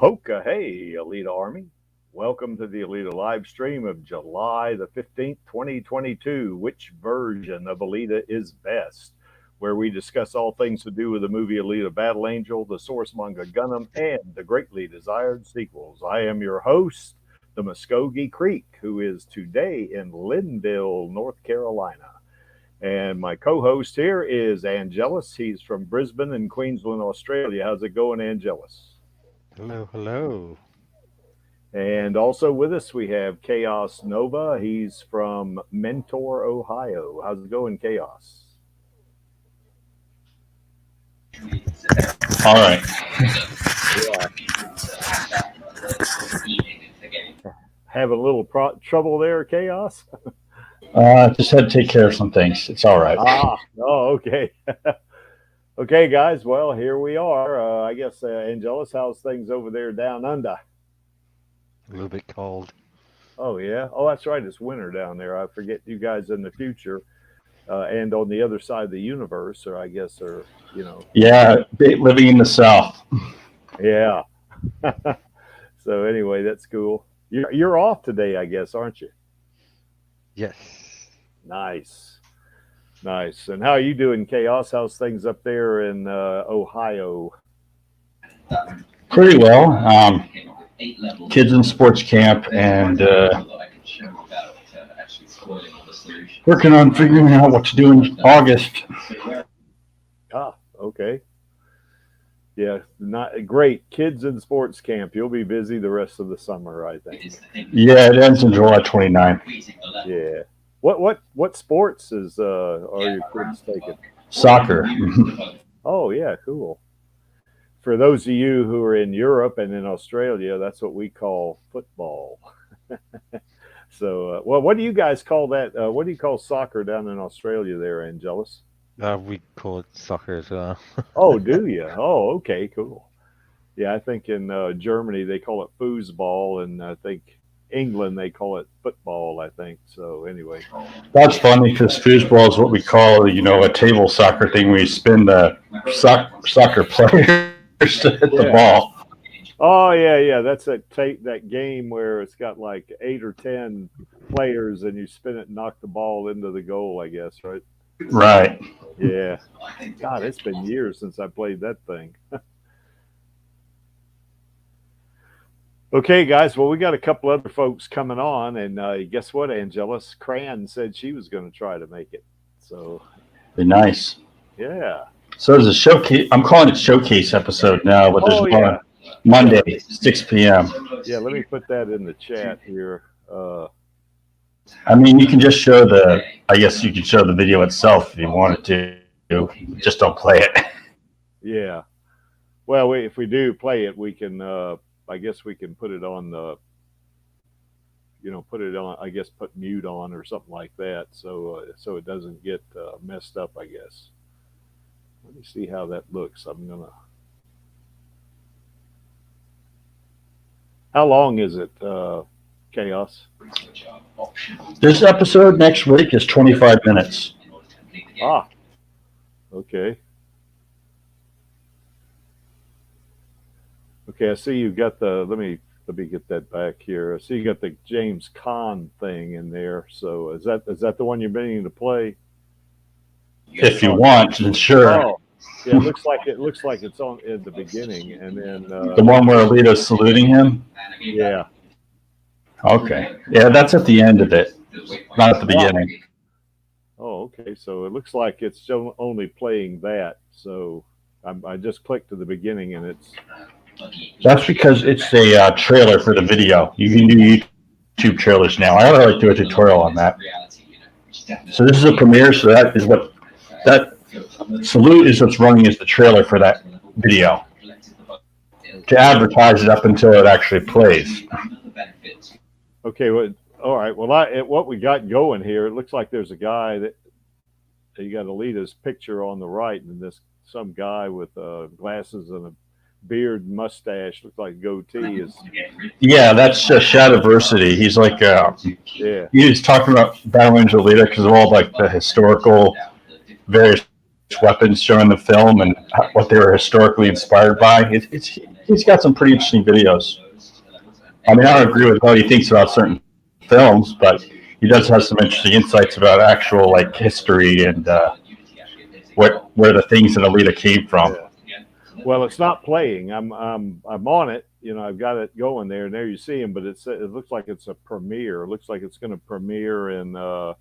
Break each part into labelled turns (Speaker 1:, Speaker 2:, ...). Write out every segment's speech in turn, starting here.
Speaker 1: Hoka, hey, Alita Army. Welcome to the Alita Livestream of July the 15th, 2022. Which version of Alita is best? Where we discuss all things to do with the movie Alita Battle Angel, the source manga Gundam, and the greatly desired sequels. I am your host, the Muskogee Creek, who is today in Linville, North Carolina. And my co-host here is Angelus. He's from Brisbane and Queensland, Australia. How's it going, Angelus?
Speaker 2: Hello, hello.
Speaker 1: And also with us, we have Chaos Nova. He's from Mentor, Ohio. How's it going, Chaos?
Speaker 3: All right.
Speaker 1: Having a little trouble there, Chaos?
Speaker 3: Just had to take care of some things. It's all right.
Speaker 1: Okay. Okay, guys. Well, here we are. I guess, Angelus, how's things over there down under?
Speaker 2: A little bit cold.
Speaker 1: Oh, yeah. Oh, that's right. It's winter down there. I forget you guys in the future and on the other side of the universe, or I guess, or, you know.
Speaker 3: Yeah, living in the South.
Speaker 1: Yeah. So anyway, that's cool. You're off today, I guess, aren't you?
Speaker 2: Yes.
Speaker 1: Nice. Nice. And how are you doing, Chaos? How's things up there in Ohio?
Speaker 3: Pretty well. Kids in sports camp and working on figuring out what to do in August.
Speaker 1: Okay. Yeah, not great. Kids in sports camp. You'll be busy the rest of the summer, I think.
Speaker 3: Yeah, it ends in July 29th.
Speaker 1: Yeah. What sports are your kids taking?
Speaker 3: Soccer.
Speaker 1: Oh, yeah, cool. For those of you who are in Europe and in Australia, that's what we call football. So, well, what do you guys call that? What do you call soccer down in Australia there, Angelus?
Speaker 2: We call it soccer as well.
Speaker 1: Oh, do you? Oh, okay, cool. Yeah, I think in Germany they call it foosball, and I think England they call it football, I think. So anyway.
Speaker 3: That's funny because foosball is what we call, a table soccer thing where you spin the soccer players to hit the ball.
Speaker 1: Oh, yeah. That's that game where it's got like 8 or 10 players and you spin it and knock the ball into the goal, I guess, right?
Speaker 3: Right.
Speaker 1: Yeah. God, it's been years since I played that thing. Okay, guys. Well, we got a couple other folks coming on, and guess what, Angelus? Cran said she was going to try to make it. So,
Speaker 3: Be nice.
Speaker 1: Yeah.
Speaker 3: So there's a showcase. I'm calling it showcase episode now, but there's one on Monday, 6 p.m.
Speaker 1: Yeah, let me put that in the chat here.
Speaker 3: I mean, you can just show I guess you can show the video itself if you wanted to. Just don't play it.
Speaker 1: Yeah. Well, if we do play it, we can, I guess we can put it on I guess put mute on or something like that. So it doesn't get messed up, I guess. Let me see how that looks. How long is it, Chaos?
Speaker 3: This episode next week is 25 minutes.
Speaker 1: Okay. Okay, I see you got let me get that back here. I see you got the James Caan thing in there. So is that the one you're meaning to play?
Speaker 3: If you want, then sure.
Speaker 1: Oh, yeah, it looks like it's on at the beginning, and then
Speaker 3: the one where Alita's saluting him.
Speaker 1: Yeah.
Speaker 3: Okay. Yeah, that's at the end of it, not at the beginning.
Speaker 1: Oh, okay. So it looks like it's only playing that. So I just clicked to the beginning, and it's.
Speaker 3: That's because it's a trailer for the video. You can do YouTube trailers now. I ought to do a tutorial on that. So this is a premiere, so that is what that salute is what's running as the trailer for that video to advertise it up until it actually plays.
Speaker 1: Okay, well, all right. Well, what we got going here, it looks like there's a guy that you got Alita's picture on the right, and some guy with glasses and a beard and mustache, looks like a goatee is.
Speaker 3: Yeah, that's Shadowversity. He's like, he's talking about Battle Angel Alita because of all like the historical various weapons shown in the film and what they were historically inspired by. he's got some pretty interesting videos. I mean, I don't agree with what he thinks about certain films, but he does have some interesting insights about actual like history and where the things in Alita came from.
Speaker 1: Yeah. Well, it's not playing. I'm on it. You know, I've got it going there, and there you see him. But it looks like it's a premiere. It looks like it's going to premiere in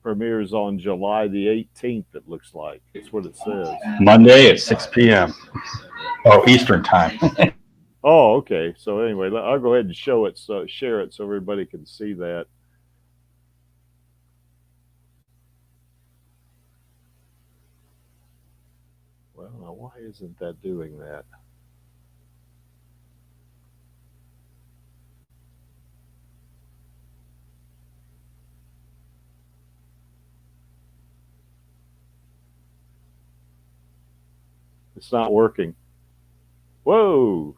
Speaker 1: premieres on July the 18th. It looks like that's what it says.
Speaker 3: Monday at 6 p.m. Oh, Eastern time.
Speaker 1: Oh, okay. So anyway, I'll go ahead and share it so everybody can see that. Well, now why isn't that doing that? It's not working. Whoa.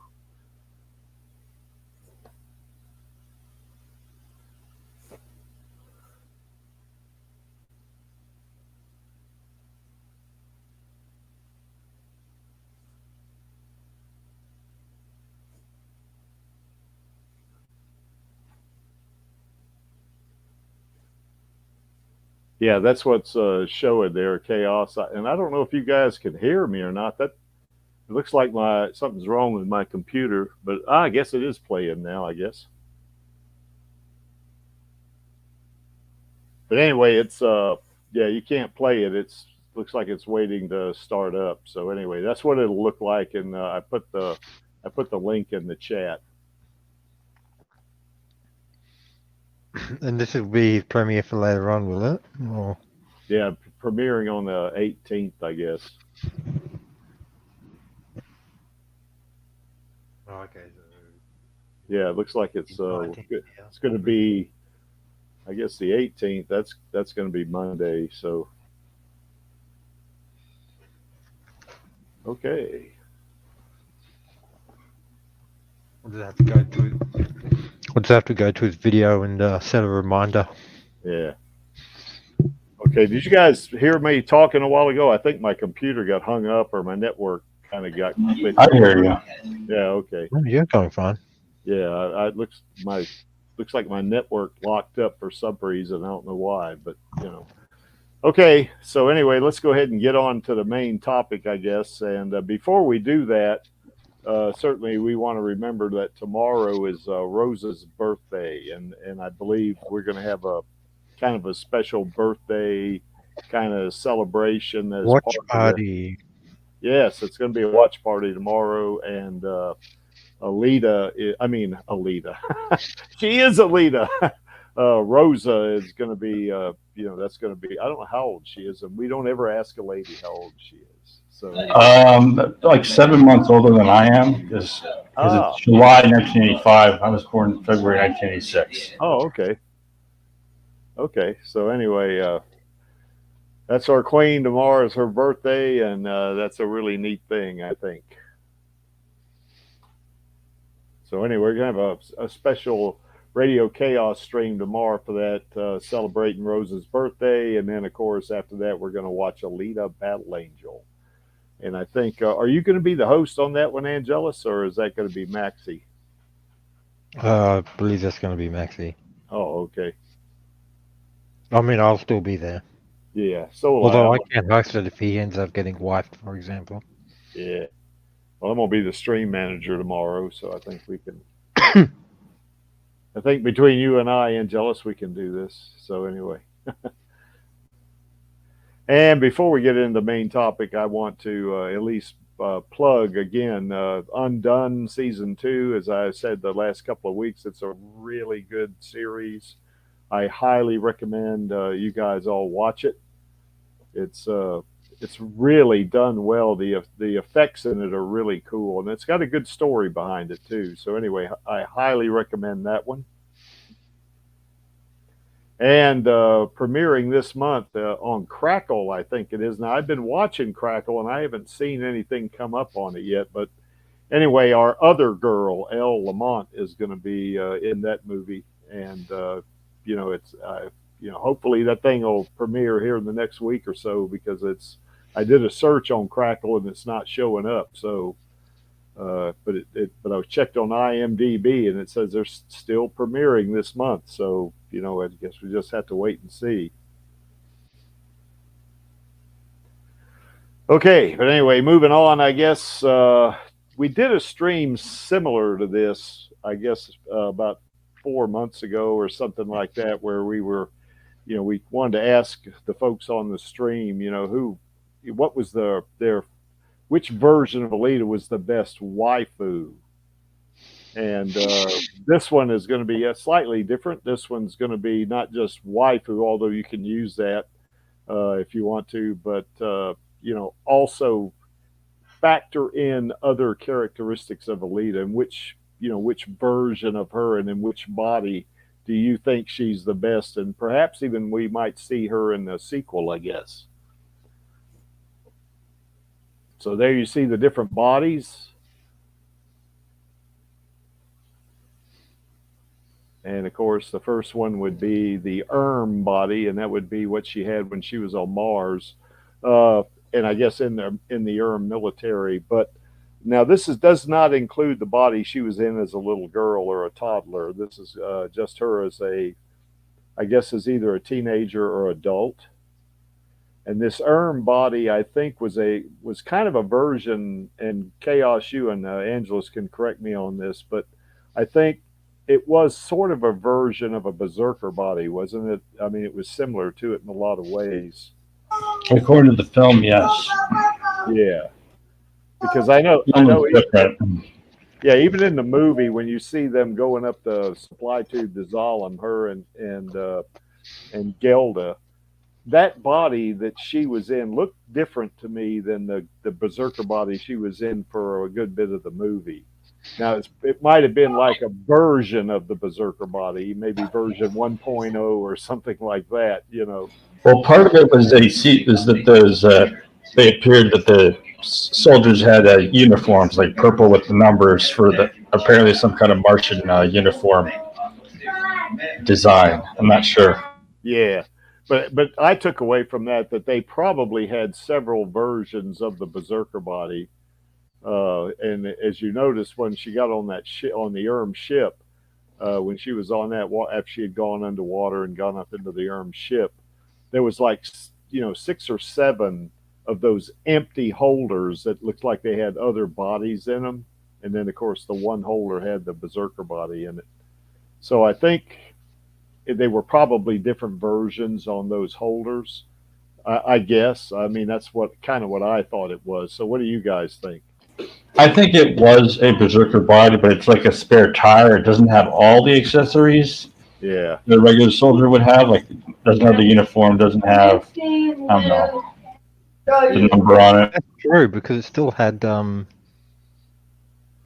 Speaker 1: Yeah, that's what's showing there, chaos. And I don't know if you guys can hear me or not. That it looks like something's wrong with my computer, but I guess it is playing now. I guess. But anyway, it's yeah, you can't play it. It's looks like it's waiting to start up. So anyway, that's what it'll look like. And I put the link in the chat.
Speaker 2: And this will be premiere for later on, will it? Or...
Speaker 1: Yeah, premiering on the 18th, I guess.
Speaker 2: Oh, okay. So...
Speaker 1: Yeah, it looks like it's going to be, I guess, the 18th. That's going to be Monday. So okay.
Speaker 2: We'll just have to go to. We'll just have to go to his video and set a reminder.
Speaker 1: Yeah. Okay. Did you guys hear me talking a while ago? I think my computer got hung up or my network kind of got.
Speaker 3: I hear you.
Speaker 1: Yeah. Okay.
Speaker 2: Oh, you're going fine.
Speaker 1: Yeah. It looks like my network locked up for some reason. I don't know why, but you know. Okay. So anyway, let's go ahead and get on to the main topic, I guess. And before we do that, certainly we want to remember that tomorrow is Rosa's birthday, and I believe we're going to have a kind of a special birthday kind of celebration as
Speaker 2: watch
Speaker 1: part
Speaker 2: party.
Speaker 1: Yes, it's going to be a watch party tomorrow, and Alita, she is Alita. Rosa is going to be, that's going to be. I don't know how old she is, and we don't ever ask a lady how old she is. So,
Speaker 3: like 7 months older than I am, because it's July 1985. I was born February 1986.
Speaker 1: Oh, okay. Okay, so anyway, that's our queen. Tomorrow is her birthday, and that's a really neat thing, I think. So anyway, we're going to have a special Radio Chaos stream tomorrow for that, celebrating Rosa's birthday. And then, of course, after that, we're going to watch Alita Battle Angel. And I think, are you going to be the host on that one, Angelus, or is that going to be Maxie?
Speaker 2: I believe that's going to be Maxie.
Speaker 1: Oh, okay.
Speaker 2: I mean, I'll still be there.
Speaker 1: Yeah. So
Speaker 2: although I can't host it if he ends up getting wiped, for example.
Speaker 1: Yeah. Well, I'm going to be the stream manager tomorrow, so I think we can. I think between you and I, Angelus, we can do this. So anyway. And before we get into the main topic, I want to at least plug again Undone Season 2. As I said the last couple of weeks, it's a really good series. I highly recommend you guys all watch it. It's really done well. The effects in it are really cool, and it's got a good story behind it too. So anyway, I highly recommend that one. And premiering this month on Crackle, I think it is. Now, I've been watching Crackle, and I haven't seen anything come up on it yet. But anyway, our other girl, Elle Lamont, is going to be in that movie. And, it's, hopefully that thing will premiere here in the next week or so, because I did a search on Crackle, and it's not showing up. So But I checked on IMDb and it says they're still premiering this month. So I guess we just have to wait and see. Okay, but anyway, moving on. I guess we did a stream similar to this. I guess about 4 months ago or something like that, where we were, we wanted to ask the folks on the stream, what was which version of Alita was the best waifu. And this one is going to be slightly different. This one's going to be not just waifu, although you can use that if you want to, but also factor in other characteristics of Alita and which version of her and in which body do you think she's the best, and perhaps even we might see her in the sequel, I guess. So there you see the different bodies. And of course, the first one would be the body, and that would be what she had when she was on Mars, and I guess in the military. But now does not include the body she was in as a little girl or a toddler. This is just her as I guess as either a teenager or adult. And this body, I think, was kind of a version. And Chaos, you and Angelus can correct me on this, but I think it was sort of a version of a berserker body, wasn't it? I mean, it was similar to it in a lot of ways.
Speaker 3: According to the film, yes.
Speaker 1: Yeah, because I know. Yeah, even in the movie, when you see them going up the supply tube to Zalem, her and Gelda, that body that she was in looked different to me than the berserker body she was in for a good bit of the movie. Now, it might have been like a version of the berserker body, maybe version 1.0 or something like that,
Speaker 3: Well, part of it was that they appeared that the soldiers had uniforms, like purple with the numbers for apparently some kind of Martian uniform design. I'm not sure.
Speaker 1: Yeah. But I took away from that they probably had several versions of the berserker body. And as you notice, when she got on that on the ship, when she was on that, after she had gone underwater and gone up into the ship, there was like 6 or 7 of those empty holders that looked like they had other bodies in them, and then of course the one holder had the berserker body in it. So I think they were probably different versions on those holders. I guess. I mean, that's what I thought it was. So what do you guys think?
Speaker 3: I think it was a berserker body, but it's like a spare tire. It doesn't have all the accessories.
Speaker 1: Yeah.
Speaker 3: The regular soldier would have, like, doesn't have the uniform, doesn't have, I don't know, the number on it.
Speaker 2: That's true, because it still had when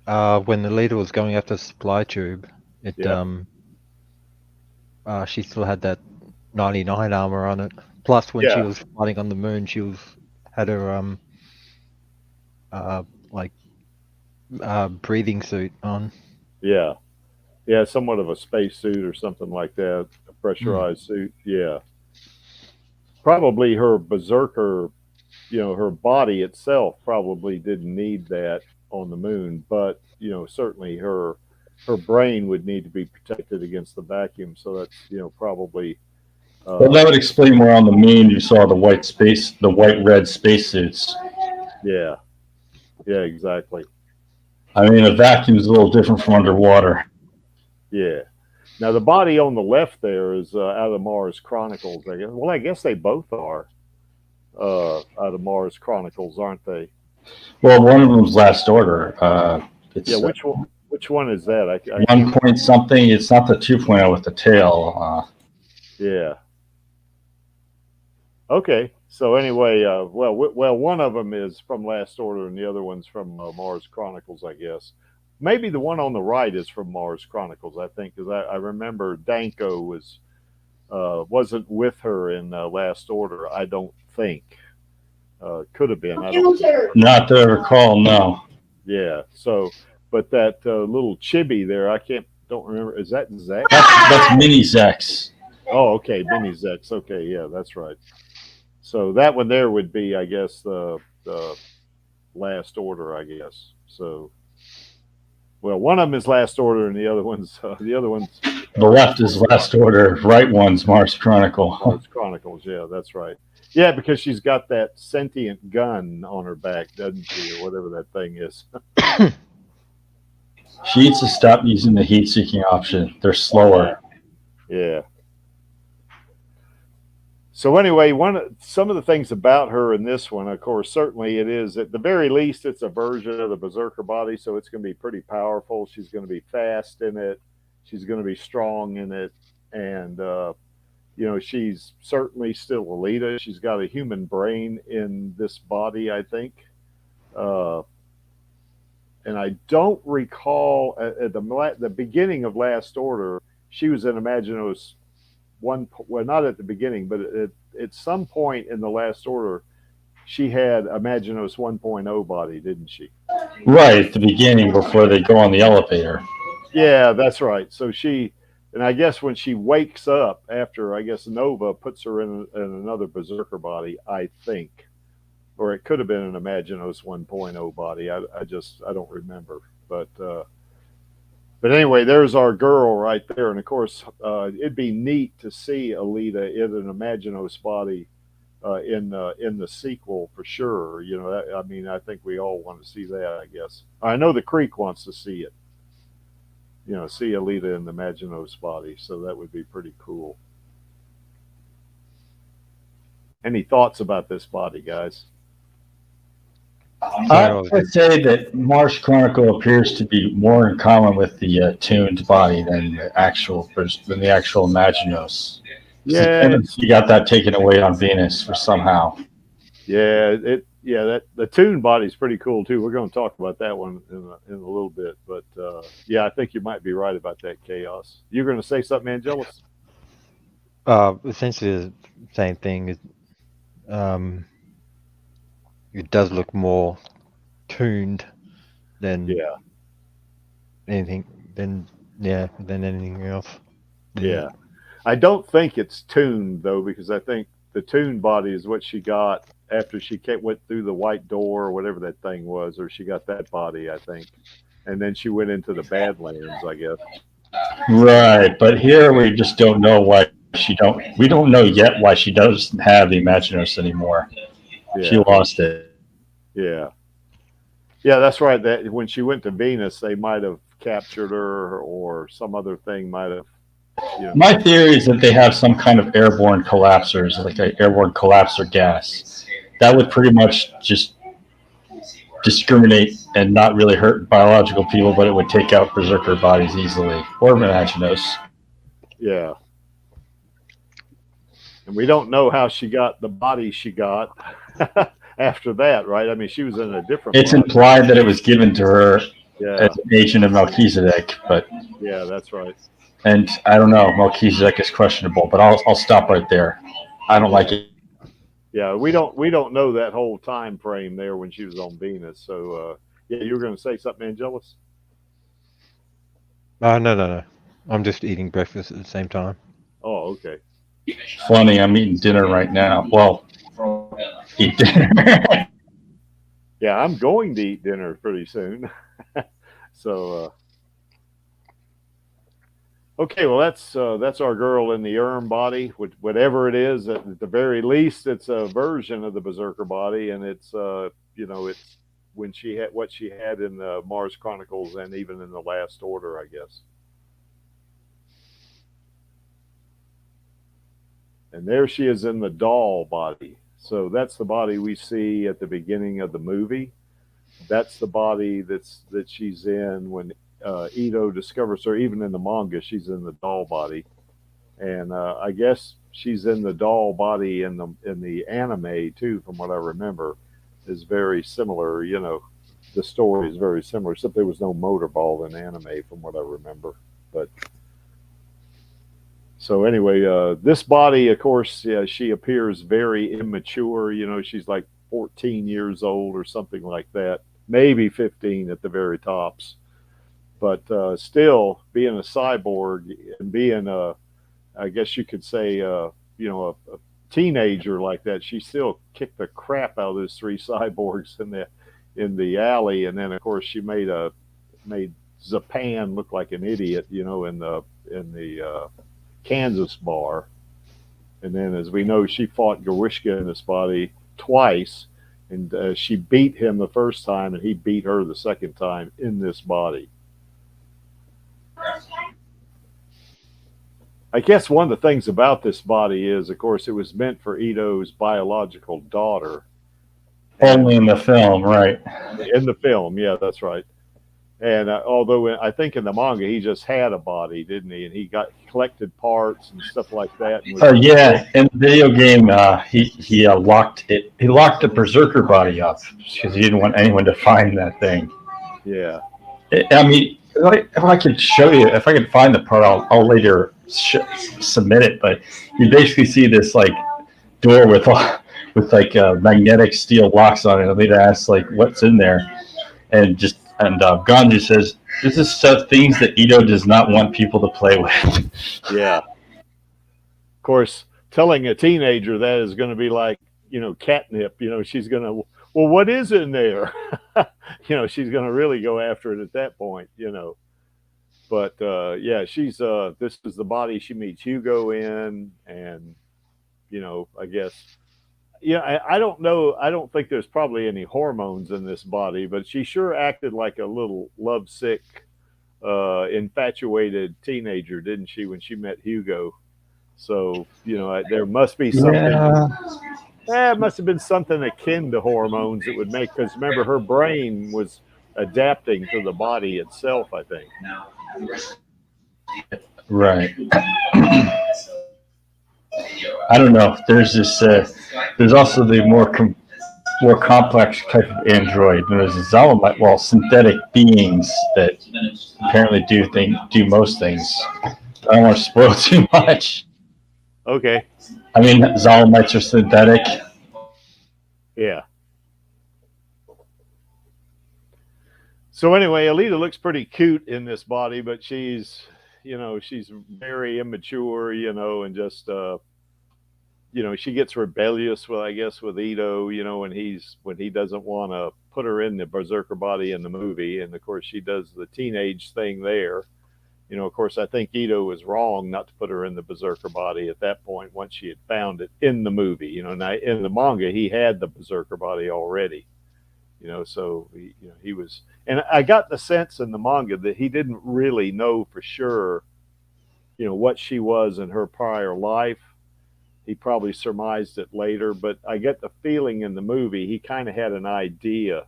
Speaker 2: the leader was going after the supply tube, she still had that 99 armor on it. Plus, when she was fighting on the moon, she had her breathing suit on.
Speaker 1: Yeah, somewhat of a space suit or something like that, a pressurized suit. Yeah, probably her berserker, her body itself probably didn't need that on the moon, but certainly her brain would need to be protected against the vacuum. So that's probably.
Speaker 3: Well, that would explain where on the moon you saw the white-red spacesuits.
Speaker 1: Yeah, exactly.
Speaker 3: I mean, a vacuum is a little different from underwater.
Speaker 1: Yeah. Now the body on the left there is out of Mars Chronicles, I guess. Well, I guess they both are out of Mars Chronicles, aren't they?
Speaker 3: Well, one of them's Last Order.
Speaker 1: Which one is that?
Speaker 3: 1 point something. It's not the 2.0 with the tail.
Speaker 1: Yeah. Okay. So anyway, well, one of them is from Last Order, and the other one's from Mars Chronicles, I guess. Maybe the one on the right is from Mars Chronicles, I think, because I remember Danko wasn't with her in Last Order. I don't think. Could have been.
Speaker 3: Not to recall, no.
Speaker 1: Yeah. So, but that little chibi there, don't remember. Is that Zex?
Speaker 3: That's Mini Zex.
Speaker 1: Oh, okay, Mini Zex. Okay, yeah, that's right. So that one there would be, I guess, the Last Order, I guess. So, Well, one of them is Last Order, and the other one's
Speaker 3: The left is Last Order, right one's Mars Chronicle.
Speaker 1: Mars Chronicles. Yeah, that's right. Yeah, because she's got that sentient gun on her back, doesn't she, or whatever that thing is.
Speaker 3: She needs to stop using the heat-seeking option. They're slower.
Speaker 1: Yeah. So anyway, some of the things about her in this one, of course, certainly it is at the very least it's a version of the Berserker body, so it's going to be pretty powerful. She's going to be fast in it. She's going to be strong in it, and she's certainly still Alita. She's got a human brain in this body, I think. And I don't recall at the beginning of Last Order, she was in Imaginos well, not at the beginning, but at some point in the Last Order, she had Imaginos 1.0 body, didn't she?
Speaker 3: Right at the beginning, before they go on the elevator.
Speaker 1: Yeah, that's right. So and I guess when she wakes up after, I guess Nova puts her in another Berserker body, I think, or it could have been an Imaginos 1.0 body. I don't remember, but anyway, there's our girl right there, and of course, it'd be neat to see Alita in an Imaginos body in the sequel for sure. I mean, I think we all want to see that. I guess I know the Creek wants to see it. See Alita in the Imaginos body, so that would be pretty cool. Any thoughts about this body, guys?
Speaker 3: I would say that Mars Chronicle appears to be more in common with the tuned body than the actual Imaginos.
Speaker 1: Yeah,
Speaker 3: you got that taken away on Venus for somehow.
Speaker 1: Yeah, that the Toon body's pretty cool too. We're going to talk about that one in a little bit, but yeah, I think you might be right about that, Chaos. You're going to say something, Angelus?
Speaker 2: Essentially the same thing. It does look more tuned than anything than anything else.
Speaker 1: Yeah. I don't think it's tuned though, because I think the Toon body is what she got after she went through the white door or whatever that thing was, or she got that body, I think, and then she went into the Badlands, I guess.
Speaker 3: Right, but here we just don't know why we don't know yet why she doesn't have the Imaginos anymore. Yeah. She lost it.
Speaker 1: Yeah, that's right. That when she went to Venus, they might have captured her, or some other thing might have.
Speaker 3: My theory is that they have some kind of airborne collapsers, like an airborne collapser gas. That would pretty much just discriminate and not really hurt biological people, but it would take out Berserker bodies easily, or Imaginos.
Speaker 1: Yeah. And we don't know how she got the body she got after that, right? I mean, she was in a different
Speaker 3: It's
Speaker 1: body.
Speaker 3: implied that it was given to her as an agent of Melchizedek, but...
Speaker 1: Yeah, that's right.
Speaker 3: And I don't know, Melchizedek is questionable, but I'll stop right there. I don't like it.
Speaker 1: Yeah, we don't know that whole time frame there when she was on Venus. So yeah, you were going to say something, Angelus?
Speaker 2: No. I'm just eating breakfast at the same time.
Speaker 1: Oh, okay.
Speaker 3: Funny, I'm eating dinner right now. Well, eat dinner.
Speaker 1: Yeah, I'm going to eat dinner pretty soon. So okay, well that's our girl in the Urm body, whatever it is. At the very least, it's a version of the Berserker body, and it's it's when she had what she had in the Mars Chronicles and even in the Last Order, I guess. And there she is in the doll body. So that's the body we see at the beginning of the movie. That's the body that she's in when Ito discovers her. Even in the manga, she's in the doll body, and I guess she's in the doll body in the anime too. From what I remember, is very similar. The story is very similar, except there was no motorball in anime, from what I remember. But so anyway, this body, of course, she appears very immature. She's like 14 years old or something like that, maybe 15 at the very tops. But still, being a cyborg and being I guess you could say, a teenager like that, she still kicked the crap out of those three cyborgs in the alley. And then, of course, she made a made Zapan look like an idiot, you know, in the Kansas bar. And then, as we know, she fought Gawishka in this body twice, and she beat him the first time, and he beat her the second time in this body. I guess one of the things about this body is, of course, it was meant for Ito's biological daughter.
Speaker 3: Only in the film, right?
Speaker 1: In the film, yeah, that's right. And although I think in the manga he just had a body, didn't he? And he collected parts and stuff like that.
Speaker 3: Oh yeah, in the video game, he locked it. He locked the Berserker body up because he didn't want anyone to find that thing.
Speaker 1: Yeah.
Speaker 3: I mean, if I could show you, if I could find the part, I'll later submit it. But you basically see this like door with like magnetic steel locks on it. And Alita asks like, "What's in there?" And Ganji says, "This is stuff things that Ito does not want people to play with."
Speaker 1: Yeah. Of course, telling a teenager that is going to be like, you know, catnip. You know, she's going to, well, what is in there? You know, she's going to really go after it at that point, you know. But yeah, she's this is the body she meets Hugo in, and you know, I guess, yeah, I don't know. I don't think there's probably any hormones in this body, but she sure acted like a little lovesick, infatuated teenager, didn't she, when she met Hugo? So, you know, there must be something. Yeah. It must have been something akin to hormones that would make, because remember, her brain was adapting to the body itself, I think.
Speaker 3: Right. I don't know. There's this. There's also the more complex type of android. There's Zolamite, well, synthetic beings that apparently do most things. I don't want to spoil too much.
Speaker 1: Okay.
Speaker 3: I mean, Zolamites are synthetic.
Speaker 1: Yeah. So anyway, Alita looks pretty cute in this body, but she's, you know, she's very immature, you know, and just, you know, she gets rebellious with, I guess, with Ito, you know, when he doesn't want to put her in the Berserker body in the movie, and of course she does the teenage thing there. You know, of course, I think Ito was wrong not to put her in the Berserker body at that point once she had found it in the movie. You know, now in the manga he had the Berserker body already. You know, so he was, and I got the sense in the manga that he didn't really know for sure, you know, what she was in her prior life. He probably surmised it later, but I get the feeling in the movie he kind of had an idea,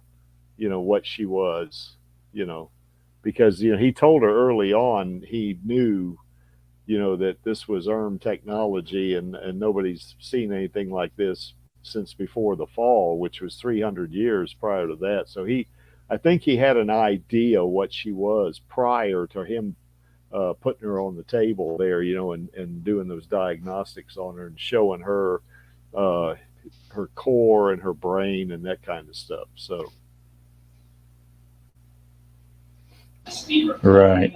Speaker 1: you know, what she was, you know, because, you know, he told her early on he knew, you know, that this was technology, and nobody's seen anything like this since before the fall, which was 300 years prior to that. So I think he had an idea what she was prior to him putting her on the table there, you know, and doing those diagnostics on her and showing her her core and her brain and that kind of stuff. So,
Speaker 3: right.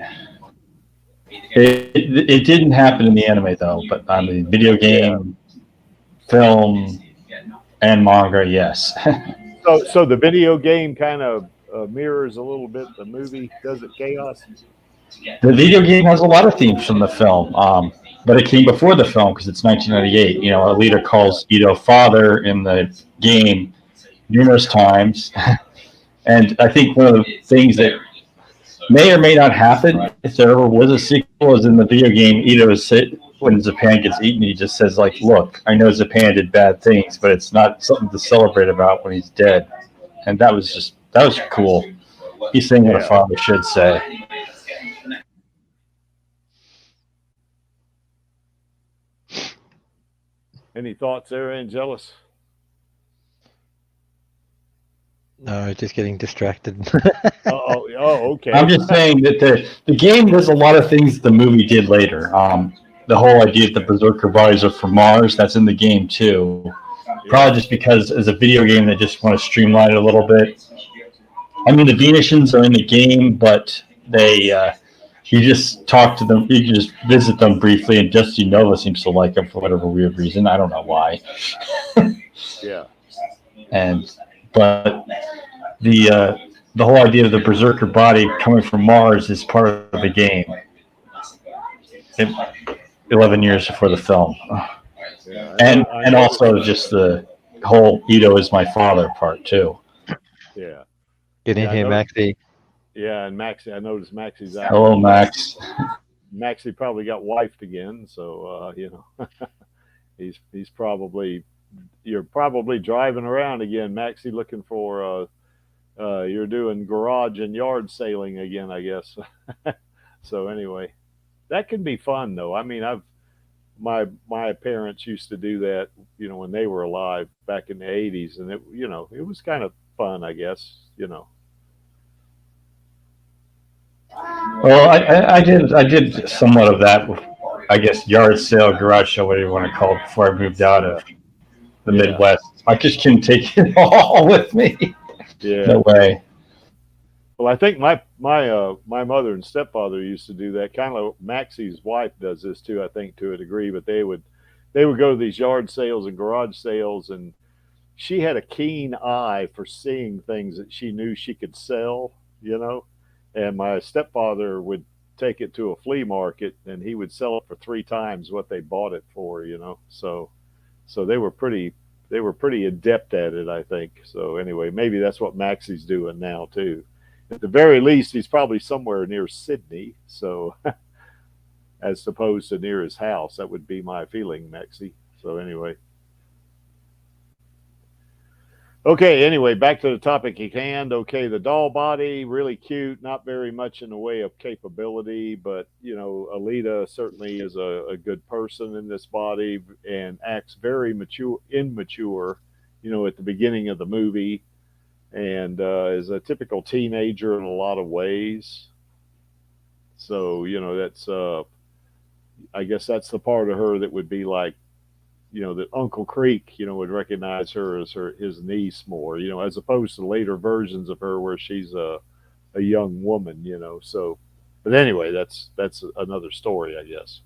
Speaker 3: It didn't happen in the anime though, but on the video game, film, and manga, yes.
Speaker 1: so the video game kind of mirrors a little bit the movie, does it, Chaos?
Speaker 3: The video game has a lot of themes from the film, but it came before the film because it's 1998. You know, Alita calls Ito father in the game numerous times, and I think one of the things that may or may not happen if there ever was a sequel is in the video game. Ito is when Zapan gets eaten, he just says like, "Look, I know Zapan did bad things, but it's not something to celebrate about when he's dead," and that was cool. He's saying what a father should say.
Speaker 1: Any thoughts there, Angelus?
Speaker 2: No, just getting distracted.
Speaker 1: Oh, okay.
Speaker 3: I'm just saying that the game does a lot of things the movie did later. The whole idea that the Berserker bodies are from Mars, that's in the game too. Probably just because as a video game they just want to streamline it a little bit. I mean, the Venetians are in the game, but you just talk to them, you can just visit them briefly, and Dusty Nova seems to like them for whatever weird reason. I don't know why.
Speaker 1: Yeah.
Speaker 3: But the the whole idea of the berserker body coming from Mars is part of the game. 11 years before the film.
Speaker 1: Yeah,
Speaker 3: And also just the whole Ito is my father part too.
Speaker 1: Yeah.
Speaker 2: Get in here, Maxie.
Speaker 1: Yeah, and Maxie, I noticed Maxie's out.
Speaker 3: Hello, Max.
Speaker 1: Maxie probably got wifed again, so he's probably you're probably driving around again, Maxie, looking for you're doing garage and yard sailing again, I guess. So anyway, that can be fun though. I mean, my parents used to do that, when they were alive back in the 80s, and it was kind of fun, I guess.
Speaker 3: Well, I did somewhat of that. I guess yard sale, garage sale, whatever you want to call it, before I moved out of the Midwest. I just couldn't take it all with me.
Speaker 1: Yeah.
Speaker 3: No way.
Speaker 1: Well, I think my mother and stepfather used to do that. Kind of Maxie's wife does this too, I think, to a degree. But they would go to these yard sales and garage sales, and she had a keen eye for seeing things that she knew she could sell. And my stepfather would take it to a flea market, and he would sell it for 3 times what they bought it for. So they were pretty adept at it, I think. So anyway, maybe that's what Maxie's doing now too. At the very least, he's probably somewhere near Sydney, so as opposed to near his house. That would be my feeling, Maxie. So anyway. Okay, anyway, back to the topic at hand. Okay, the doll body, really cute, not very much in the way of capability, but, Alita certainly is a good person in this body and acts very immature, at the beginning of the movie, and is a typical teenager in a lot of ways. So, that's, I guess that's the part of her that would be like, that Uncle Creek, would recognize her as his niece more, as opposed to later versions of her where she's a young woman. So, but anyway, that's another story, I guess.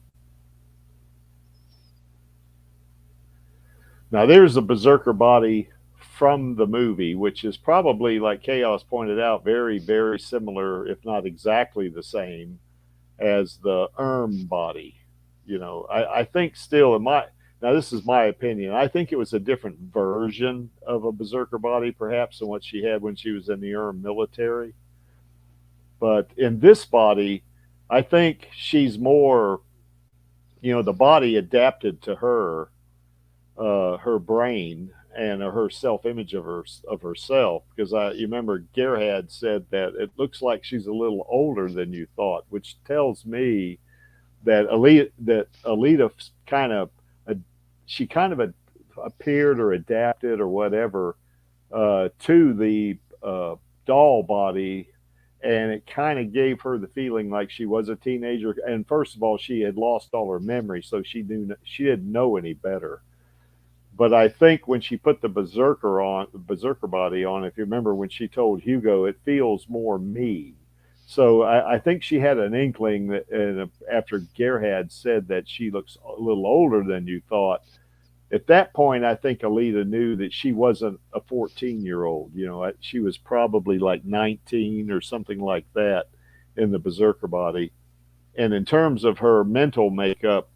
Speaker 1: Now, there's a berserker body from the movie, which is probably, like Chaos pointed out, very, very similar, if not exactly the same as the body. I think still now this is my opinion. I think it was a different version of a berserker body, perhaps, than what she had when she was in the military. But in this body, I think she's more, the body adapted to her brain and her self-image of herself. Because you remember Gerhard said that it looks like she's a little older than you thought, which tells me that Alita kind of appeared or adapted or whatever to the doll body, and it kind of gave her the feeling like she was a teenager. And first of all, she had lost all her memory, so she didn't know any better. But I think when she put the berserker body on, if you remember when she told Hugo, it feels more me. So I think she had an inkling that, and after Gerhard said that she looks a little older than you thought, at that point, I think Alita knew that she wasn't a 14-year-old. She was probably like 19 or something like that in the berserker body. And in terms of her mental makeup,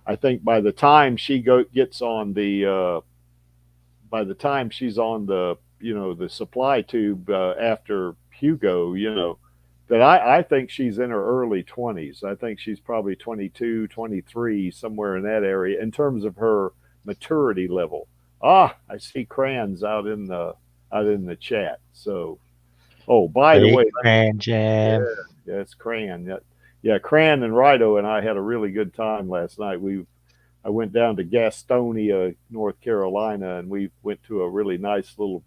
Speaker 1: I think by the time she gets on by the time she's on the supply tube after Hugo, that I think she's in her early 20s. I think she's probably 22, 23, somewhere in that area in terms of her maturity level. I see Crayons out in the chat. So, by the way,
Speaker 2: Crayon Jam.
Speaker 1: Yeah, it's Crayon. Yeah, Crayon and Rido and I had a really good time last night. I went down to Gastonia, North Carolina, and we went to a really nice little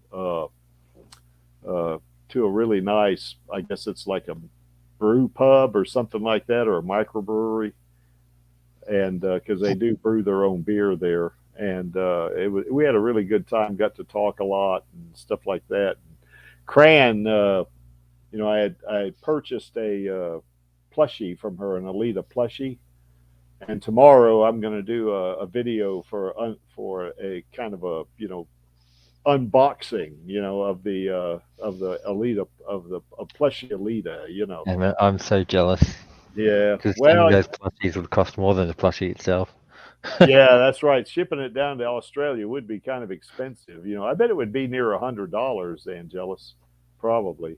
Speaker 1: I guess it's like a brew pub or something like that, or a microbrewery, and because they do brew their own beer there. And we had a really good time. Got to talk a lot and stuff like that. Crayon, I had purchased a plushie from her, an Alita plushie, and tomorrow I'm going to do a video for a kind of a unboxing, of the Alita of plushie Alita,
Speaker 2: And I'm so jealous.
Speaker 1: Yeah.
Speaker 2: Because some
Speaker 1: Well,
Speaker 2: of those plushies would cost more than the plushie itself.
Speaker 1: yeah, that's right. Shipping it down to Australia would be kind of expensive. I bet it would be near $100, Angelus, probably,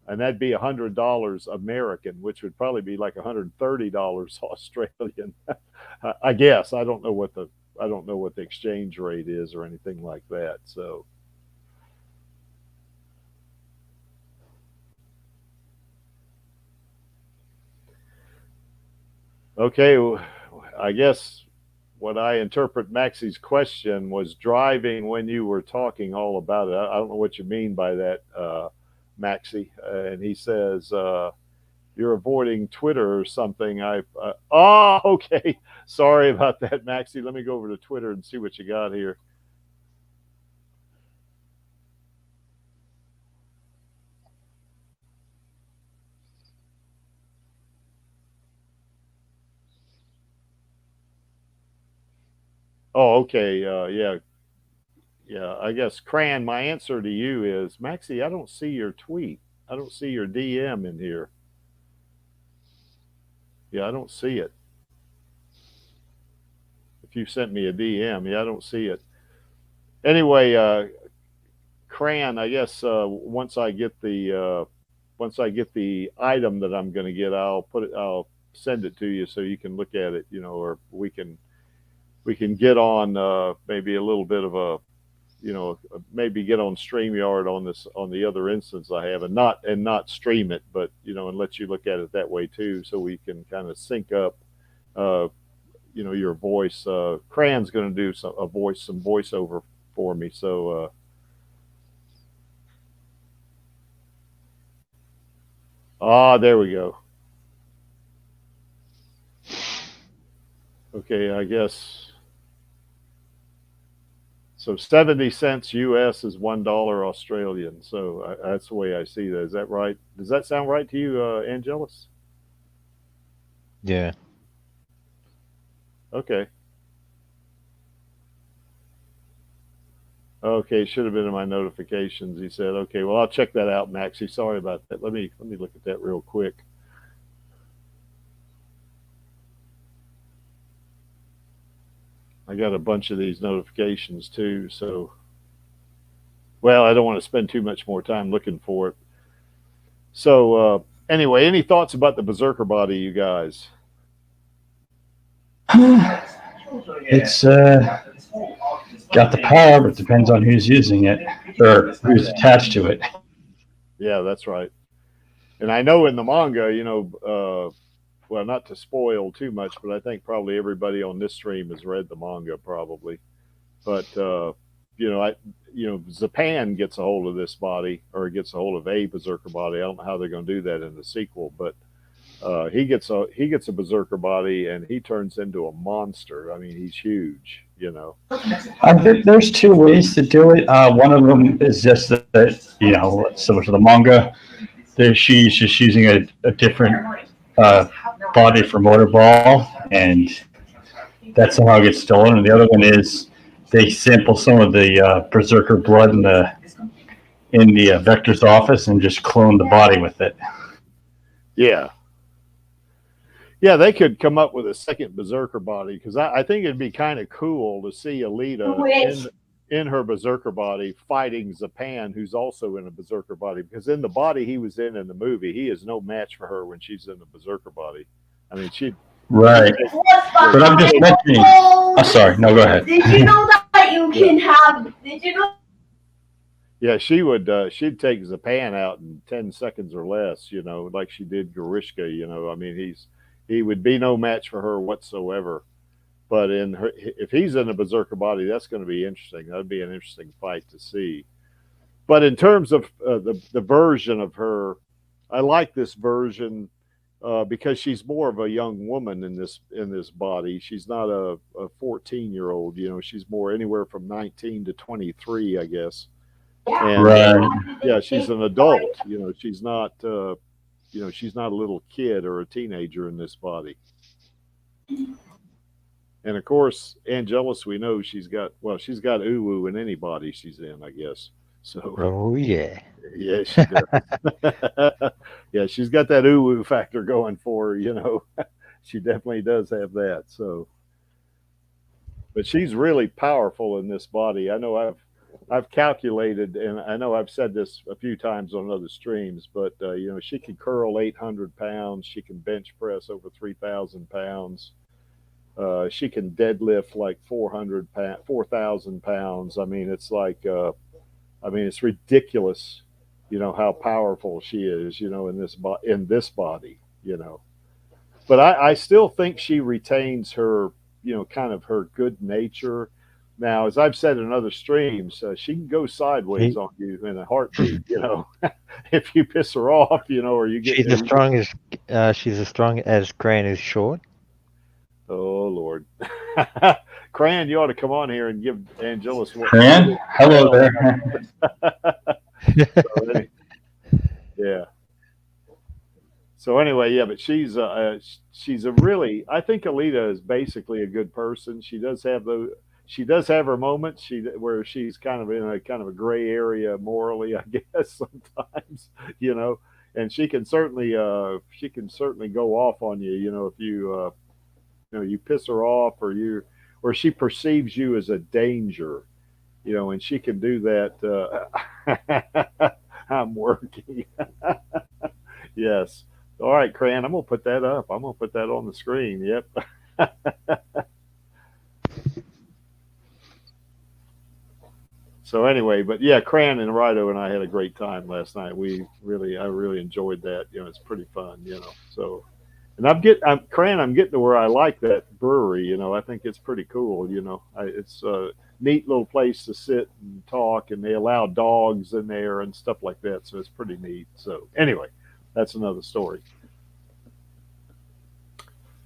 Speaker 1: and that'd be $100 American, which would probably be like $130 Australian. I guess I don't know what the exchange rate is or anything like that. So. Okay, I guess what I interpret Maxie's question was driving when you were talking all about it. I don't know what you mean by that, Maxie. And he says, you're avoiding Twitter or something. Okay. Sorry about that, Maxie. Let me go over to Twitter and see what you got here. Oh, okay. Yeah. I guess, Cran, my answer to you is, Maxie, I don't see your tweet. I don't see your DM in here. Yeah, I don't see it. If you sent me a DM, yeah, I don't see it. Anyway, Cran, I guess once I get the item that I'm going to get, I'll send it to you so you can look at it, or we can get on maybe a little bit of a maybe get on StreamYard on the other instance I have, and not stream it, but and let you look at it that way too, so we can kind of sync up your voice. Cran's going to do some voiceover for me, so there we go. Okay, I guess so. 70 cents US is $1 Australian. So that's the way I see that. Is that right? Does that sound right to you, Angelus?
Speaker 2: Yeah.
Speaker 1: Okay. Okay, it should have been in my notifications. He said, okay, well, I'll check that out, Maxie. Sorry about that. Let me look at that real quick. I got a bunch of these notifications too, so well, I don't want to spend too much more time looking for it. So anyway, any thoughts about the Berserker body, you guys?
Speaker 3: It's got the power, but it depends on who's using it or who's attached to it.
Speaker 1: Yeah, that's right. And I know in the manga, well, not to spoil too much, but I think probably everybody on this stream has read the manga, probably. But Zapan gets a hold of this body, or gets a hold of a Berserker body. I don't know how they're going to do that in the sequel, but he gets a Berserker body, and he turns into a monster. I mean, he's huge.
Speaker 3: There's two ways to do it. One of them is just that, similar to the manga, she's just using a different body for Motorball, and that somehow gets stolen. And the other one is they sample some of the Berserker blood in the Vector's office and just clone the body with it.
Speaker 1: Yeah. Yeah, they could come up with a second Berserker body, because I think it'd be kind of cool to see Alita in her Berserker body fighting Zapan, who's also in a Berserker body, because in the body he was in the movie, he is no match for her when she's in the Berserker body. I mean,
Speaker 3: right. But I'm just mentioning. I'm sorry. No, go ahead.
Speaker 4: Did you know that you can have? Did you know?
Speaker 1: Yeah, she would. She'd take Zapan out in 10 seconds or less. Like she did Gorishka. I mean, he would be no match for her whatsoever. But if he's in a Berserker body, that's going to be interesting. That'd be an interesting fight to see. But in terms of the version of her, I like this version because she's more of a young woman in this body. She's not a 14-year-old. She's more anywhere from 19 to 23, I guess. And
Speaker 3: right.
Speaker 1: Yeah, she's an adult. She's not. She's not a little kid or a teenager in this body. And of course, Angelus, we know she's got uwu in any body she's in, I guess. So
Speaker 2: Oh yeah.
Speaker 1: yeah, she does. Yeah, she's got that uwu factor going for her. She definitely does have that. So, but she's really powerful in this body. I know I've calculated, and I know I've said this a few times on other streams, but she can curl 800 pounds. She can bench press over 3,000 pounds. She can deadlift like 4,000 pounds. I mean, it's like, it's ridiculous, how powerful she is, in this body. But I still think she retains her, kind of her good nature. Now, as I've said in other streams, she can go sideways on you in a heartbeat. If you piss her off, or you get.
Speaker 2: She's as strong as Gran is short.
Speaker 1: Oh Lord, Cran, you ought to come on here and give Angelus what.
Speaker 3: Cran, hello there.
Speaker 1: Yeah. So anyway, yeah, but she's a really. I think Alita is basically a good person. She does have her moments where she's kind of in a gray area morally, I guess sometimes, and she can certainly go off on you, if you you piss her off or she perceives you as a danger, and she can do that. I'm working. Yes. All right, Cran, I'm going to put that up. I'm going to put that on the screen. Yep. So anyway, but yeah, Cran and Rido and I had a great time last night. I really enjoyed that. It's pretty fun, So, and I'm getting to where I like that brewery. I think it's pretty cool. It's a neat little place to sit and talk, and they allow dogs in there and stuff like that. So it's pretty neat. So anyway, that's another story.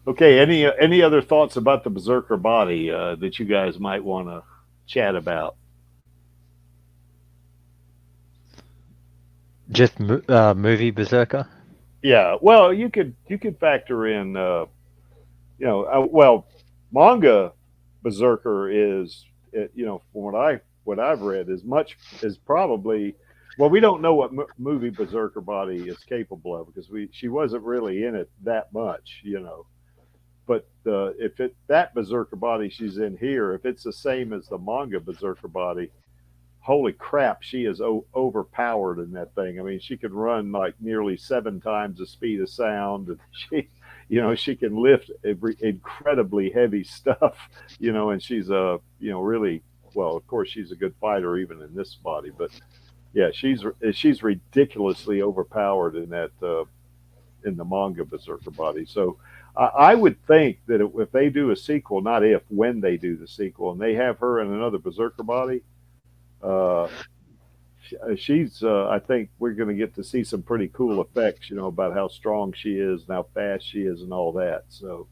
Speaker 1: Okay, any other thoughts about the Berserker body that you guys might want to chat about?
Speaker 2: Just movie Berserker.
Speaker 1: Yeah, well, you could factor in, manga Berserker is, from what I've read, is probably, well, we don't know what movie Berserker body is capable of because she wasn't really in it that much, But if that Berserker body she's in here, if it's the same as the manga Berserker body, holy crap, she is overpowered in that thing. I mean, she can run like nearly 7 times the speed of sound, and she can lift incredibly heavy stuff, and she's really, well, of course she's a good fighter even in this body, but yeah, she's ridiculously overpowered in that in the manga Berserker body. So I would think that if they do a sequel, not if, when they do the sequel, and they have her in another Berserker body, she's I think we're going to get to see some pretty cool effects, about how strong she is and how fast she is and all that. So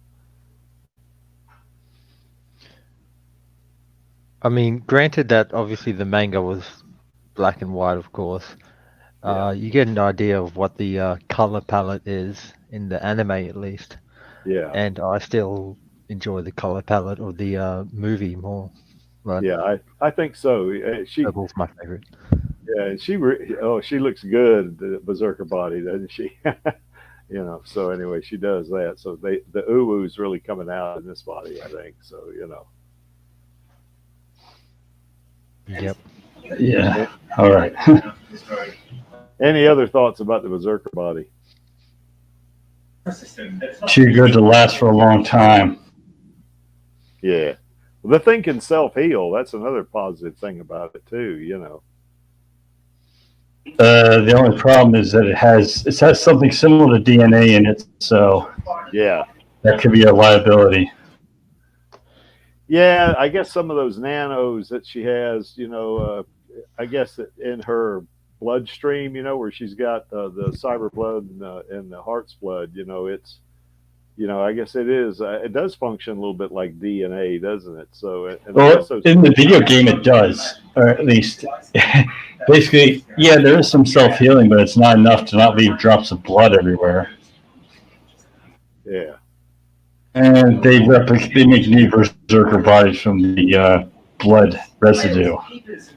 Speaker 2: I mean, granted that obviously the manga was black and white, of course. You get an idea of what the color palette is in the anime, at least.
Speaker 1: Yeah.
Speaker 2: And I still enjoy the color palette of the movie more. But
Speaker 1: yeah, I think so.
Speaker 2: purple's my favorite.
Speaker 1: Yeah, she looks good, the Berserker body, doesn't she? So anyway, she does that. So the uwu's really coming out in this body, I think. So,
Speaker 2: Yep.
Speaker 3: Yeah. All right.
Speaker 1: Any other thoughts about the Berserker body?
Speaker 3: Too good to last for a long time.
Speaker 1: Yeah. Well, the thing can self-heal. That's another positive thing about it too,
Speaker 3: The only problem is that it has something similar to DNA in it, so
Speaker 1: yeah,
Speaker 3: that could be a liability.
Speaker 1: Yeah, I guess some of those nanos that she has, I guess in her bloodstream, where she's got the cyber blood and the heart's blood, it's, I guess it does function a little bit like DNA, doesn't it? So,
Speaker 3: well, in the video game, it does, or at least, basically, yeah, there is some self-healing, but it's not enough to not leave drops of blood everywhere.
Speaker 1: Yeah.
Speaker 3: And they make new versions berserker bodies from the blood residue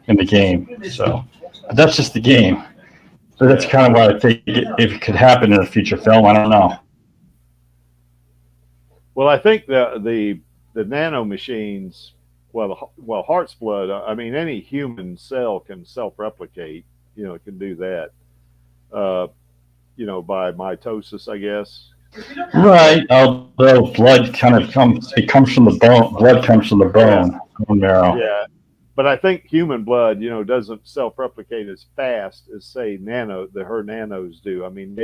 Speaker 3: in the game. So, but that's just the game. So that's kind of why I think if it could happen in a future film, I don't know.
Speaker 1: Well, I think the nano machines, well, heart's blood. I mean, any human cell can self-replicate. It can do that. Uh, by mitosis, I guess.
Speaker 3: Right. Although blood kind of comes from the bone. Blood comes from the bone marrow.
Speaker 1: Yeah, but I think human blood, doesn't self-replicate as fast as say her nanos do. I mean,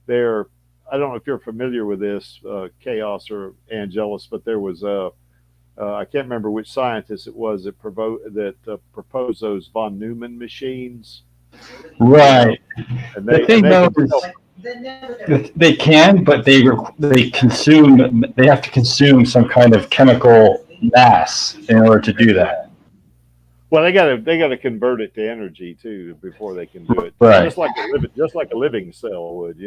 Speaker 1: they're. I don't know if you're familiar with this, Chaos or Angelus, but there was I can't remember which scientist it was that proposed those von Neumann machines.
Speaker 3: Right.
Speaker 1: And
Speaker 3: The thing though is they can, but they have to consume some kind of chemical mass in order to do that.
Speaker 1: Well, they gotta convert it to energy too before they can do it.
Speaker 3: Right.
Speaker 1: Just like a living cell would.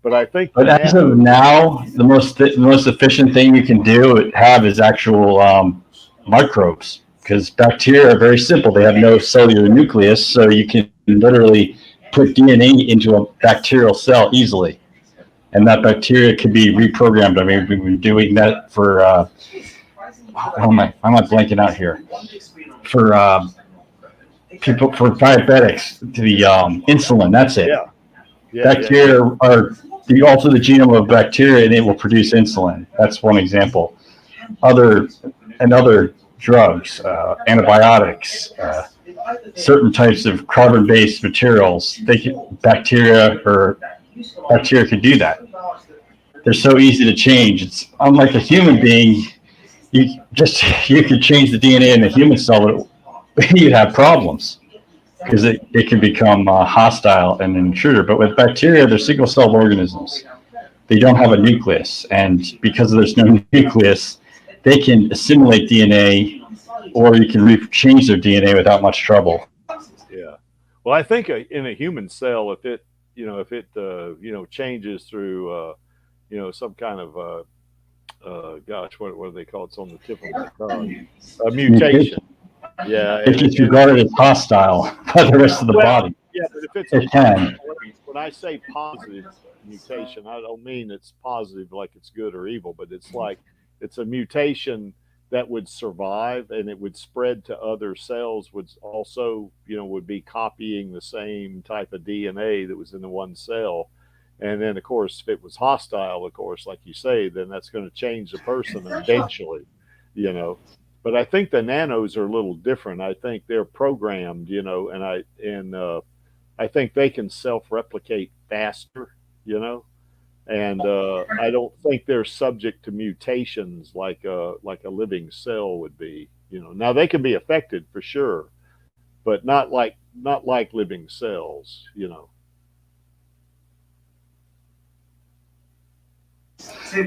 Speaker 1: But I think.
Speaker 3: But as of now, the most efficient thing you can have is actual microbes, because bacteria are very simple. They have no cellular nucleus, so you can literally put DNA into a bacterial cell easily, and that bacteria can be reprogrammed. I mean, we've been doing that for. I'm not blanking out here. For people, for diabetics, to the insulin. That's it. Bacteria are alter the genome of bacteria, and it will produce insulin. That's one example. Other drugs, antibiotics, certain types of carbon-based materials. Bacteria can do that. They're so easy to change. It's unlike a human being. You could change the DNA in a human cell, but you'd have problems, because it can become hostile and an intruder. But with bacteria, they're single-celled organisms. They don't have a nucleus, and because there's no nucleus, they can assimilate DNA, or you can change their DNA without much trouble.
Speaker 1: Yeah. Well, I think in a human cell, if it changes through some kind of what do they call it? It's on the tip of my tongue. A mutation. Yeah,
Speaker 3: it gets regarded as hostile by the rest of the body.
Speaker 1: Yeah, but if
Speaker 3: it can.
Speaker 1: When I say positive mutation, I don't mean it's positive like it's good or evil, but it's like it's a mutation that would survive and it would spread to other cells, would also would be copying the same type of DNA that was in the one cell. And then, of course, if it was hostile, of course, like you say, then that's going to change the person eventually, But I think the nanos are a little different. I think they're programmed, and I think they can self-replicate faster, and I don't think they're subject to mutations like a living cell would be, Now they can be affected for sure, but not like living cells,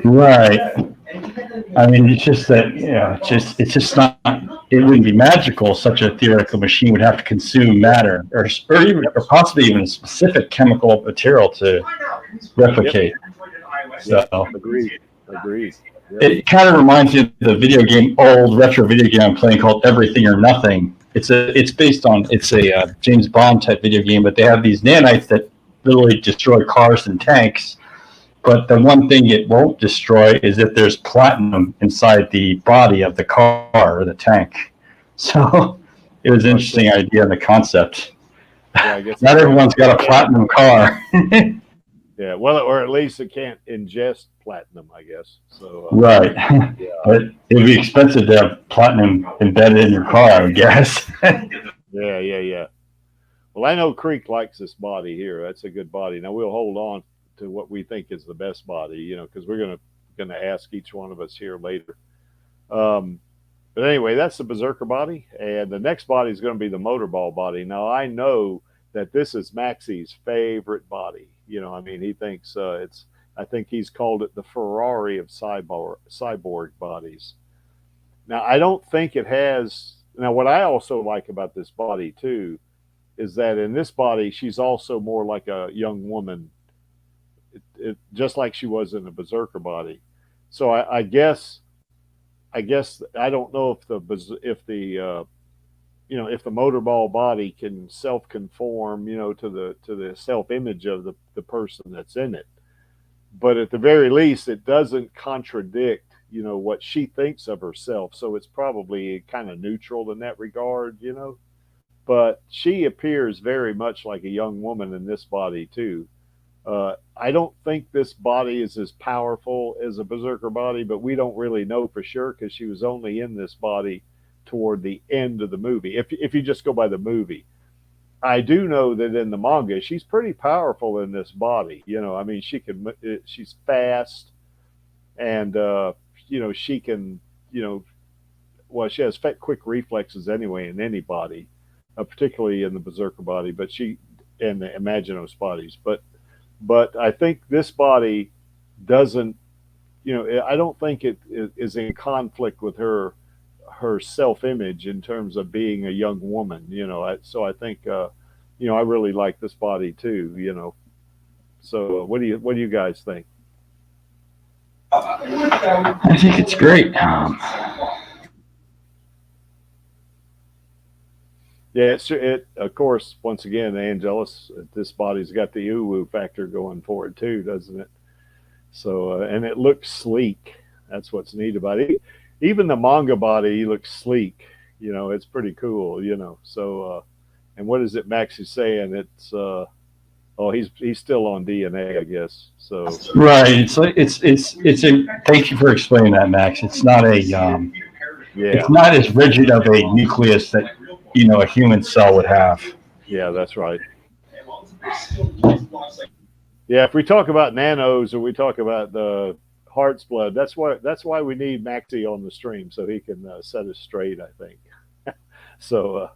Speaker 3: Right. I mean, it's just that it's just not. It wouldn't be magical. Such a theoretical machine would have to consume matter, or possibly even a specific chemical material to replicate.
Speaker 1: Yep. So agreed. Yep.
Speaker 3: It kind of reminds me of the old retro video game I'm playing called Everything or Nothing. It's a James Bond type video game, but they have these nanites that literally destroy cars and tanks. But the one thing it won't destroy is if there's platinum inside the body of the car or the tank. So it was an interesting idea and the concept. Yeah, I guess not everyone's got a platinum car.
Speaker 1: Yeah, well, or at least it can't ingest platinum, I guess. So
Speaker 3: right. Yeah. But it would be expensive to have platinum embedded in your car, I would guess.
Speaker 1: Yeah. Well, I know Creek likes this body here. That's a good body. Now we'll hold on to what we think is the best body, because we're gonna ask each one of us here later. But anyway, that's the Berserker body, and the next body is going to be the Motorball body. Now I know that this is Maxie's favorite body. He thinks I think he's called it the Ferrari of cyborg bodies. Now I don't think it has. Now what I also like about this body too is that in this body she's also more like a young woman. Just like she was in the Berserker body. So I guess I guess I don't know if if the motorball body can self conform, to the self image of the person that's in it. But at the very least, it doesn't contradict, what she thinks of herself. So it's probably kind of neutral in that regard. But she appears very much like a young woman in this body too. I don't think this body is as powerful as a berserker body, but we don't really know for sure because she was only in this body toward the end of the movie. If you just go by the movie, I do know that in the manga, she's pretty powerful in this body. I mean, she's fast, and she can, well, she has quick reflexes anyway in any body, particularly in the berserker body, but she and the Imaginos bodies, but I think this body doesn't, I don't think it is in conflict with her self image in terms of being a young woman. So I think I really like this body too. So what do you guys think?
Speaker 3: I think it's great.
Speaker 1: Yeah, it of course, once again, Angelus, this body's got the uwu factor going for it too, doesn't it? So and it looks sleek. That's what's neat about it. Even the manga body looks sleek. It's pretty cool. So and what is it Max is saying? It's he's still on DNA, I guess. So
Speaker 3: Right. It's a. Thank you for explaining that, Max. It's not a.
Speaker 1: yeah,
Speaker 3: It's not as rigid of a nucleus that a human cell would have.
Speaker 1: yeah, that's right. Yeah, if we talk about nanos or we talk about the heart's blood, that's why we need Maxie on the stream so he can set us straight, I think. So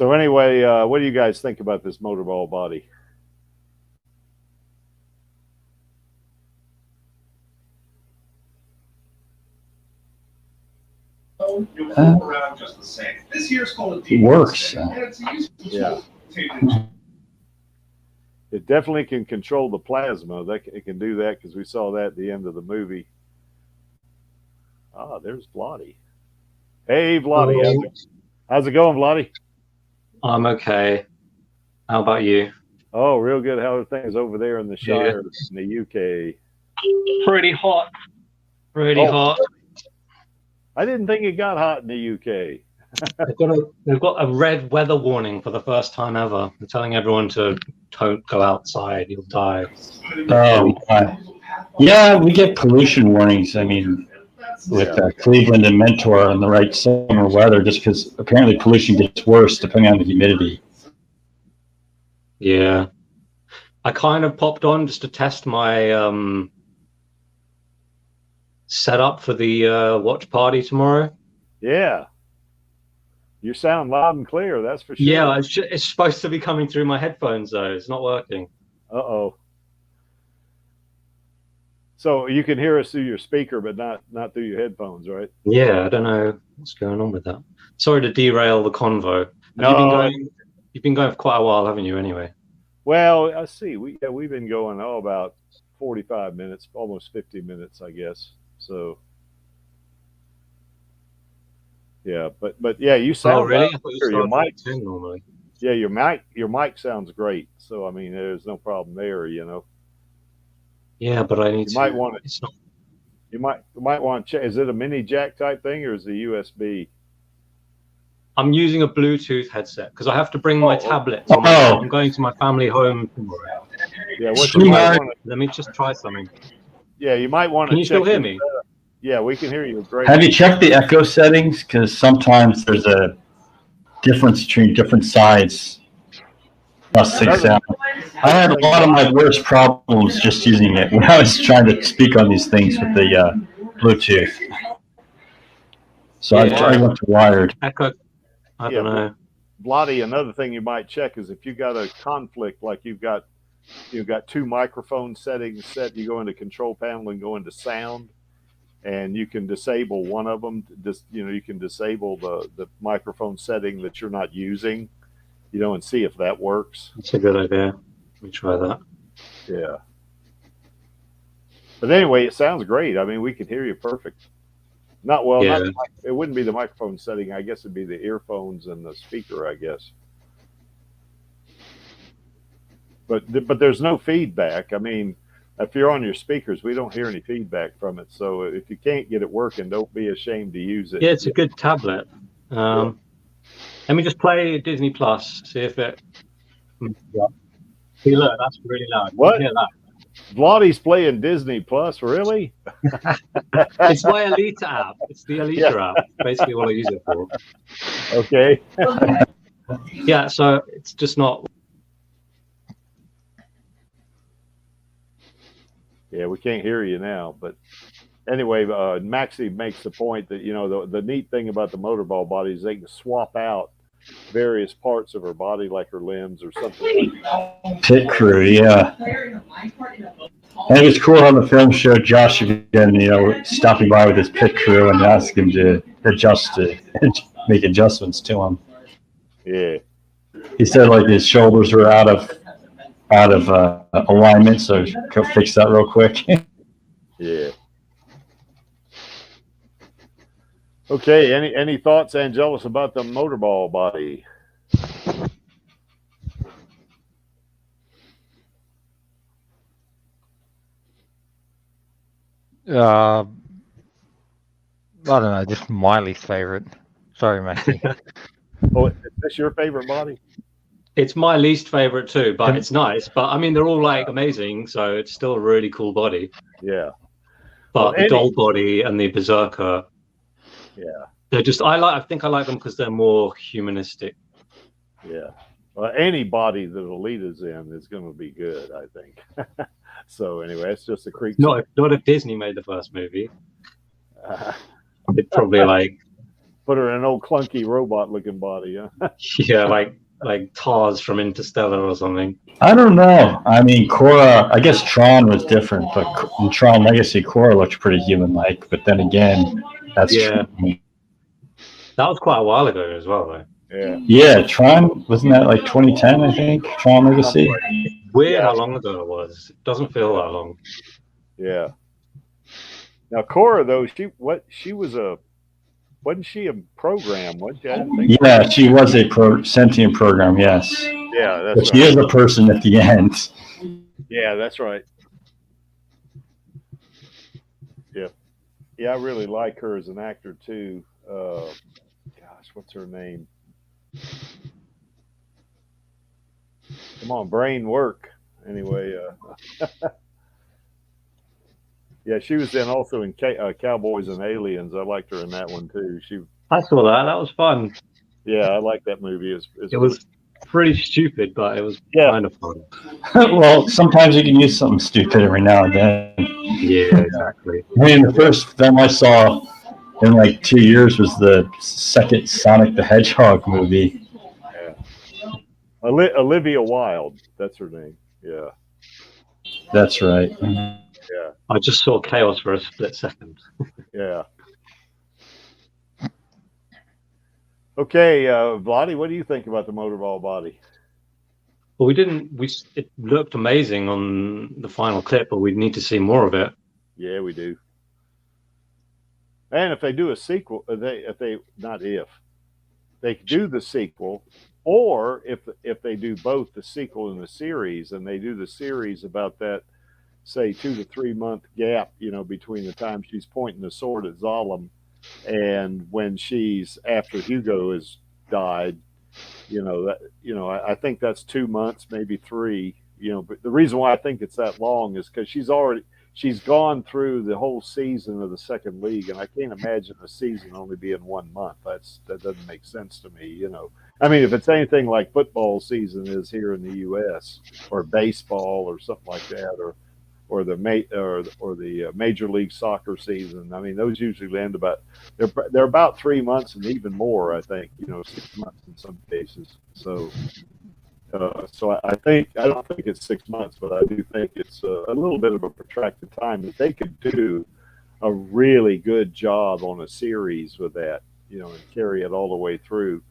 Speaker 1: anyway, what do you guys think about this motorball body?
Speaker 3: It works.
Speaker 1: Yeah. It definitely can control the plasma. It can do that because we saw that at the end of the movie. Ah, there's Vladi. Hey, Vladi. How's it going, Vladi?
Speaker 5: I'm okay. How about you?
Speaker 1: Oh, real good. How are things over there in the Shire, in the UK?
Speaker 5: Pretty hot. Pretty hot.
Speaker 1: I didn't think it got hot in the UK.
Speaker 5: They've got a red weather warning for the first time ever. They're telling everyone to don't go outside. You'll die.
Speaker 3: Oh, yeah, we get pollution warnings. I mean, with Cleveland and Mentor and the right summer weather, just because apparently pollution gets worse depending on the humidity.
Speaker 5: Yeah. I kind of popped on just to test my setup for the watch party tomorrow.
Speaker 1: Yeah. You sound loud and clear, that's for sure.
Speaker 5: Yeah, it's supposed to be coming through my headphones, though. It's not working.
Speaker 1: Uh-oh. So you can hear us through your speaker, but not through your headphones, right?
Speaker 5: Yeah, I don't know what's going on with that. Sorry to derail the convo. You've been going for quite a while, haven't you, anyway?
Speaker 1: Well, I see. We've been going about 45 minutes, almost 50 minutes, I guess. So yeah, but yeah, you sound
Speaker 5: really?
Speaker 1: I thought you your mic
Speaker 5: 10 normally.
Speaker 1: Yeah, your mic sounds great. So I mean, there's no problem there,
Speaker 5: Yeah, but I need
Speaker 1: to. Might want it.
Speaker 5: It's not.
Speaker 1: You might want to check. Is it a mini jack type thing or is it USB?
Speaker 5: I'm using a Bluetooth headset because I have to bring my tablet. I'm going to my family home tomorrow.
Speaker 1: Yeah,
Speaker 5: let me just try something.
Speaker 1: Yeah, you might want to.
Speaker 5: Can you still hear me?
Speaker 1: Yeah, we can hear you great.
Speaker 3: Have you checked the echo settings? Because sometimes there's a difference between different sides. Sound. I had a lot of my worst problems just using it when I was trying to speak on these things with the Bluetooth. So I went to wired.
Speaker 5: Echo. I don't know.
Speaker 1: Vladi, another thing you might check is if you got a conflict, like you've got two microphone settings set, you go into control panel and go into sound, and you can disable one of them. You can disable the microphone setting that you're not using, and see if that works.
Speaker 5: That's a good idea. Let me try that.
Speaker 1: Yeah. But anyway, it sounds great. I mean, we can hear you perfect. Not well.
Speaker 5: Yeah.
Speaker 1: Not it wouldn't be the microphone setting. I guess it'd be the earphones and the speaker. I guess. But there's no feedback. I mean, if you're on your speakers, we don't hear any feedback from it. So if you can't get it working, don't be ashamed to use it.
Speaker 5: Yeah, it's a good tablet. Let me just play Disney Plus, see if it. See, look, that's really loud.
Speaker 1: What?
Speaker 5: You hear that?
Speaker 1: Vladdy's playing Disney Plus, really?
Speaker 5: It's my Alita app. It's the Alita app. Basically, what I use it for.
Speaker 1: Okay.
Speaker 5: Yeah, so it's just not.
Speaker 1: Yeah, we can't hear you now, but anyway, Maxie makes the point that the neat thing about the motorball body is they can swap out various parts of her body, like her limbs or something.
Speaker 3: Pit crew, yeah. And it was cool how the film showed Josh again, stopping by with his pit crew and asking him to make adjustments to him.
Speaker 1: Yeah.
Speaker 3: He said like his shoulders were out of alignment, so go fix that real quick.
Speaker 1: Yeah. Okay. Any thoughts, Angelus, about the motorball body?
Speaker 2: I don't know, just my least favorite. Sorry, Maxie.
Speaker 1: Oh, is this your favorite body?
Speaker 5: It's my least favorite too, but it's nice. But I mean, they're all like amazing, so it's still a really cool body.
Speaker 1: Yeah.
Speaker 5: But the doll body and the berserker,
Speaker 1: yeah,
Speaker 5: they're just. I think I like them because they're more humanistic.
Speaker 1: Yeah. Well, any body that Alita's in is going to be good, I think. So anyway, it's just a creep.
Speaker 5: Not if Disney made the first movie. It'd probably like
Speaker 1: put her in an old clunky robot-looking body, huh?
Speaker 5: Yeah, like Tars from Interstellar or something.
Speaker 3: I don't know. I mean, Korra, I guess Tron was different, but in Tron Legacy, Korra looked pretty human-like. But then again, that's
Speaker 5: That was quite a while ago as well, though.
Speaker 1: Yeah.
Speaker 3: Yeah, Tron, wasn't that like 2010, I think? Tron Legacy?
Speaker 5: Weird how long ago it was. It doesn't feel that long.
Speaker 1: Yeah. Now, Korra, though, wasn't she a program?
Speaker 3: Yeah, she was a sentient program, yes.
Speaker 1: Yeah, that's
Speaker 3: but she is a person at the end.
Speaker 1: Yeah, that's right. Yeah. Yeah, I really like her as an actor, too. Gosh, what's her name? Come on, brain work. Anyway, yeah, she was also in Cowboys and Aliens. I liked her in that one too.
Speaker 5: I saw that. That was fun.
Speaker 1: Yeah, I like that movie.
Speaker 5: It was pretty stupid, but it was kind of fun.
Speaker 3: Well, sometimes you can use something stupid every now and then.
Speaker 5: Yeah, exactly.
Speaker 3: I mean, the first film I saw in like 2 years was the second Sonic the Hedgehog movie.
Speaker 1: Yeah. Olivia Wilde, that's her name. Yeah.
Speaker 3: That's right.
Speaker 1: Yeah.
Speaker 5: I just saw Chaos for a split second.
Speaker 1: Yeah. Okay, Vladdy, what do you think about the motorball body?
Speaker 5: Well, it looked amazing on the final clip, but we need to see more of it.
Speaker 1: Yeah, we do. And if they do a sequel, they do the sequel, or if they do both the sequel and the series, and they do the series about that, say 2 to 3 month gap, between the time she's pointing the sword at Zalem and when she's after Hugo has died, I think that's 2 months, maybe 3. But the reason why I think it's that long is because she's gone through the whole season of the second league, and I can't imagine a season only being 1 month. That doesn't make sense to me. I mean, if it's anything like football season is here in the U.S. or baseball or something like that, or the Major League Soccer season. I mean, those usually end they're about 3 months and even more. I think 6 months in some cases. So I don't think it's 6 months, but I do think it's a little bit of a protracted time. If they could do a really good job on a series with that, and carry it all the way through.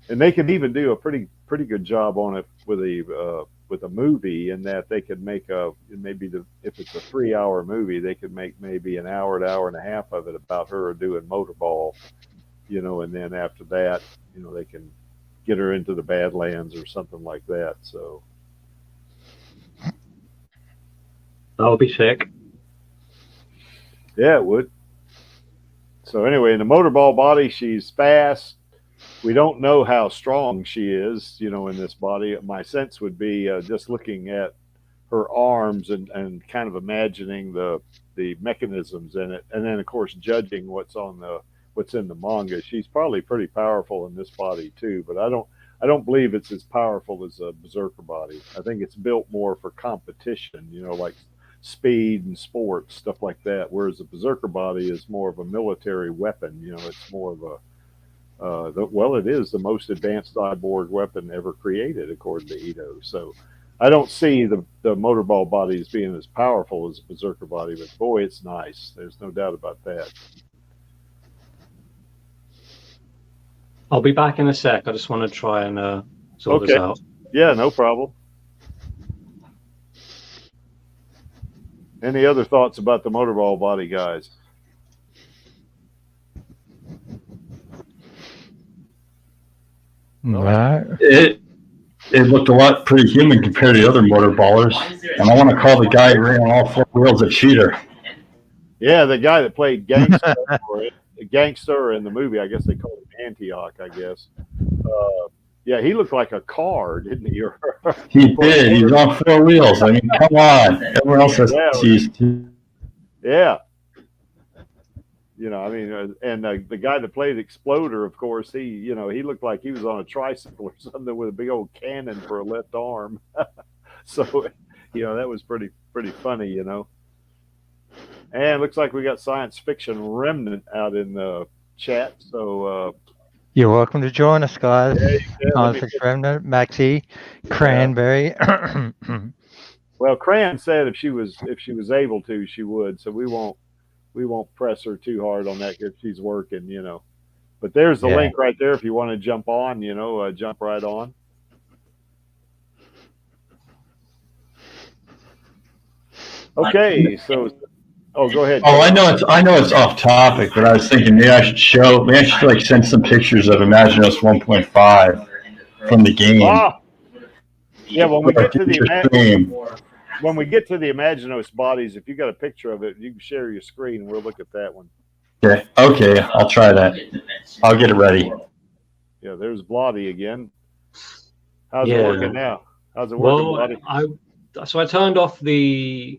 Speaker 1: And they could even do a pretty good job on it with a movie, in that they could make if it's a 3-hour movie, they could make maybe an hour and a half of it about her doing motorball, and then after that, they can get her into the Badlands or something like that. So
Speaker 5: That would be sick.
Speaker 1: yeah, it would. So anyway, in the motorball body, she's fast. We don't know how strong she is, in this body. My sense would be just looking at her arms and kind of imagining the mechanisms in it, and then of course judging what's in the manga. She's probably pretty powerful in this body too, but I don't believe it's as powerful as a berserker body. I think it's built more for competition, like speed and sports, stuff like that. Whereas the berserker body is more of a military weapon. It's more of a it is the most advanced cyborg weapon ever created, according to Ito. So I don't see the motorball body as being as powerful as a berserker body, but boy, it's nice. There's no doubt about that.
Speaker 5: I'll be back in a sec. I just want to try and sort this out.
Speaker 1: Yeah, no problem. Any other thoughts about the motorball body, guys?
Speaker 2: No.
Speaker 3: It looked a lot pretty human compared to the other motorballers, and I want to call the guy who ran on all 4 wheels a cheater.
Speaker 1: Yeah, the guy that played gangster in the movie, I guess they called him Antioch, I guess. Yeah, he looked like a car, didn't he?
Speaker 3: He did. He was on 4 wheels. I mean, come on. Everyone else has cheese.
Speaker 1: Yeah. And the guy that played Exploder, of course, he looked like he was on a tricycle or something with a big old cannon for a left arm. So, that was pretty funny, And it looks like we got Science Fiction Remnant out in the chat. So
Speaker 2: you're welcome to join us, guys.
Speaker 1: Yeah,
Speaker 2: Science Fiction Remnant, Maxie, Cranberry.
Speaker 1: Well, Cran said if she was able to, she would. So we won't press her too hard on that because she's working, But there's the link right there if you want to jump on, jump right on. Okay, so go ahead.
Speaker 3: Oh, I know it's off topic, but I was thinking maybe I should send some pictures of Imaginos 1.5 from the game.
Speaker 1: Yeah, when we get to the Imaginos bodies, if you got a picture of it, you can share your screen and we'll look at that one.
Speaker 3: Okay, I'll try that. I'll get it ready.
Speaker 1: Yeah, there's Blotty again. How's it working now? How's it working, Blotty?
Speaker 5: So I turned off the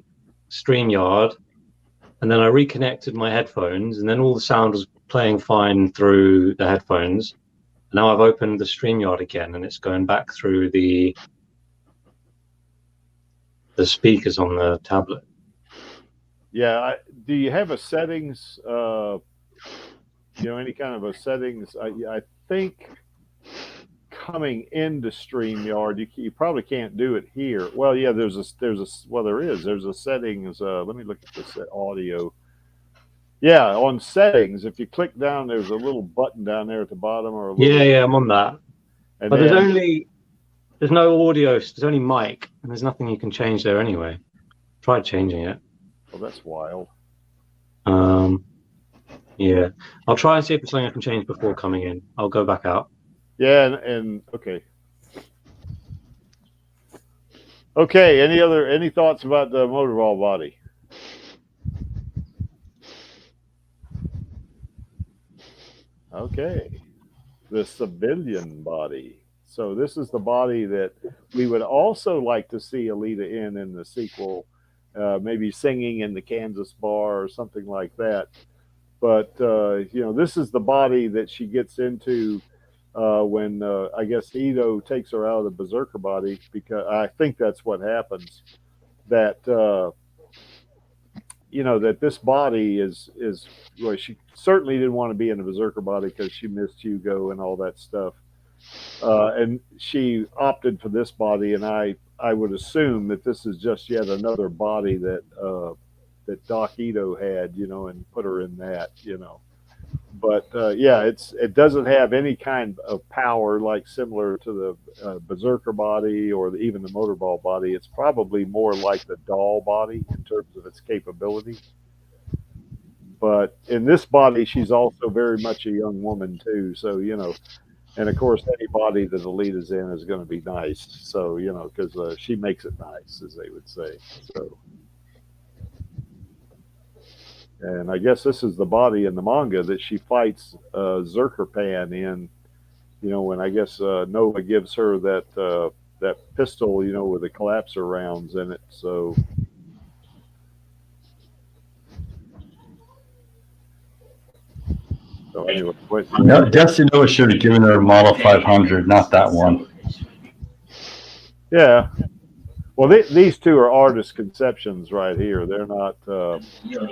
Speaker 5: StreamYard, and then I reconnected my headphones, and then all the sound was playing fine through the headphones. Now I've opened the StreamYard again, and it's going back through the speakers on the tablet.
Speaker 1: Yeah. Do you have a settings? Any kind of a settings? I think coming into StreamYard, you probably can't do it here. Well, yeah, there's a settings. Let me look at this audio. Yeah, on settings, if you click down, there's a little button down there at the bottom, or
Speaker 5: I'm on that. But there's no audio. There's only mic, and there's nothing you can change there anyway. Tried changing it.
Speaker 1: Well, that's wild.
Speaker 5: Yeah, I'll try and see if there's something I can change before coming in. I'll go back out.
Speaker 1: Yeah, and okay. Okay, any thoughts about the motorball body? Okay. The civilian body. So this is the body that we would also like to see Alita in the sequel, maybe singing in the Kansas bar or something like that. But this is the body that she gets into when I guess Ito takes her out of the berserker body, because I think that's what happens. That that this body is well, she certainly didn't want to be in the berserker body because she missed Hugo and all that stuff, and she opted for this body. And I would assume that this is just yet another body that Doc Ito had, and put her in that, But yeah, it doesn't have any kind of power like similar to the Berserker body or even the Motorball body. It's probably more like the doll body in terms of its capability. But in this body, she's also very much a young woman too. So and of course, any body that Alita's in is going to be nice. So because she makes it nice, as they would say. So. And I guess this is the body in the manga that she fights Zerkerpan in. When I guess Nova gives her that pistol, with the collapser rounds in it. So anyway,
Speaker 3: No, Destiny Nova should have given her a Model 500, not that one.
Speaker 1: Yeah. Well, these two are artist conceptions right here. They're not.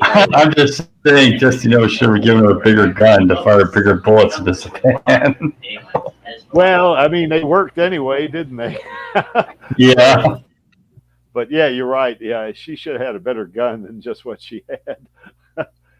Speaker 3: I'm just saying, Destiny Nova should have given her a bigger gun to fire bigger bullets into Japan.
Speaker 1: Well, I mean, they worked anyway, didn't they?
Speaker 3: Yeah.
Speaker 1: But yeah, you're right. Yeah, she should have had a better gun than just what she had.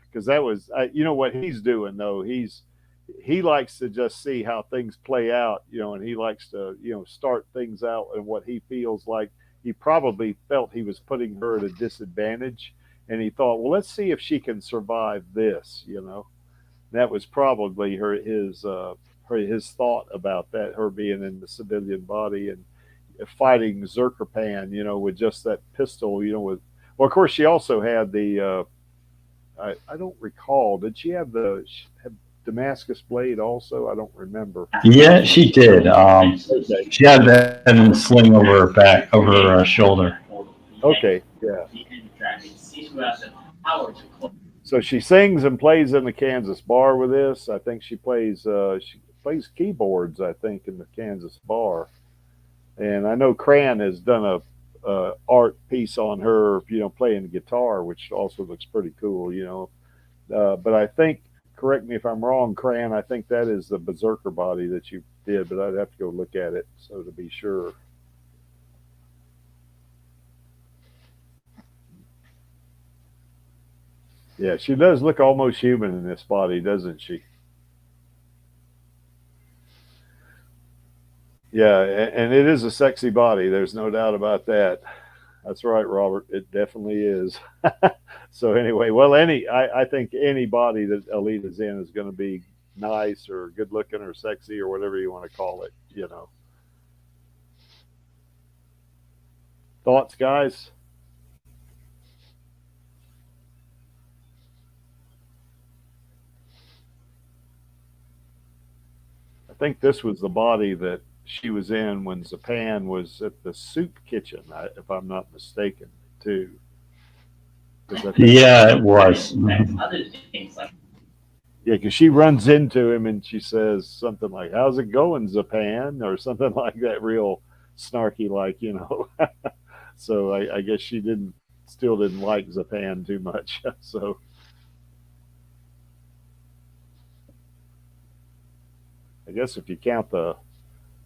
Speaker 1: Because that was, what he's doing though. He likes to just see how things play out, and he likes to, start things out and what he feels like. He probably felt he was putting her at a disadvantage, and he thought, well, let's see if she can survive this. That was probably his thought about that, her being in the civilian body and fighting Zerkerpan, with just that pistol, well, of course, she also had the. I don't recall. Did she have the Damascus blade also? I don't remember.
Speaker 3: Yeah, she did. She had that in the sling over her back, over her shoulder.
Speaker 1: Okay, yeah. So she sings and plays in the Kansas bar with this. I think she plays keyboards, I think, in the Kansas bar. And I know Cran has done a art piece on her, playing the guitar, which also looks pretty cool, But I think, correct me if I'm wrong, Cran, I think that is the Berserker body that you did, but I'd have to go look at it so to be sure. Yeah, she does look almost human in this body, doesn't she? Yeah, and it is a sexy body. There's no doubt about that. That's right, Robert. It definitely is. So anyway, well, I think any body that Alita's in is going to be nice or good looking or sexy or whatever you want to call it. Thoughts, guys? I think this was the body that she was in when Zapan was at the soup kitchen, if I'm not mistaken, too.
Speaker 3: Yeah, it was.
Speaker 1: Yeah, because she runs into him and she says something like, "How's it going, Zapan?" or something like that, real snarky, like. So I guess she still didn't like Zapan too much. So. I guess if you count the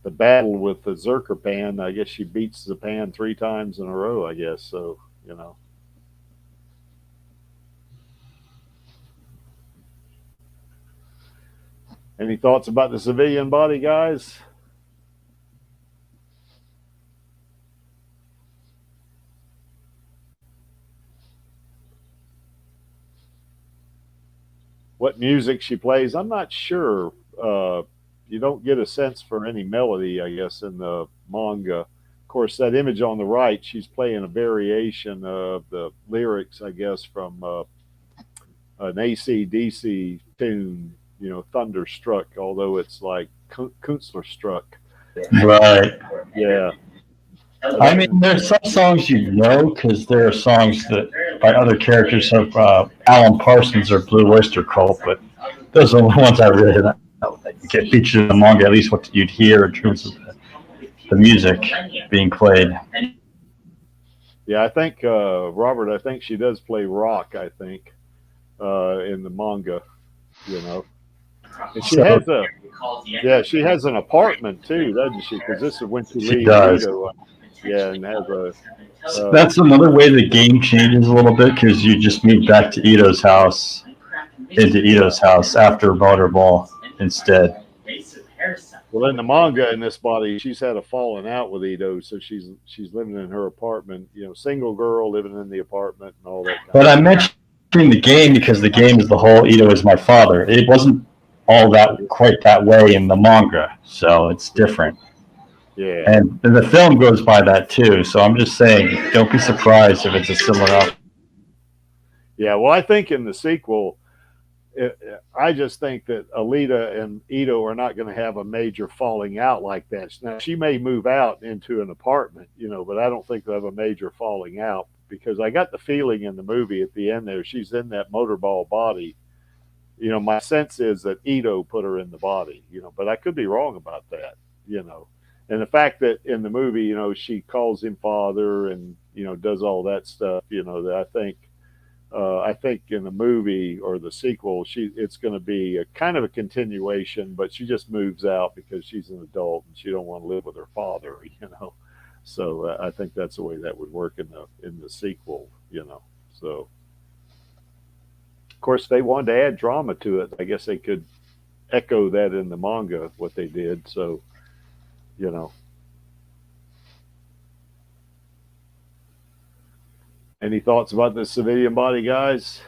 Speaker 1: battle with the Zerkerpan, I guess she beats Zapan 3 times in a row, I guess. So, Any thoughts about the civilian body, guys? What music she plays, I'm not sure. You don't get a sense for any melody, I guess, in the manga. Of course, that image on the right, she's playing a variation of the lyrics, I guess, from an AC/DC tune, Thunderstruck, although it's like Kunstlerstruck.
Speaker 3: Right.
Speaker 1: Yeah.
Speaker 3: I mean, there's some songs because there are songs that by other characters of Alan Parsons or Blue Oyster Cult, but those are the ones I really don't get featured in the manga, at least what you'd hear in terms of the music being played.
Speaker 1: Yeah, I think, Robert, I think she does play rock, I think, in the manga, And she has an apartment too, doesn't she? Because this is when she leaves Ito. Yeah, and has a.
Speaker 3: That's another way the game changes a little bit because you just move back to Ito's house. into Ito's house after Motorball instead.
Speaker 1: Well, in the manga, in this body, she's had a falling out with Ito, so she's living in her apartment. You know, single girl living in the apartment and all that.
Speaker 3: But I mentioned the game because the game is the whole Ito is my father. It wasn't all that quite that way in the manga, so it's different.
Speaker 1: Yeah.
Speaker 3: And the film goes by that too. So I'm just saying, don't be surprised if it's a similar.
Speaker 1: Yeah. Well, I think in the sequel, I just think that Alita and Ito are not going to have a major falling out like that. Now, she may move out into an apartment, you know, but I don't think they'll have a major falling out because I got the feeling in the movie at the end there, she's in that motorball body. You know, my sense is that Ito put her in the body, you know, but I could be wrong about that, you know. And the fact that in the movie, you know, she calls him father and, you know, does all that stuff, you know, that I think in the movie or the sequel, it's going to be a kind of a continuation, but she just moves out because she's an adult and she don't want to live with her father, you know. So I think that's the way that would work in the sequel, you know. So of course they wanted to add drama to it. I guess they could echo that in the manga what they did. So you know. Any thoughts about the civilian body, guys?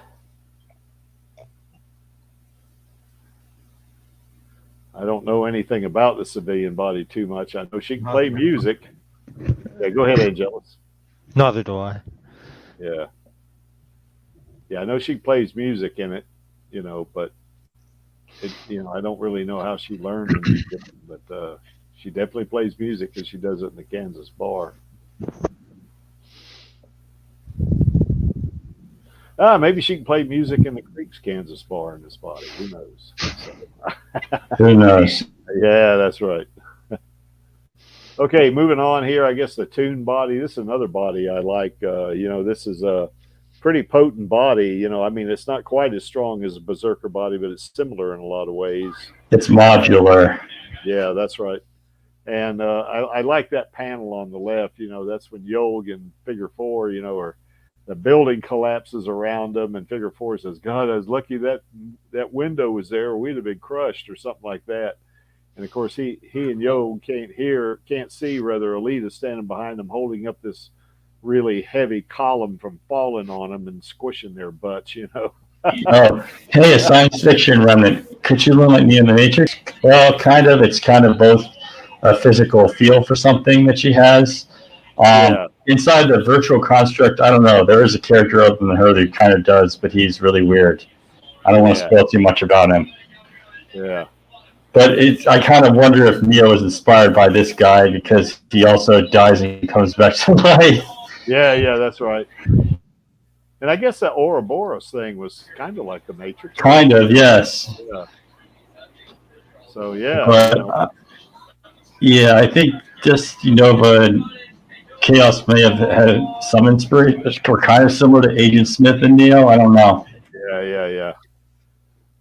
Speaker 1: I don't know anything about the civilian body too much. I know she can play music. Yeah, go ahead, Angelus.
Speaker 2: Neither do I.
Speaker 1: Yeah. Yeah, I know she plays music in it, you know, but you know, I don't really know how she learned the music, but she definitely plays music because she does it in the Kansas bar. Maybe she can play music in the Creeks, Kansas bar in this body. Who knows?
Speaker 3: Who knows?
Speaker 1: Yeah, that's right. Okay, moving on here. I guess the Toon body. This is another body I like. You know, this is a pretty potent body. You know, I mean, it's not quite as strong as a Berserker body, but it's similar in a lot of ways.
Speaker 3: It's modular.
Speaker 1: Yeah, that's right. And I like that panel on the left. You know, that's when Yolg and Figure 4, you know, are the building collapses around them, and Figure 4 says, "God, I was lucky that window was there, or we'd have been crushed," or something like that. And of course, he and Yolg can't see rather Alita standing behind them, holding up this really heavy column from falling on them and squishing their butts. You know.
Speaker 3: Oh, hey, a science fiction remnant. Could you learn like me in the Matrix? Well, kind of. It's kind of both a physical feel for something that she has.
Speaker 1: Yeah.
Speaker 3: Inside the virtual construct, I don't know. There is a character other than her that kind of does, but he's really weird. I don't want to spoil too much about him.
Speaker 1: Yeah.
Speaker 3: But I kind of wonder if Neo is inspired by this guy because he also dies and comes back to life.
Speaker 1: Yeah, that's right. And I guess that Ouroboros thing was kind of like the Matrix.
Speaker 3: Kind of, yes.
Speaker 1: Yeah. So, yeah.
Speaker 3: But,
Speaker 1: you know.
Speaker 3: Yeah, I think just Nova and Chaos may have had some inspiration. Or kind of similar to Agent Smith and Neo. I don't know.
Speaker 1: Yeah.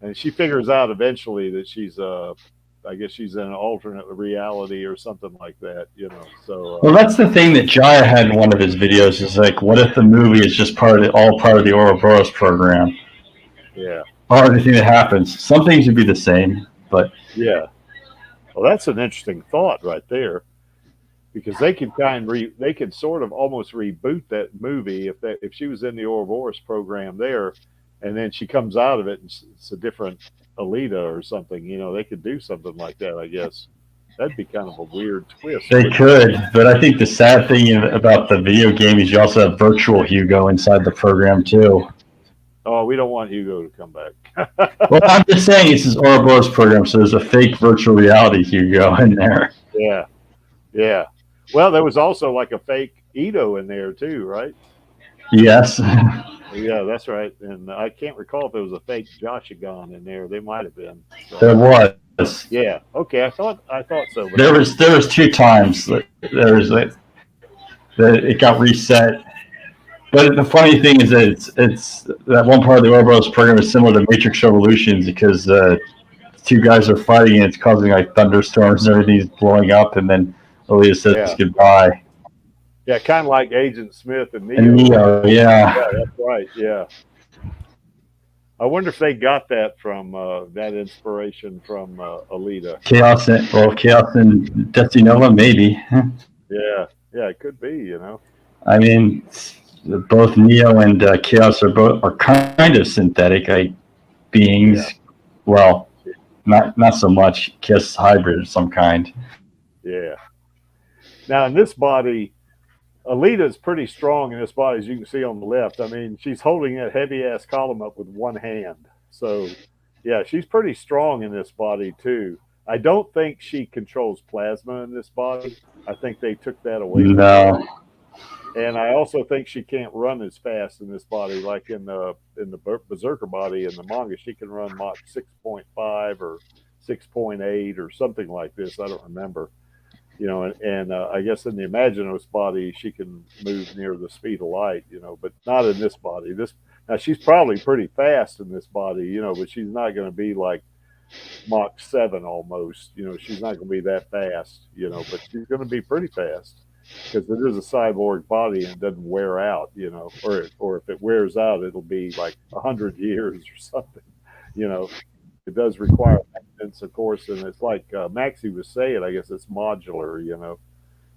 Speaker 1: And she figures out eventually that she's I guess she's in an alternate reality or something like that, you know. So
Speaker 3: well, that's the thing that Jaya had in one of his videos. Is like, what if the movie is just all part of the Ouroboros program?
Speaker 1: Yeah.
Speaker 3: Or anything that happens. Some things would be the same, but
Speaker 1: yeah. Well, that's an interesting thought right there, because they could they could sort of almost reboot that movie if she was in the Ouroboros program there, and then she comes out of it and it's a different Alita or something. You know, they could do something like that. I guess that'd be kind of a weird twist.
Speaker 3: They could, but I think the sad thing about the video game is you also have virtual Hugo inside the program too.
Speaker 1: Oh, we don't want Hugo to come back.
Speaker 3: Well, I'm just saying it's his Ouroboros program, so there's a fake virtual reality Hugo in there.
Speaker 1: Yeah. Well, there was also like a fake Ito in there too, right?
Speaker 3: Yes.
Speaker 1: Yeah, that's right. And I can't recall if it was a fake Joshigon in there. They might have been. So.
Speaker 3: There was.
Speaker 1: Yeah. Okay. I thought so. But
Speaker 3: there was 2 times that it got reset. But the funny thing is that it's that one part of the Ouroboros program is similar to Matrix Revolutions because 2 guys are fighting and it's causing like thunderstorms and everything's blowing up, and then Alita says goodbye.
Speaker 1: Yeah, kind of like Agent Smith and Neo.
Speaker 3: And Neo, yeah.
Speaker 1: Yeah, that's right. Yeah. I wonder if they got that from that inspiration from Alita.
Speaker 3: Chaos and Destiny Nova, maybe.
Speaker 1: Yeah, yeah, it could be. You know.
Speaker 3: I mean, both Neo and Chaos are kind of synthetic beings.
Speaker 1: Yeah.
Speaker 3: Well, not so much. Chaos hybrid of some kind.
Speaker 1: Yeah. Now in this body, Alita is pretty strong in this body, as you can see on the left. I mean, she's holding that heavy ass column up with one hand. So, yeah, she's pretty strong in this body too. I don't think she controls plasma in this body. I think they took that away from her.
Speaker 3: No.
Speaker 1: And I also think she can't run as fast in this body, like in the Berserker body in the manga. She can run Mach 6.5 or 6.8 or something like this. I don't remember. You know, and I guess in the Imaginos body, she can move near the speed of light. You know, but not in this body. Now she's probably pretty fast in this body. You know, but she's not going to be like Mach 7 almost. You know, she's not going to be that fast. You know, but she's going to be pretty fast because it is a cyborg body and it doesn't wear out. You know, or if it wears out, it'll be like 100 years or something. You know, it does require maintenance, of course, and it's like Maxie was saying. I guess it's modular, you know.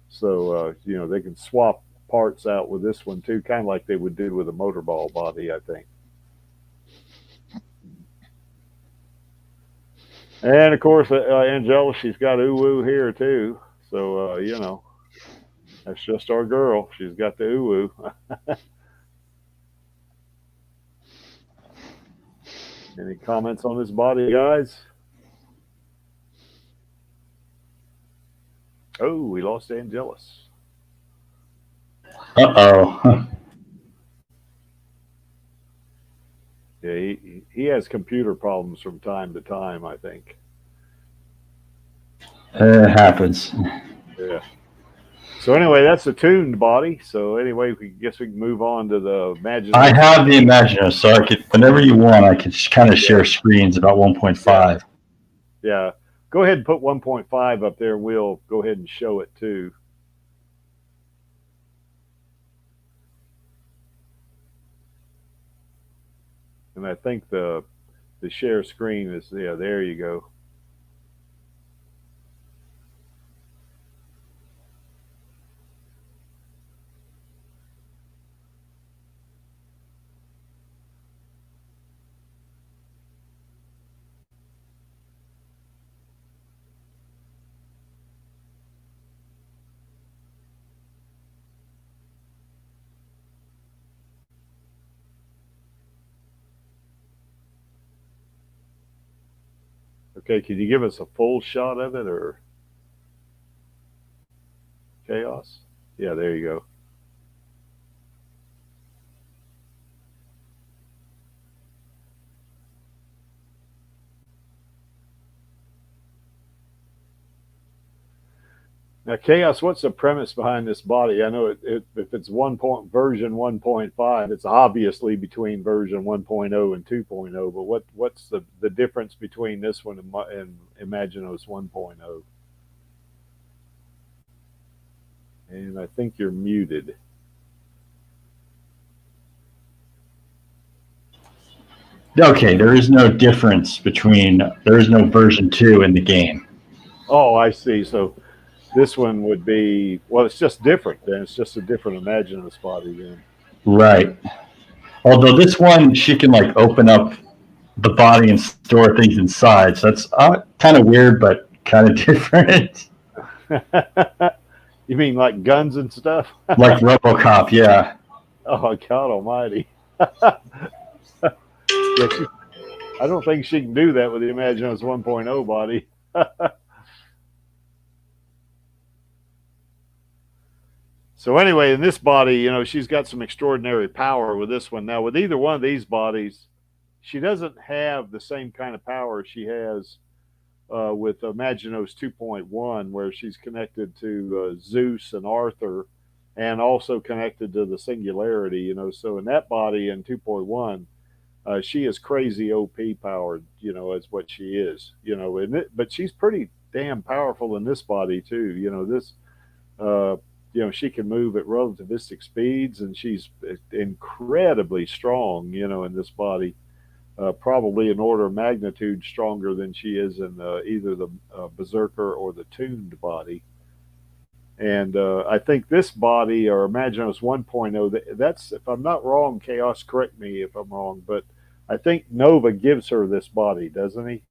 Speaker 1: So you know they can swap parts out with this one too, kind of like they would do with a motorball body, I think. And of course, Angela, she's got Uwu here too. So you know, that's just our girl. She's got the Uwu. Any comments on this body, guys? Oh, we lost Angelus.
Speaker 3: Uh-oh.
Speaker 1: Yeah, he has computer problems from time to time, I think.
Speaker 3: It happens.
Speaker 1: Yeah. So anyway, that's the tuned body. So anyway, we guess we can move on to the Imaginos.
Speaker 3: I have the Imaginer, so I could, whenever you want, I could kind of share screens about 1.5.
Speaker 1: Yeah. Go ahead and put 1.5 up there, and we'll go ahead and show it too. And I think the share screen is, yeah, there you go. Okay, can you give us a full shot of it, or Chaos? Yeah, there you go. Now, Chaos, what's the premise behind this body? I know if it's version 1.5, it's obviously between version 1.0 and 2.0. But what's the difference between this one and Imaginos 1.0? And I think you're muted.
Speaker 3: Okay, there is no difference there is no version 2 in the game.
Speaker 1: Oh, I see. So this one would be, well, it's just different then. It's just a different Imaginos body then.
Speaker 3: Right. Although this one, she can like open up the body and store things inside. So that's kind of weird, but kind of different.
Speaker 1: You mean like guns and stuff?
Speaker 3: Like RoboCop, yeah.
Speaker 1: Oh, God almighty. Yeah, I don't think she can do that with the Imaginos 1.0 body. So anyway, in this body, you know, she's got some extraordinary power with this one. Now, with either one of these bodies, she doesn't have the same kind of power she has with Imaginos 2.1, where she's connected to Zeus and Arthur, and also connected to the Singularity. You know, so in that body in 2.1, she is crazy OP powered. You know, as what she is. You know, but she's pretty damn powerful in this body too. You know, this. You know, she can move at relativistic speeds, and she's incredibly strong, you know, in this body. probably an order of magnitude stronger than she is in either the Berserker or the tuned body. And I think this body, or Imaginos 1.0, that's, if I'm not wrong, Chaos, correct me if I'm wrong, but I think Nova gives her this body, doesn't he?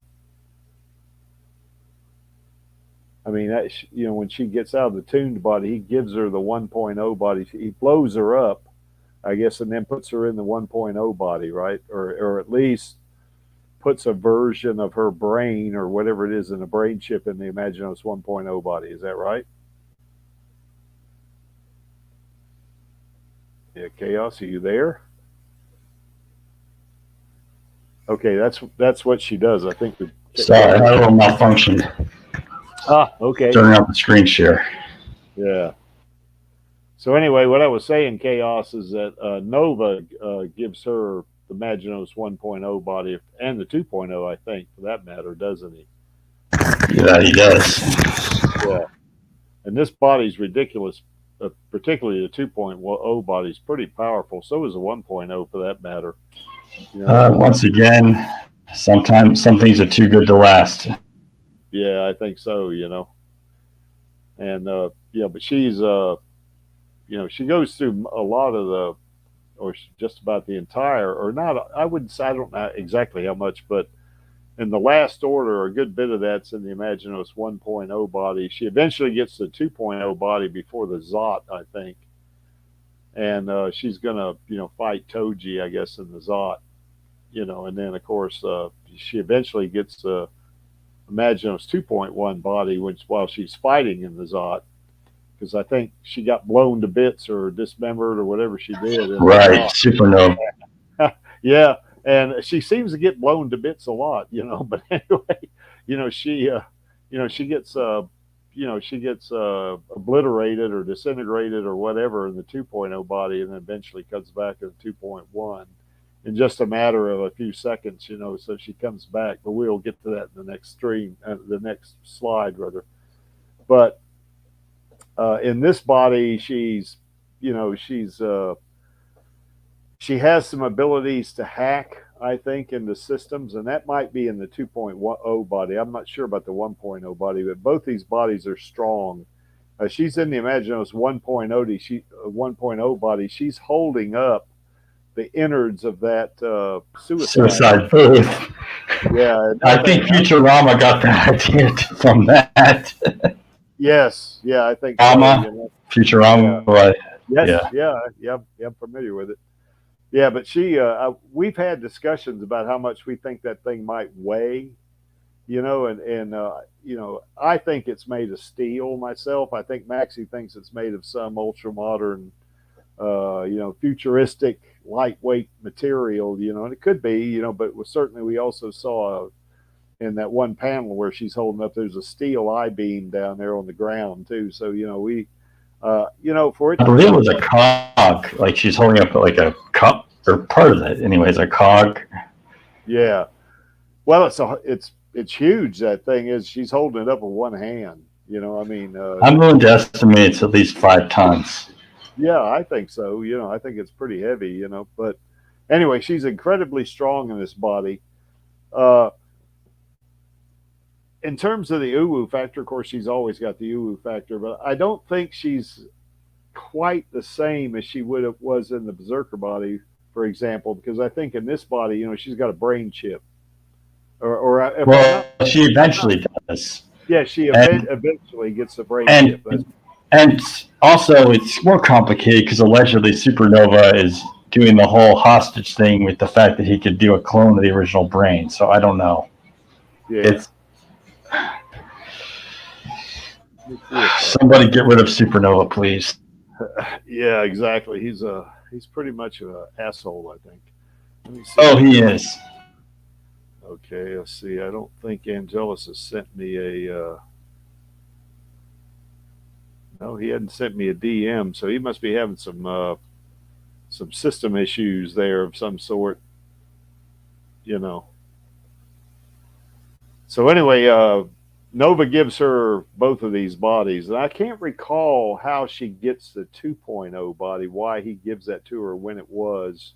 Speaker 1: I mean, that, when she gets out of the tuned body, he gives her the 1.0 body. He blows her up, I guess, and then puts her in the 1.0 body, right? Or at least puts a version of her brain or whatever it is in the brain chip in the Imaginos 1.0 body. Is that right? Yeah, Chaos, are you there? Okay, that's what she does. I think.
Speaker 3: Sorry, I had a little malfunction.
Speaker 1: Okay.
Speaker 3: Turning off the screen share.
Speaker 1: Yeah. So anyway, what I was saying, Chaos, is that Nova gives her the Imaginos 1.0 body and the 2.0, I think, for that matter, doesn't he?
Speaker 3: Yeah, he does.
Speaker 1: Yeah. And this body's ridiculous, particularly the 2.0 body's pretty powerful. So is the 1.0 for that matter.
Speaker 3: Once again, sometimes some things are too good to last.
Speaker 1: Yeah, I think so, And yeah, but she's she goes through a lot of the, or just about the entire, or not, I wouldn't say, I don't know exactly how much, but in the last order, a good bit of that's in the Imaginos 1.0 body. She eventually gets the 2.0 body before the Zot, I think. And she's going to, fight Toji, I guess, in the Zot, and then, of course, she eventually gets the Imaginos 2.1 body while she's fighting in the Zot. Because I think she got blown to bits or dismembered or whatever she did.
Speaker 3: Right, supernova.
Speaker 1: Yeah, and she seems to get blown to bits a lot, But anyway, she gets, obliterated or disintegrated or whatever in the 2.0 body, and then eventually comes back in 2.1 in just a matter of a few seconds, So she comes back, but we'll get to that in the next stream, the next slide, rather. But in this body, she has some abilities to hack, I think, into systems, and that might be in the 2.0 body. I'm not sure about the 1.0 body, but both these bodies are strong. She's in the Imaginos 1.0 body. She's holding up the innards of that
Speaker 3: suicide booth.
Speaker 1: Yeah,
Speaker 3: I think Futurama got that idea from that.
Speaker 1: Yes, yeah, I think
Speaker 3: so. Futurama,
Speaker 1: yeah. Yes, I'm familiar with it. Yeah, but we've had discussions about how much we think that thing might weigh, and I think it's made of steel myself. I think Maxie thinks it's made of some ultra modern, futuristic, lightweight material, and it could be, but certainly we also saw in that one panel where she's holding up, there's a steel I-beam down there on the ground too. So, for it,
Speaker 3: I believe it was a cog, like she's holding up like a cup or part of it. Anyways, a cog.
Speaker 1: Yeah. Well, it's huge. That thing is. She's holding it up with one hand. I'm
Speaker 3: willing to estimate it's at least 5 tons.
Speaker 1: Yeah, I think so. I think it's pretty heavy. But anyway, she's incredibly strong in this body. In terms of the uwu factor, of course, she's always got the uwu factor, but I don't think she's quite the same as she was in the Berserker body, for example, because I think in this body, she's got a brain chip.
Speaker 3: She eventually does.
Speaker 1: Yeah, she eventually gets the brain chip.
Speaker 3: And also, it's more complicated because allegedly Supernova is doing the whole hostage thing with the fact that he could do a clone of the original brain. So I don't know.
Speaker 1: Yeah.
Speaker 3: Somebody get rid of Supernova, please.
Speaker 1: Yeah, exactly. He's pretty much an asshole, I think.
Speaker 3: Let me see. Oh, he is.
Speaker 1: Okay, let's see. I don't think Angelus has sent me a. No, he hadn't sent me a DM, so he must be having some system issues there of some sort. So anyway, Nova gives her both of these bodies, and I can't recall how she gets the 2.0 body, why he gives that to her when it was.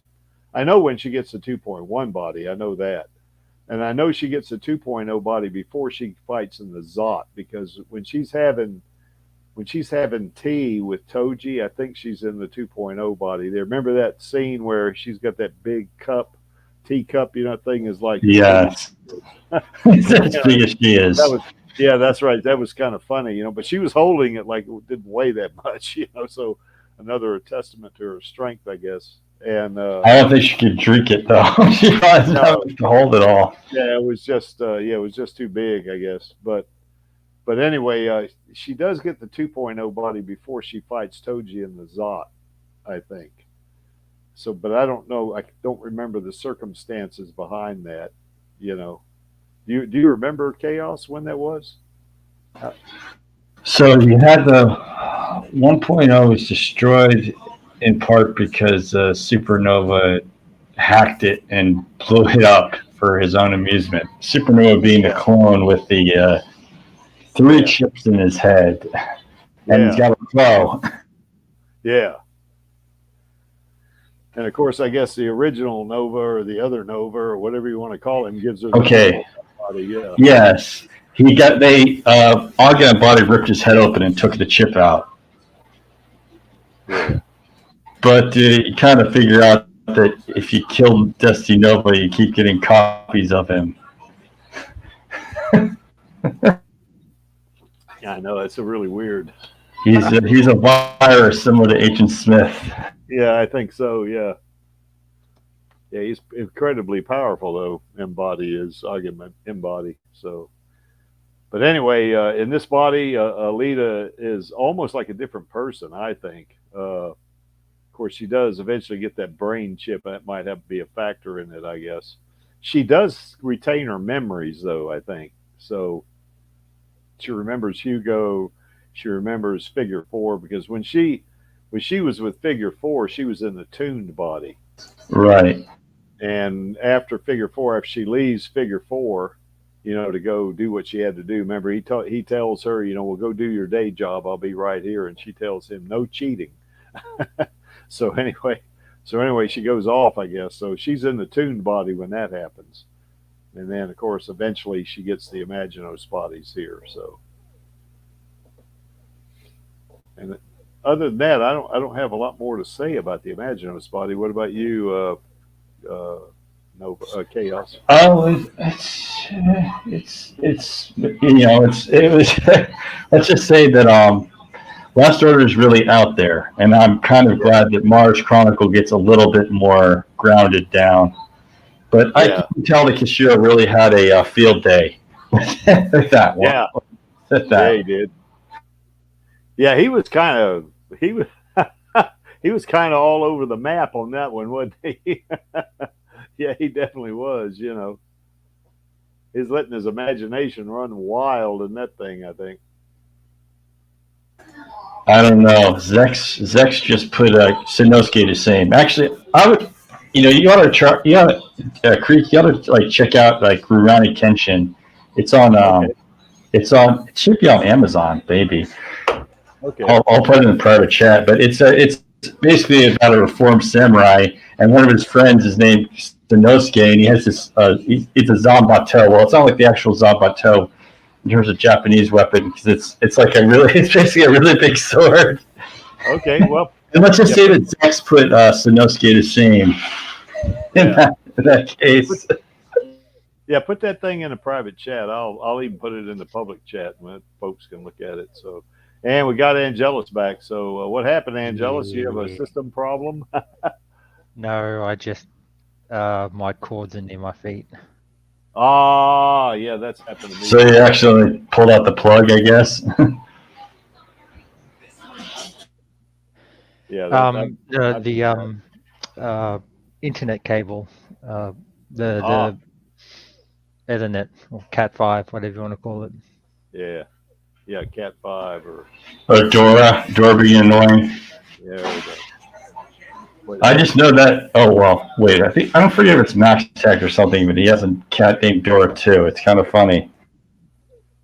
Speaker 1: I know when she gets the 2.1 body. I know that. And I know she gets the 2.0 body before she fights in the Zot, because when she's having tea with Toji, I think she's in the 2.0 body. There, remember that scene where she's got that big teacup, thing is like
Speaker 3: Yes. It's as big as she is.
Speaker 1: That was, yeah, that's right. That was kind of funny, but she was holding it like it didn't weigh that much, So another testament to her strength, I guess. And
Speaker 3: I don't think she could drink it though. She probably
Speaker 1: no,
Speaker 3: have to hold it all.
Speaker 1: yeah, it was just too big, I guess. But anyway, she does get the 2.0 body before she fights Toji in the Zot, I think. So, but I don't know. I don't remember the circumstances behind that. Do you remember Chaos when that was?
Speaker 3: So you had the 1.0 was destroyed in part because Supernova hacked it and blew it up for his own amusement. Supernova being the clone with the 3 chips in his head, and he's got a bow.
Speaker 1: Yeah. And of course, I guess the original Nova or the other Nova or whatever you want to call him gives her the body. Yeah.
Speaker 3: Yes. Argon body ripped his head open and took the chip out.
Speaker 1: Yeah.
Speaker 3: But you kind of figure out that if you kill Dusty Nova, you keep getting copies of him.
Speaker 1: Yeah, I know. That's a really weird.
Speaker 3: He's a virus similar to Agent Smith.
Speaker 1: Yeah, I think so. Yeah. Yeah, he's incredibly powerful, though. Embody is argument embody. So, but anyway, in this body, Alita is almost like a different person, I think. Of course, she does eventually get that brain chip. That might have to be a factor in it, I guess. She does retain her memories, though, I think. So she remembers Hugo. She remembers Figure 4, because when she was with Figure 4, she was in the tuned body.
Speaker 3: Right.
Speaker 1: And after Figure 4, after she leaves Figure 4, to go do what she had to do. Remember, he tells her, well, go do your day job. I'll be right here. And she tells him, no cheating. So anyway, she goes off, I guess. So she's in the tuned body when that happens. And then, of course, eventually she gets the Imaginos bodies here. So, and other than that, I don't have a lot more to say about the Imaginos body. What about you, Chaos?
Speaker 3: Oh, it was. Let's just say that Last Order is really out there, and I'm kind of glad that Mars Chronicle gets a little bit more grounded down. But I can tell that Kishiro really had a field day with that one.
Speaker 1: Yeah, yeah, he did. Yeah, he was kind of all over the map on that one, wasn't he? Yeah, he definitely was. He's letting his imagination run wild in that thing, I think.
Speaker 3: I don't know. Zex just put Sinosuke the same. Actually, I would. You ought to Creek. You ought to check out Rurouni Kenshin. It's on. It should be on Amazon, baby.
Speaker 1: Okay.
Speaker 3: I'll put it in the private chat. But it's basically about a reformed samurai, and one of his friends is named Sinosuke, and he has this. It's a Zanbato. Well, it's not like the actual Zanbato in terms of Japanese weapon, because it's basically a really big sword.
Speaker 1: Okay, well.
Speaker 3: And let's just say that Zex put Sinosuke to shame in that case.
Speaker 1: Yeah, put that thing in a private chat. I'll even put it in the public chat when folks can look at it. So, and we got Angelus back. So, what happened, Angelus? You have a system problem?
Speaker 2: No, I just my cords are near my feet.
Speaker 1: Ah, yeah, that's happened to me.
Speaker 3: So you actually pulled out the plug, I guess.
Speaker 1: Yeah.
Speaker 2: The internet cable, the Ethernet or Cat5, whatever you want to call it.
Speaker 1: Yeah, Cat5 or
Speaker 3: Dora being annoying.
Speaker 1: Yeah.
Speaker 3: I just know that. Oh well, wait. I don't forget if it's Max Tech or something, but he has a cat named Dora too. It's kind of funny.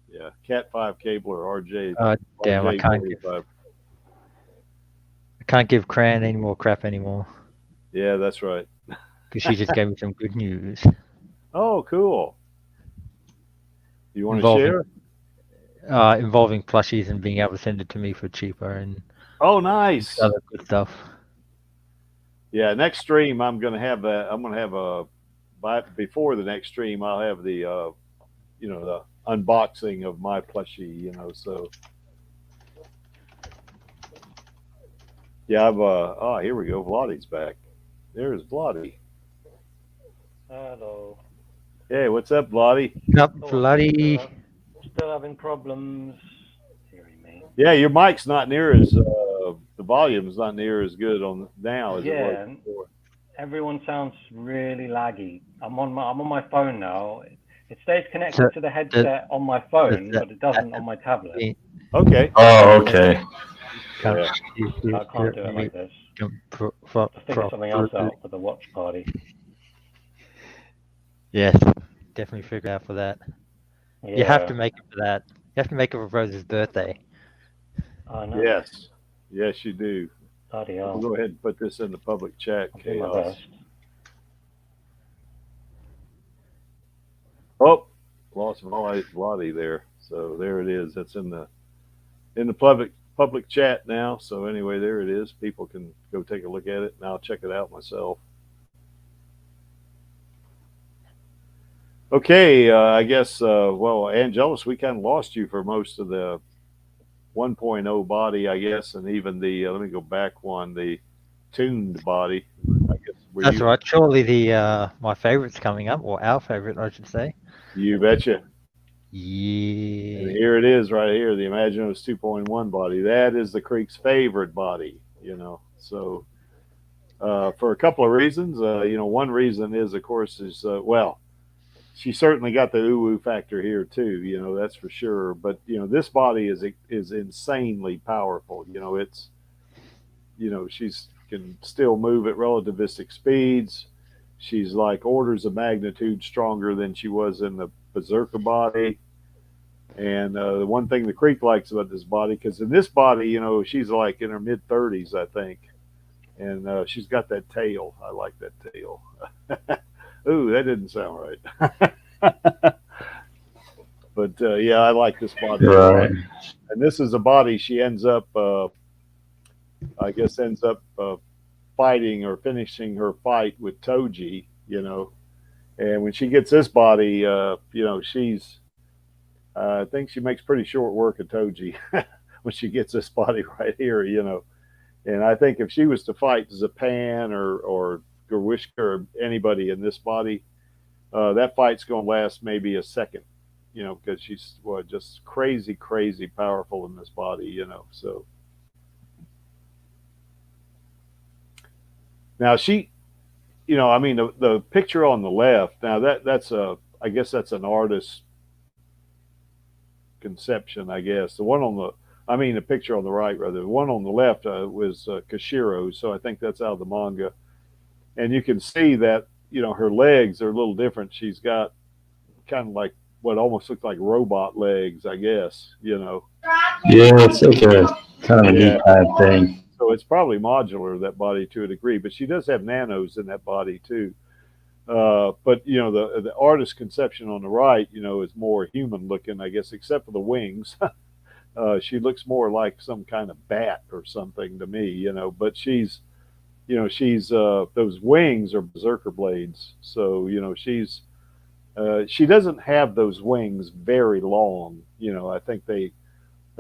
Speaker 1: Yeah, Cat5 cable or RJ.
Speaker 2: Damn,
Speaker 1: RJ
Speaker 2: I can't give Cran any more crap anymore.
Speaker 1: Yeah, that's right.
Speaker 2: because she just gave me some good news
Speaker 1: Oh, cool. You want to
Speaker 2: Involving-
Speaker 1: share?
Speaker 2: involving plushies and being able to send it to me for cheaper and
Speaker 1: Oh, nice.
Speaker 2: other good stuff.
Speaker 1: Yeah, next stream I'm gonna have before the next stream I'll have the the unboxing of my plushie, so yeah, here we go. Vladdy's back. There's Vladdy.
Speaker 6: Hello.
Speaker 1: Hey, what's up, Vladdy?
Speaker 2: Up, bloody.
Speaker 6: Still having problems hearing me.
Speaker 1: Yeah, your mic's not near as the volume's not near as good on now as it
Speaker 6: Yeah.
Speaker 1: was before.
Speaker 6: Everyone sounds really laggy. I'm on my phone now. It stays connected to the headset on my phone, but it doesn't on my tablet.
Speaker 1: Okay.
Speaker 3: Oh, okay.
Speaker 1: Yeah.
Speaker 6: I can't do it like this. I'll figure something else out for the watch party.
Speaker 2: Yes, definitely figure out for that.
Speaker 6: Yeah.
Speaker 2: You have to make it for that. You have to make it for Rose's birthday.
Speaker 6: I know.
Speaker 1: Yes. Yes, you do.
Speaker 6: Bloody
Speaker 1: I'll
Speaker 6: hell.
Speaker 1: go ahead and put this in the public chat,
Speaker 6: I'll do my
Speaker 1: Chaos.
Speaker 6: best.
Speaker 1: Oh, lost Vladdy there. So there it is. That's in the public chat now. So anyway, there it is. People can go take a look at it, and I'll check it out myself. Okay, I guess. Well, Angelus, we kind of lost you for most of the 1.0 body, I guess, and even the let me go back one, the tuned body. I guess.
Speaker 2: That's right. Surely the my favorite's coming up, or our favorite, I should say.
Speaker 1: You betcha.
Speaker 2: Yeah.
Speaker 1: And here it is, right here, the Imaginos 2.1 body. That is the Creek's favorite body, So, for a couple of reasons, one reason is, of course, is well, she certainly got the ooh factor here too, that's for sure. But this body is insanely powerful. It's she's can still move at relativistic speeds. She's like orders of magnitude stronger than she was in the Berserker body. And the one thing the Creek likes about this body, because in this body, she's like in her mid 30s, I think, and she's got that tail. I like that tail. Ooh, that didn't sound right. But yeah, I like this body.
Speaker 3: Right.
Speaker 1: And this is a body she ends up fighting or finishing her fight with Toji, and when she gets this body, she's I think she makes pretty short work of Toji when she gets this body right here, and I think if she was to fight Zapan or Gerwishka or anybody in this body, that fight's going to last maybe a second, because she's just crazy powerful in this body, so. Now she, the picture on the left. Now that's I guess that's an artist's conception. I guess the one on the picture on the right, rather. The one on the left was Kashiro, so I think that's out of the manga. And you can see that her legs are a little different. She's got kind of like what almost looks like robot legs, I guess.
Speaker 3: Yeah, it's like a kind of a neat kind of thing.
Speaker 1: So it's probably modular, that body, to a degree, but she does have nanos in that body too. But the artist conception on the right, is more human looking, I guess, except for the wings. She looks more like some kind of bat or something to me, But she's those wings are berserker blades, so she doesn't have those wings very long. I think they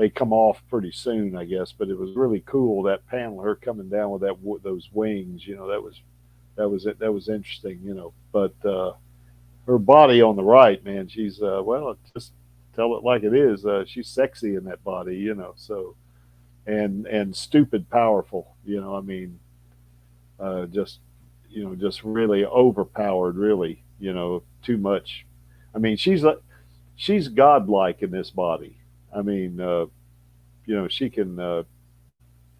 Speaker 1: come off pretty soon, I guess. But it was really cool, that panel, her coming down with those wings. That was interesting. But her body on the right, man, she's just tell it like it is. She's sexy in that body, So and stupid powerful. Just really overpowered. Really, too much. She's godlike in this body. She can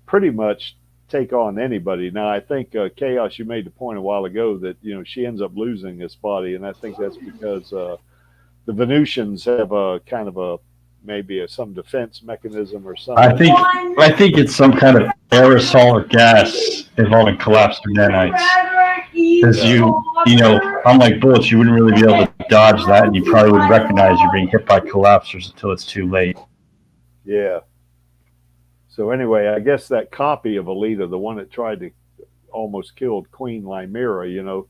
Speaker 1: pretty much take on anybody. Now, I think, Chaos, you made the point a while ago that, she ends up losing this body, and I think that's because the Venusians have a kind of maybe some defense mechanism or something.
Speaker 3: I think it's some kind of aerosol or gas involving collapsed nanites. Because you know, unlike bullets, you wouldn't really be able to dodge that, and you probably wouldn't recognize you're being hit by collapsers until it's too late.
Speaker 1: Yeah. So anyway, I guess that copy of Alita, the one that tried to almost killed Queen Lymira, you know,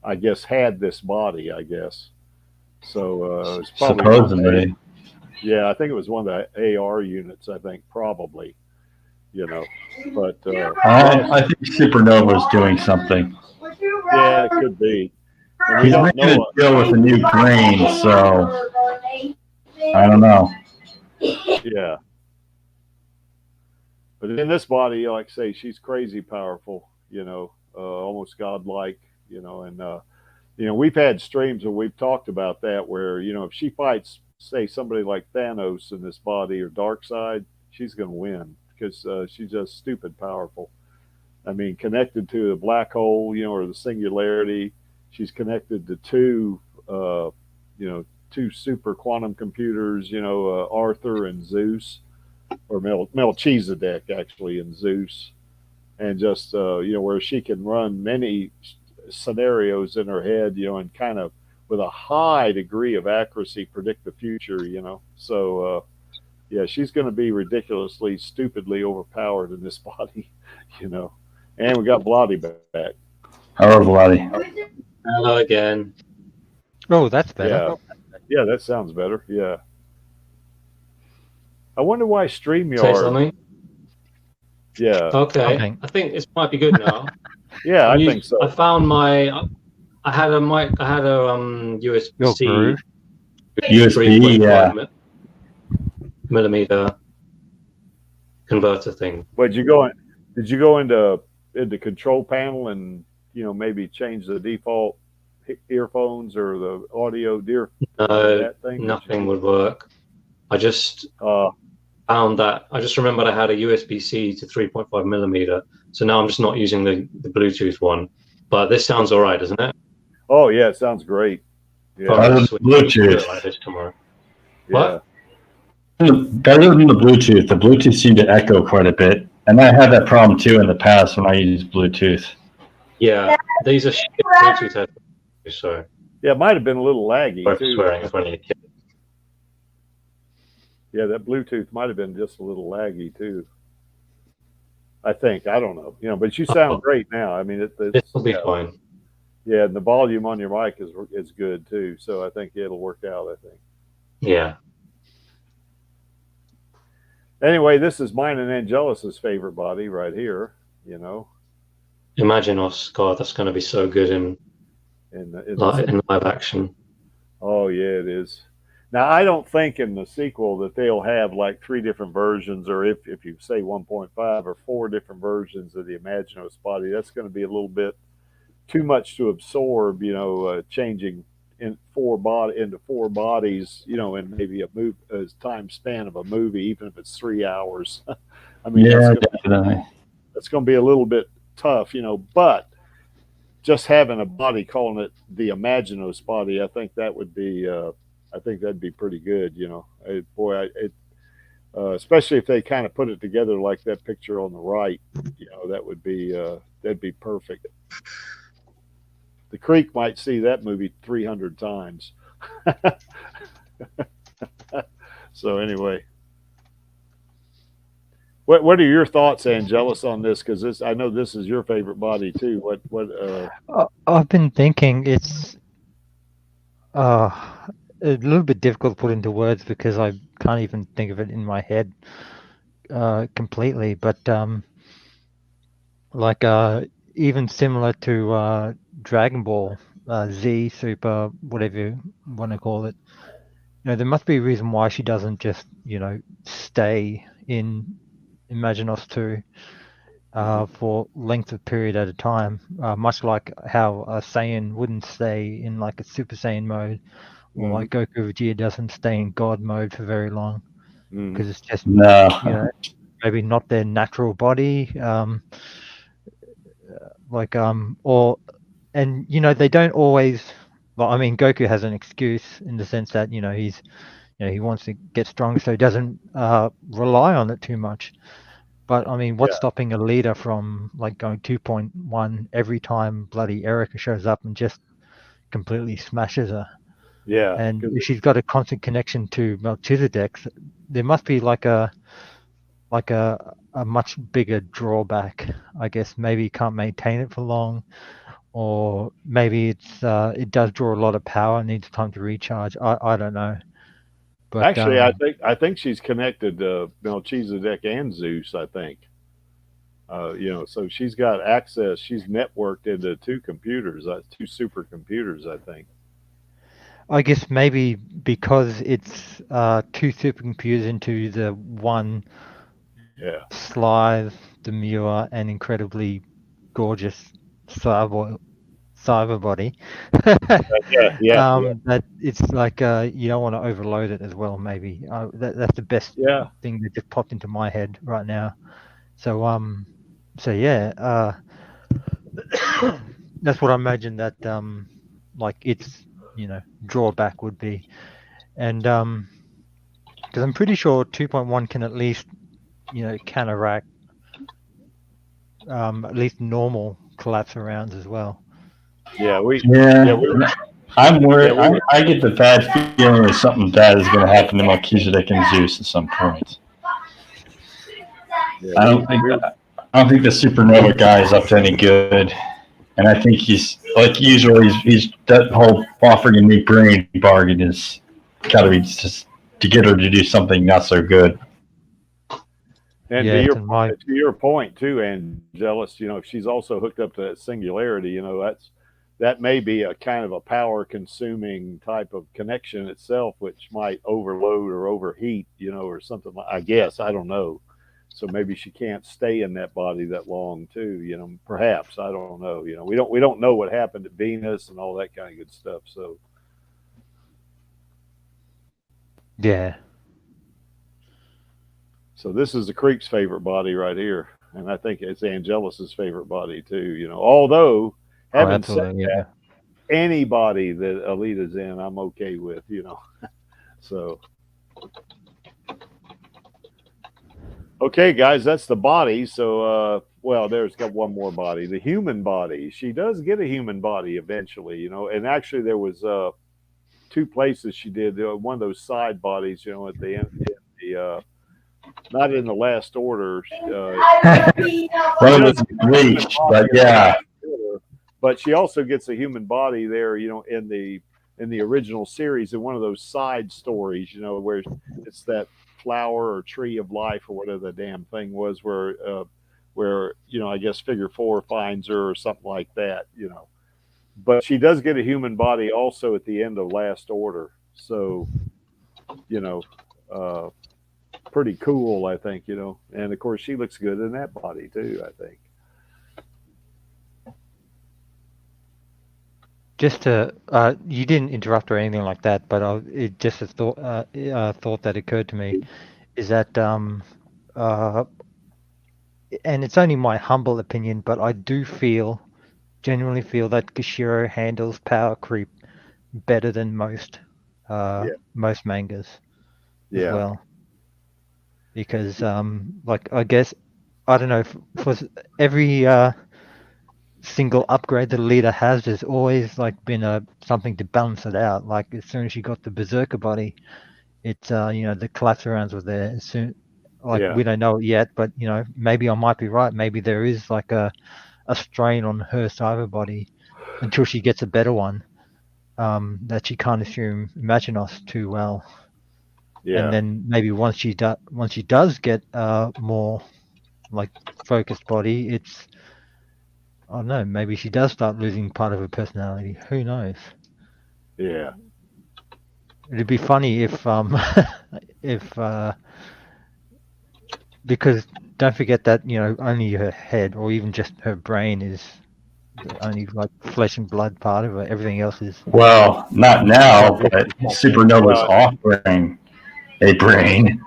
Speaker 1: I guess had this body, I guess. So it's probably
Speaker 3: Supposedly.
Speaker 1: Yeah, I think it was one of the AR units. I think probably, you know, but
Speaker 3: I think Supernova's doing something.
Speaker 1: yeah, it could be. And we
Speaker 3: He's
Speaker 1: don't
Speaker 3: making
Speaker 1: know.
Speaker 3: a deal with a new brain, so I don't know.
Speaker 1: Yeah, but in this body, like I say, she's crazy powerful. You know, almost godlike. You know, and you know, we've had streams where we've talked about that, where you know, if she fights, say, somebody like Thanos in this body or Darkseid, she's going to win because she's just stupid powerful. I mean, connected to the black hole, you know, or the singularity. She's connected to you know, two super quantum computers, you know, Arthur and Zeus, or Melchizedek actually, and Zeus, and just you know, where she can run many scenarios in her head, you know, and kind of with a high degree of accuracy predict the future, you know. So yeah, she's going to be ridiculously, stupidly overpowered in this body, you know. And we got Bloody back.
Speaker 3: Hello, Bloody.
Speaker 5: Hello again.
Speaker 2: Oh, that's better.
Speaker 1: Yeah, that sounds better. Yeah. I wonder why
Speaker 5: Say
Speaker 1: StreamYard.
Speaker 5: something.
Speaker 1: Yeah.
Speaker 5: Okay. I think this might be good now.
Speaker 1: Yeah, I think so.
Speaker 5: I found my. I had a mic. I had a USB-C.
Speaker 3: USB, yeah.
Speaker 5: Millimeter converter thing.
Speaker 1: But did you go into control panel and, you know, maybe change the default earphones or the audio that thing?
Speaker 5: Nothing would work. I just found that. I just remembered I had a USB-C to 3.5 millimeter. So now I'm just not using the Bluetooth one. But this sounds all right, doesn't it?
Speaker 1: Oh yeah, it sounds great. Yeah.
Speaker 3: Bluetooth.
Speaker 5: Like this tomorrow.
Speaker 1: Yeah.
Speaker 5: What?
Speaker 3: Better than the Bluetooth. The Bluetooth seemed to echo quite a bit, and I had that problem too in the past when I used Bluetooth.
Speaker 5: Yeah, these are shit Bluetooth headphones. So
Speaker 1: yeah, it might have been a little laggy too.
Speaker 5: Swearing in front of your kid.
Speaker 1: Yeah, that Bluetooth might have been just a little laggy too. I think. I don't know. You know, but you sound great now. I mean,
Speaker 5: It'll be fine.
Speaker 1: Yeah, and the volume on your mic is good too. So I think it'll work out. I think.
Speaker 5: Yeah.
Speaker 1: Anyway, this is mine and Angelus's favorite body right here. You know.
Speaker 5: Imaginos, God, that's going to be so good in live action.
Speaker 1: Oh yeah, it is. Now I don't think in the sequel that they'll have like 3 different versions, or if you say 1.5 or 4 different versions of the Imaginos body. That's going to be a little bit too much to absorb. You know, changing into 4 bodies. You know, in maybe a time span of a movie, even if it's 3 hours. I mean,
Speaker 3: yeah, definitely.
Speaker 1: That's going to be a little bit tough, you know, but just having a body, calling it the Imaginos body, I think that would be, I think that'd be pretty good, you know. Especially if they kind of put it together like that picture on the right, you know, that'd be perfect. The Creek might see that movie 300 times. So anyway. What are your thoughts, Angelus, on this? Because I know this is your favorite body too.
Speaker 2: I've been thinking it's a little bit difficult to put into words because I can't even think of it in my head completely. But like even similar to Dragon Ball Z Super, whatever you want to call it. You know, there must be a reason why she doesn't just, you know, stay in Imaginos 2 for length of period at a time, much like how a Saiyan wouldn't stay in like a Super Saiyan mode, or like Goku Vegeta doesn't stay in God mode for very long, because it's just you know, maybe not their natural body, and you know, they don't always. Well, I mean, Goku has an excuse in the sense that, you know, he wants to get strong, so he doesn't rely on it too much. But I mean, what's stopping Alita from like going 2.1 every time bloody Erica shows up and just completely smashes her?
Speaker 1: Yeah.
Speaker 2: And if she's got a constant connection to Melchizedek, there must be like a much bigger drawback. I guess maybe you can't maintain it for long, or maybe it does draw a lot of power and needs time to recharge. I don't know. But
Speaker 1: actually, I think she's connected to Melchizedek and Zeus. I think. So she's got access. She's networked into two computers, two supercomputers, I think.
Speaker 2: I guess maybe because it's two supercomputers into the one Slive, demure, and incredibly gorgeous cyber body. That it's like you don't want to overload it as well. Maybe that's the best thing that just popped into my head right now. So yeah, that's what I imagine that like its drawback would be, and because I'm pretty sure 2.1 can at least counteract at least normal collapse arounds as well.
Speaker 3: I'm worried. I get the bad feeling that something bad is going to happen to Melchizedek and Zeus at some point. I don't think the supernova guy is up to any good, and I think he's like usual. He's that whole offering a new brain bargain is got to be just to get her to do something not so good.
Speaker 1: And to your point too, Angelus, if she's also hooked up to that singularity, that may be a kind of a power consuming type of connection itself, which might overload or overheat, or something like, I guess, I don't know. So maybe she can't stay in that body that long too, perhaps, I don't know. We don't know what happened to Venus and all that kind of good stuff. So
Speaker 2: yeah.
Speaker 1: So this is the Creep's favorite body right here, and I think it's Angelus's favorite body too. Although having said that, anybody that Alita's in, I'm okay with. So okay, guys, that's the body. So there's got one more body, the human body. She does get a human body eventually, and actually there was two places she did one of those side bodies, at the end, not in the last order.
Speaker 3: One was bleached, but yeah.
Speaker 1: But she also gets a human body there, in the original series, in one of those side stories, where it's that flower or tree of life or whatever the damn thing was, where I guess Figure 4 finds her or something like that, But she does get a human body also at the end of Last Order, so pretty cool, I think, and of course she looks good in that body too, I think.
Speaker 2: Just to you didn't interrupt or anything like that, but it just a thought that occurred to me is that and it's only my humble opinion, but I do genuinely feel that Kishiro handles power creep better than most mangas as well. Because like I guess I don't know, for every single upgrade that Alita has, there's always like been something to balance it out. Like as soon as she got the Berserker body, it's the collapse rounds were there. As soon, we don't know it yet, but maybe I might be right. Maybe there is like a strain on her cyber body until she gets a better one that she can't assume Imaginos too well. And then maybe once she does get more like focused body, it's I don't know, maybe she does start losing part of her personality. Who knows?
Speaker 1: Yeah.
Speaker 2: It'd be funny if because don't forget that only her head or even just her brain is the only like flesh and blood part of her. Everything else is
Speaker 3: not now, but Supernova's offering a brain.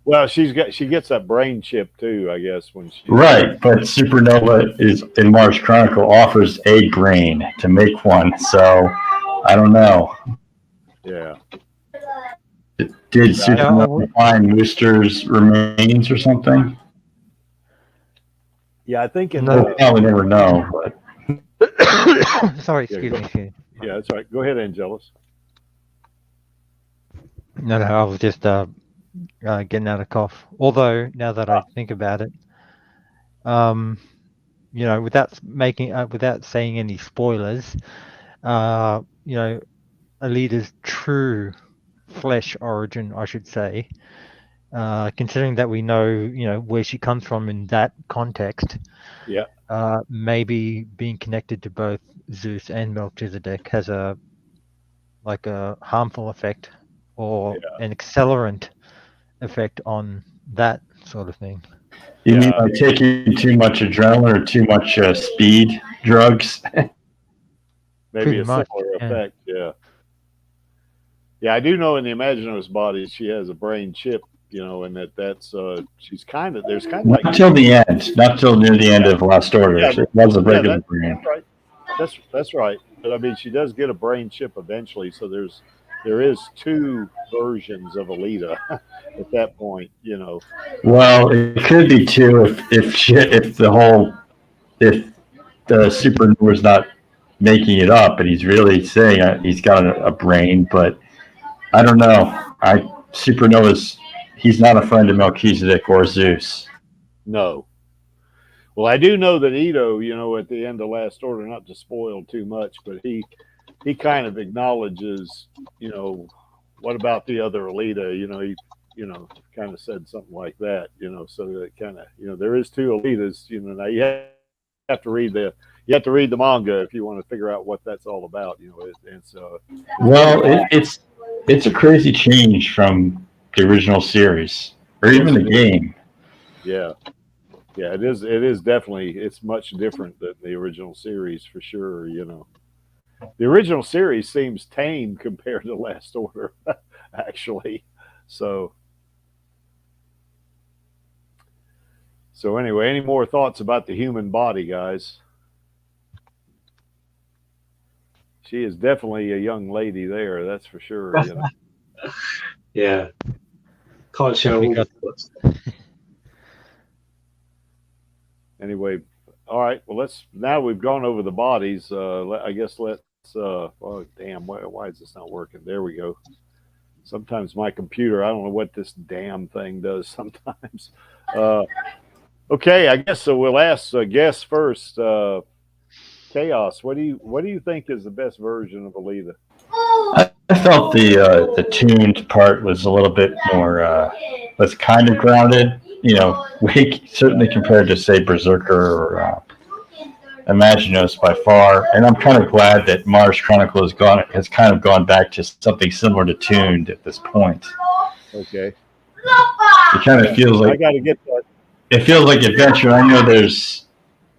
Speaker 1: Well, she gets that brain chip too, I guess, when she
Speaker 3: right. But Supernova is in Mars Chronicle offers a brain to make one, so I don't know.
Speaker 1: Yeah.
Speaker 3: Did Supernova find Wooster's remains or something?
Speaker 1: Yeah, I think in
Speaker 3: We'll probably never know. But
Speaker 2: Sorry, excuse me.
Speaker 1: yeah, that's right. Go ahead, Angelus.
Speaker 2: No, I was just getting out of cough. Although now that I think about it, without saying any spoilers, Alita's true flesh origin, I should say, considering that we know, where she comes from in that context.
Speaker 1: Yeah.
Speaker 2: Maybe being connected to both Zeus and Melchizedek has a harmful effect or an accelerant effect on that sort of thing.
Speaker 3: You mean like taking too much adrenaline or too much speed drugs?
Speaker 1: Maybe a similar effect, yeah. Yeah, I do know in the Imagino's body she has a brain chip, and that's she's there's kind of like
Speaker 3: not till the end, not till near the end of Last Order. Yeah, it was a regular brain.
Speaker 1: That's right. That's right. But I mean, she does get a brain chip eventually, so there is two versions of Alita at that point,
Speaker 3: Well, it could be two if the Supernova is not making it up, and he's really saying he's got a brain, but I don't know. Supernova's he's not a friend of Melchizedek or Zeus.
Speaker 1: No. Well, I do know that Ito, at the end of Last Order, not to spoil too much, but he kind of acknowledges, what about the other Alita? He kind of said something like that, so that kind of, there is two Alitas, now you have to read the manga if you want to figure out what that's all about, and so.
Speaker 3: Well, it's a crazy change from the original series or even the game.
Speaker 1: Yeah. Yeah, it is. It is definitely. It's much different than the original series for sure. The original series seems tame compared to Last Order, actually. So anyway, any more thoughts about the human body, guys? She is definitely a young lady there. That's for sure.
Speaker 5: Yeah. Can't share all the thoughts.
Speaker 1: Anyway, all right. Well, now we've gone over the bodies. I guess let's. Oh damn! Why is this not working? There we go. Sometimes my computer, I don't know what this damn thing does. Sometimes. Okay, I guess so. We'll ask guests first. Chaos. What do you think is the best version of Alita?
Speaker 3: I felt the tuned part was a little bit more was kind of grounded. Weak certainly compared to say Berserker or Imaginos by far. And I'm kind of glad that Mars Chronicle has kind of gone back to something similar to tuned at this point.
Speaker 1: Okay.
Speaker 3: It kind of feels like
Speaker 1: I got to get that.
Speaker 3: It feels like adventure. I know there's.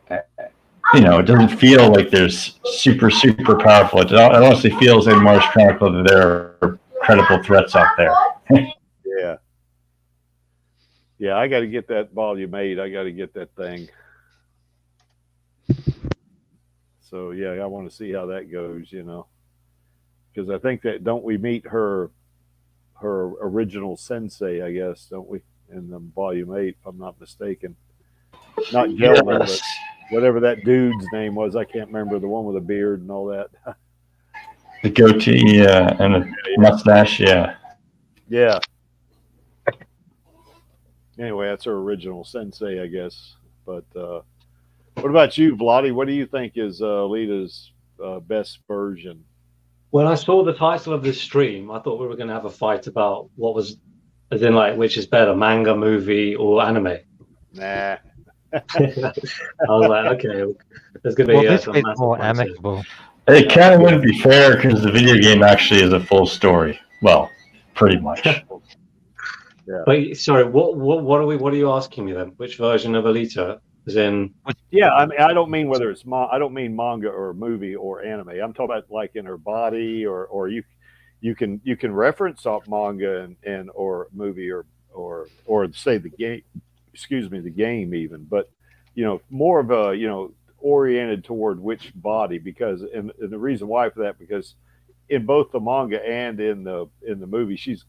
Speaker 3: It doesn't feel like there's super powerful. It honestly feels in Mars Chronicle that there are credible threats out there.
Speaker 1: Yeah. Yeah, I got to get that volume 8. I got to get that thing. So, yeah, I want to see how that goes, Because I think that, don't we meet her original sensei, I guess, don't we, in the volume 8, if I'm not mistaken. Not Gelman, but whatever that dude's name was. I can't remember, the one with a beard and all that.
Speaker 3: The goatee and a mustache, yeah.
Speaker 1: Yeah. Anyway, that's her original sensei, I guess. But what about you, Vladi? What do you think is Alita's best version?
Speaker 5: When I saw the title of this stream, I thought we were going to have a fight about what was, as in like, which is better, manga, movie, or anime.
Speaker 1: Nah.
Speaker 5: I was like, okay, there's going to be
Speaker 2: this is more amicable.
Speaker 3: It kind of wouldn't be fair because the video game actually is a full story. Well, pretty much.
Speaker 1: Yeah.
Speaker 5: But sorry, what are you asking me then? Which version of Alita? As in?
Speaker 1: Yeah, I mean, I don't mean whether it's I don't mean manga or movie or anime. I'm talking about like in her body, or you can reference manga and or movie or say the game. Excuse me, the game even, but more of a oriented toward which body, because and the reason why for that, because in both the manga and in the movie, she's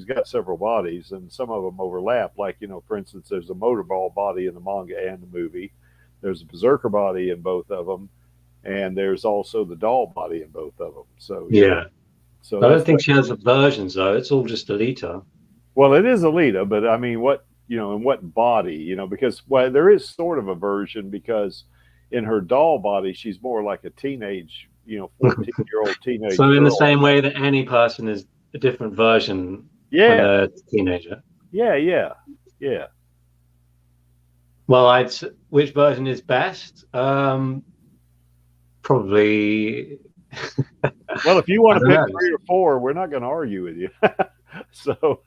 Speaker 1: got several bodies and some of them overlap. Like for instance, there's a motorball body in the manga and the movie. There's a berserker body in both of them, and there's also the doll body in both of them. So
Speaker 5: Yeah.
Speaker 1: So
Speaker 5: I
Speaker 1: that's
Speaker 5: don't think she has versions though. It's all just Alita.
Speaker 1: well, it is Alita, but I mean, what in what body? Because there is sort of a version because in her doll body, she's more like a teenage, 14-year-old teenage
Speaker 5: So in the
Speaker 1: girl.
Speaker 5: same way that any person is a different version when
Speaker 1: Yeah,
Speaker 5: they're a teenager.
Speaker 1: yeah.
Speaker 5: Well, which version is best? Probably.
Speaker 1: Well, if you want to
Speaker 5: I
Speaker 1: pick
Speaker 5: don't know.
Speaker 1: 3 or 4, we're not going to argue with you. So,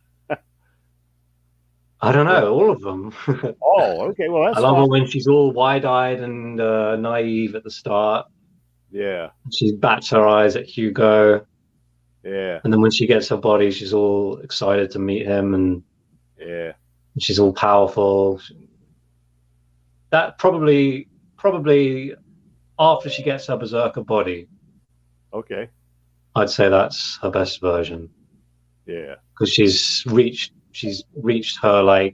Speaker 5: I don't know, all of them.
Speaker 1: oh, okay. Well,
Speaker 5: I
Speaker 1: that's
Speaker 5: love her
Speaker 1: fine.
Speaker 5: when she's all wide-eyed and naive at the start.
Speaker 1: Yeah,
Speaker 5: She bats her eyes at Hugo,
Speaker 1: yeah,
Speaker 5: and then when she gets her body, she's all excited to meet him, and
Speaker 1: yeah.
Speaker 5: she's all powerful. That probably after she gets her berserker body,
Speaker 1: Okay.
Speaker 5: I'd say that's her best version
Speaker 1: Yeah,
Speaker 5: because she's reached her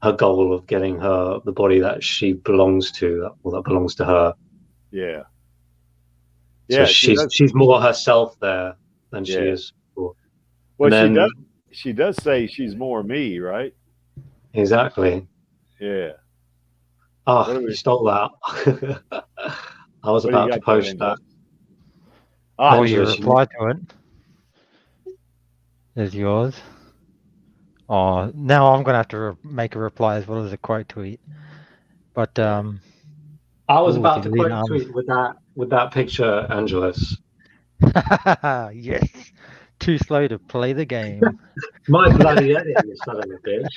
Speaker 5: her goal of getting the body that she belongs to, or that belongs to her.
Speaker 1: yeah.
Speaker 5: So
Speaker 1: Yeah, she does.
Speaker 5: she's more herself there than she
Speaker 1: Yeah.
Speaker 5: is before.
Speaker 1: Well,
Speaker 5: And
Speaker 1: she
Speaker 5: then,
Speaker 1: does. She does say she's more me, right?
Speaker 5: exactly.
Speaker 1: Yeah.
Speaker 5: Oh,
Speaker 1: What do we-
Speaker 5: you stole that. I was
Speaker 1: What do you
Speaker 5: about to
Speaker 1: got there,
Speaker 5: post
Speaker 1: Angela?
Speaker 5: that.
Speaker 1: Ah,
Speaker 2: Or you
Speaker 5: Angela,
Speaker 2: reply to it. Is yours. Oh, now I'm gonna have to make a reply as well as a quote tweet. But
Speaker 5: I was
Speaker 2: ooh,
Speaker 5: about to
Speaker 2: delete
Speaker 5: quote tweet with that picture, Angelus.
Speaker 2: yes. Too slow to play the game.
Speaker 5: My bloody edit, you son of a bitch.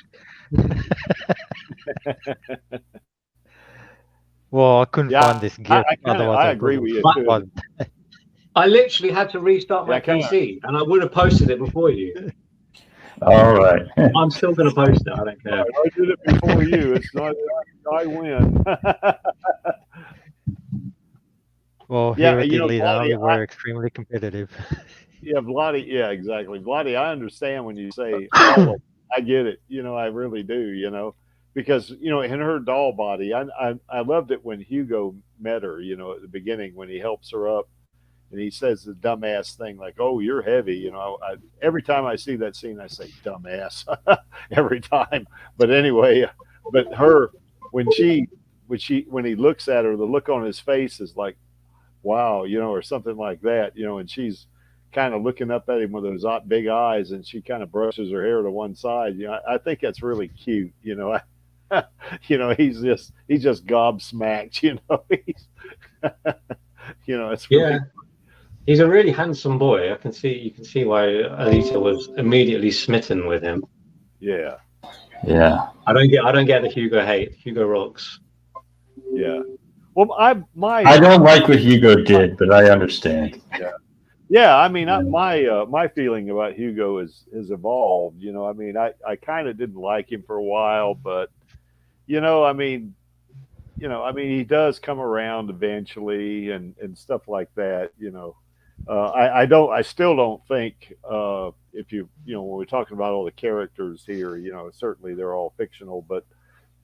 Speaker 2: Well, I couldn't
Speaker 1: yeah.
Speaker 2: find this GIF. Otherwise,
Speaker 1: I
Speaker 2: I
Speaker 1: agree
Speaker 2: would
Speaker 1: with you
Speaker 2: have
Speaker 1: too.
Speaker 2: replied.
Speaker 5: I literally had to restart my
Speaker 1: Yeah, kinda.
Speaker 5: PC, and I would have posted it before you.
Speaker 3: All right.
Speaker 5: I'm still going to post it. I don't care.
Speaker 1: I did it before you. It's not. I win.
Speaker 2: Well,
Speaker 1: Yeah,
Speaker 2: here at the Elite
Speaker 1: Vladi,
Speaker 2: Army, we're extremely competitive.
Speaker 1: yeah, Vladi. Yeah, exactly, Vladi. I understand when you say all of. I get it. I really do. Because in her doll body, I loved it when Hugo met her. At the beginning when he helps her up, and he says the dumbass thing like, "Oh, you're heavy." Every time I see that scene, I say "dumbass" every time. But anyway, but her when he looks at her, the look on his face is like, "Wow," or something like that. And she's kind of looking up at him with those big eyes, and she kind of brushes her hair to one side. I think that's really cute. He's just gobsmacked. He's, it's really,
Speaker 5: Yeah, he's a really handsome boy. You can see why Alita was immediately smitten with him.
Speaker 1: yeah,
Speaker 3: Yeah.
Speaker 5: I don't get the Hugo hate. Hugo rocks.
Speaker 1: yeah. Well, I
Speaker 3: don't like what Hugo did, but I understand.
Speaker 1: Yeah, I mean, my feeling about Hugo has evolved. I mean, I kind of didn't like him for a while, but I mean, he does come around eventually and stuff like that. I still don't think if when we're talking about all the characters here, certainly they're all fictional, but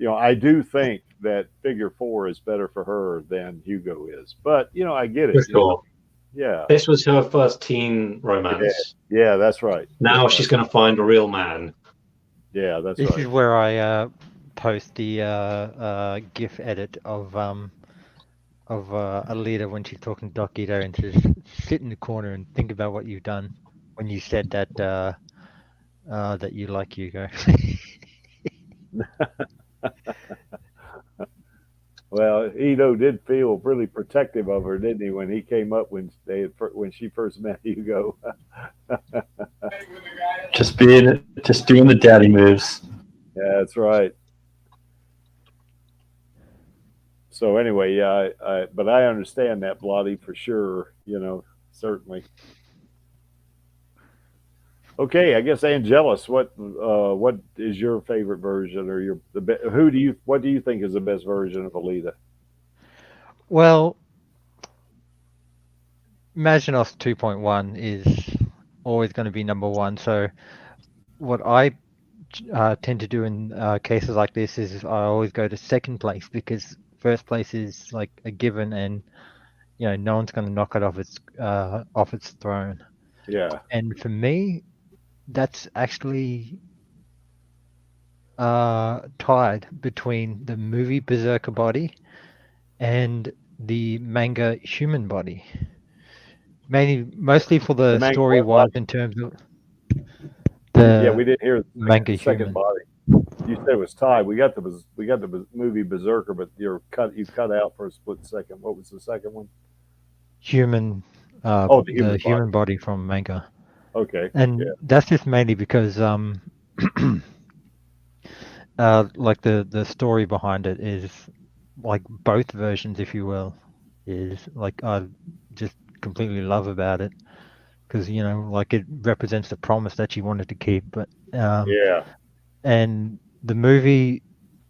Speaker 1: I do think that Figure 4 is better for her than Hugo is. But I get it.
Speaker 5: For sure.
Speaker 1: Yeah.
Speaker 5: This was her first teen romance.
Speaker 1: Yeah, that's right.
Speaker 5: Now
Speaker 1: that's
Speaker 5: she's
Speaker 1: right.
Speaker 5: going to find a real man.
Speaker 1: Yeah, that's
Speaker 2: This
Speaker 1: right.
Speaker 2: is where I post the GIF edit of Alita when she's talking to Doc Ito and says, "Sit in the corner and think about what you've done." When you said that that you like Hugo.
Speaker 1: Well, Ito did feel really protective of her, didn't he, when he came up when she first met Hugo?
Speaker 3: Just doing the daddy moves.
Speaker 1: Yeah, that's right. So anyway, yeah, but I understand that, Bloody, for sure. Certainly. Okay, I guess Angelus, what is your favorite version, or what do you think is the best version of Alita?
Speaker 2: Well, Imaginos 2.1 is always going to be number one. So what I tend to do in cases like this is I always go to second place because first place is like a given, and no one's going to knock it off its throne.
Speaker 1: Yeah.
Speaker 2: And for me, that's actually tied between the movie Berserker body and the manga human body. Mostly for the
Speaker 1: manga
Speaker 2: story
Speaker 1: what
Speaker 2: wise,
Speaker 1: body?
Speaker 2: in terms of
Speaker 1: Yeah, we
Speaker 2: the
Speaker 1: didn't hear the
Speaker 2: manga
Speaker 1: second
Speaker 2: human.
Speaker 1: body. You said it was tied. We got the movie Berserker, but you cut out for a split second. What was the second one?
Speaker 2: Human,
Speaker 1: Oh, the
Speaker 2: the
Speaker 1: human
Speaker 2: human
Speaker 1: body.
Speaker 2: body from manga.
Speaker 1: Okay.
Speaker 2: And
Speaker 1: Yeah.
Speaker 2: that's just mainly because like the story behind it is like both versions, if you will, is like I just completely love about it, because like it represents the promise that she wanted to keep. But
Speaker 1: Yeah.
Speaker 2: and the movie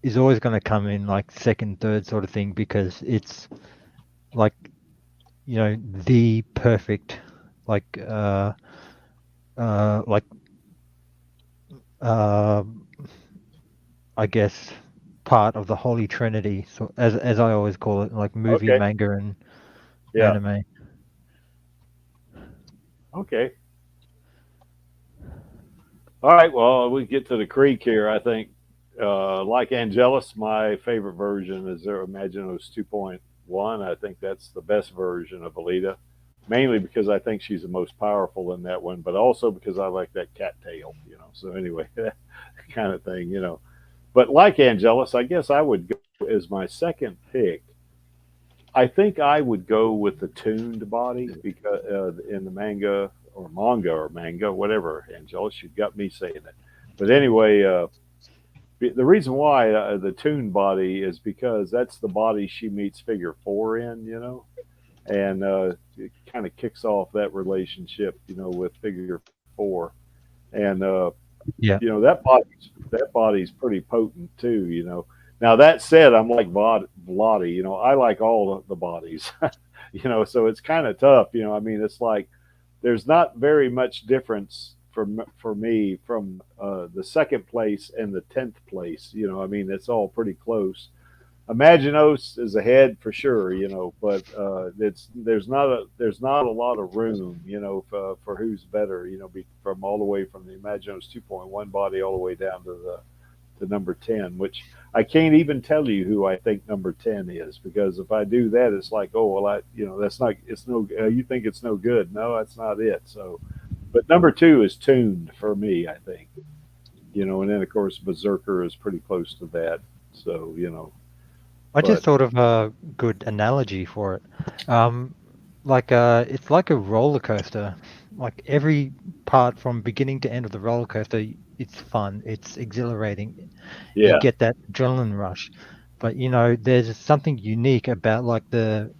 Speaker 2: is always going to come in like second, third sort of thing, because it's like the perfect like like uh I guess part of the Holy Trinity, so as I always call it, like movie,
Speaker 1: Okay.
Speaker 2: manga, and
Speaker 1: Yeah.
Speaker 2: anime.
Speaker 1: Okay. All right. Well, we get to the creek here. I think, like Angelus, my favorite version is their Imaginos 2.1. I think that's the best version of Alita, mainly because I think she's the most powerful in that one, but also because I like that cattail. So anyway, that kind of thing. But like Angelus, I guess I would go as my second pick. I think I would go with the tuned body because in the manga, whatever. Angelus, you got me saying it. But anyway, the reason why the tuned body is because that's the body she meets Figure Four in, and it kind of kicks off that relationship, with Figure Four, and
Speaker 2: Yeah.
Speaker 1: that body's pretty potent too. Now that said, I'm like Vladi. I like all the bodies. So it's kind of tough. I mean, it's like there's not very much difference for me from the second place and the 10th place. I mean, it's all pretty close. Imaginos is ahead for sure, but there's not a lot of room, for who's better, from all the way from the Imaginos 2.1 body all the way down to the number 10, which I can't even tell you who I think number 10 is, because if I do that, it's like, oh well, that's not, it's no, you think it's no good. No, that's not it. So, but number 2 is tuned for me, I think, and then of course Berserker is pretty close to that. So
Speaker 2: I just
Speaker 1: but
Speaker 2: thought of a good analogy for it. Like it's like a roller coaster. Like every part from beginning to end of the roller coaster, it's fun, it's exhilarating. You
Speaker 1: yeah,
Speaker 2: get that adrenaline rush. But there's something unique about like the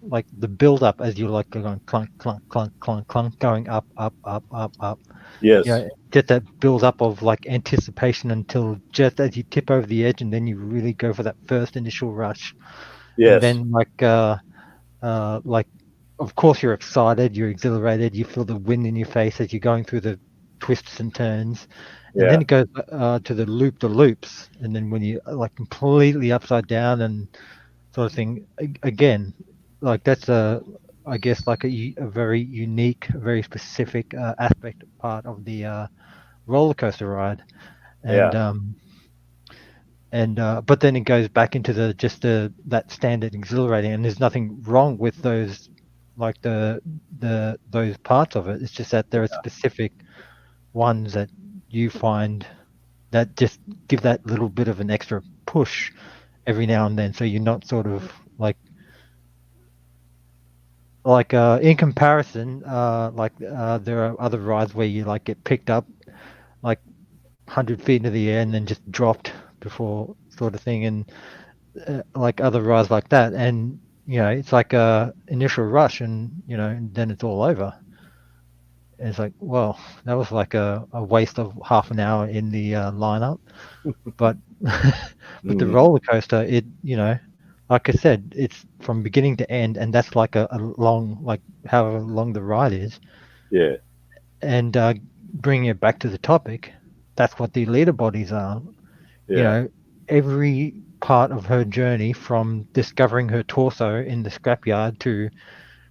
Speaker 2: build up as you're like going clunk, clunk, clunk, clunk, clunk, going up, up, up, up, up.
Speaker 1: yes,
Speaker 2: Get that build up of like anticipation until just as you tip over the edge, and then you really go for that first initial rush. And
Speaker 1: yes,
Speaker 2: then like of course you're excited, you're exhilarated, you feel the wind in your face as you're going through the twists and turns, and
Speaker 1: yeah,
Speaker 2: then it goes to the loops, and then when you like completely upside down and sort of thing again, like that's I guess like a very unique, very specific aspect part of the roller coaster ride.
Speaker 1: yeah,
Speaker 2: And but then it goes back into that standard exhilarating, and there's nothing wrong with those, like those parts of it. It's just that there are specific ones that you find that just give that little bit of an extra push every now and then, so you're not sort of like in comparison, there are other rides where you like get picked up like 100 feet into the air and then just dropped before, sort of thing, and like other rides like that, and it's like a initial rush, and and then it's all over. And it's like, well, that was like a waste of half an hour in the lineup. But but the
Speaker 1: hmm,
Speaker 2: roller coaster, it like I said, it's from beginning to end, and that's like a long, like however long the ride is.
Speaker 1: yeah,
Speaker 2: And bringing it back to the topic, that's what the leader bodies are.
Speaker 1: yeah,
Speaker 2: Every part of her journey from discovering her torso in the scrapyard to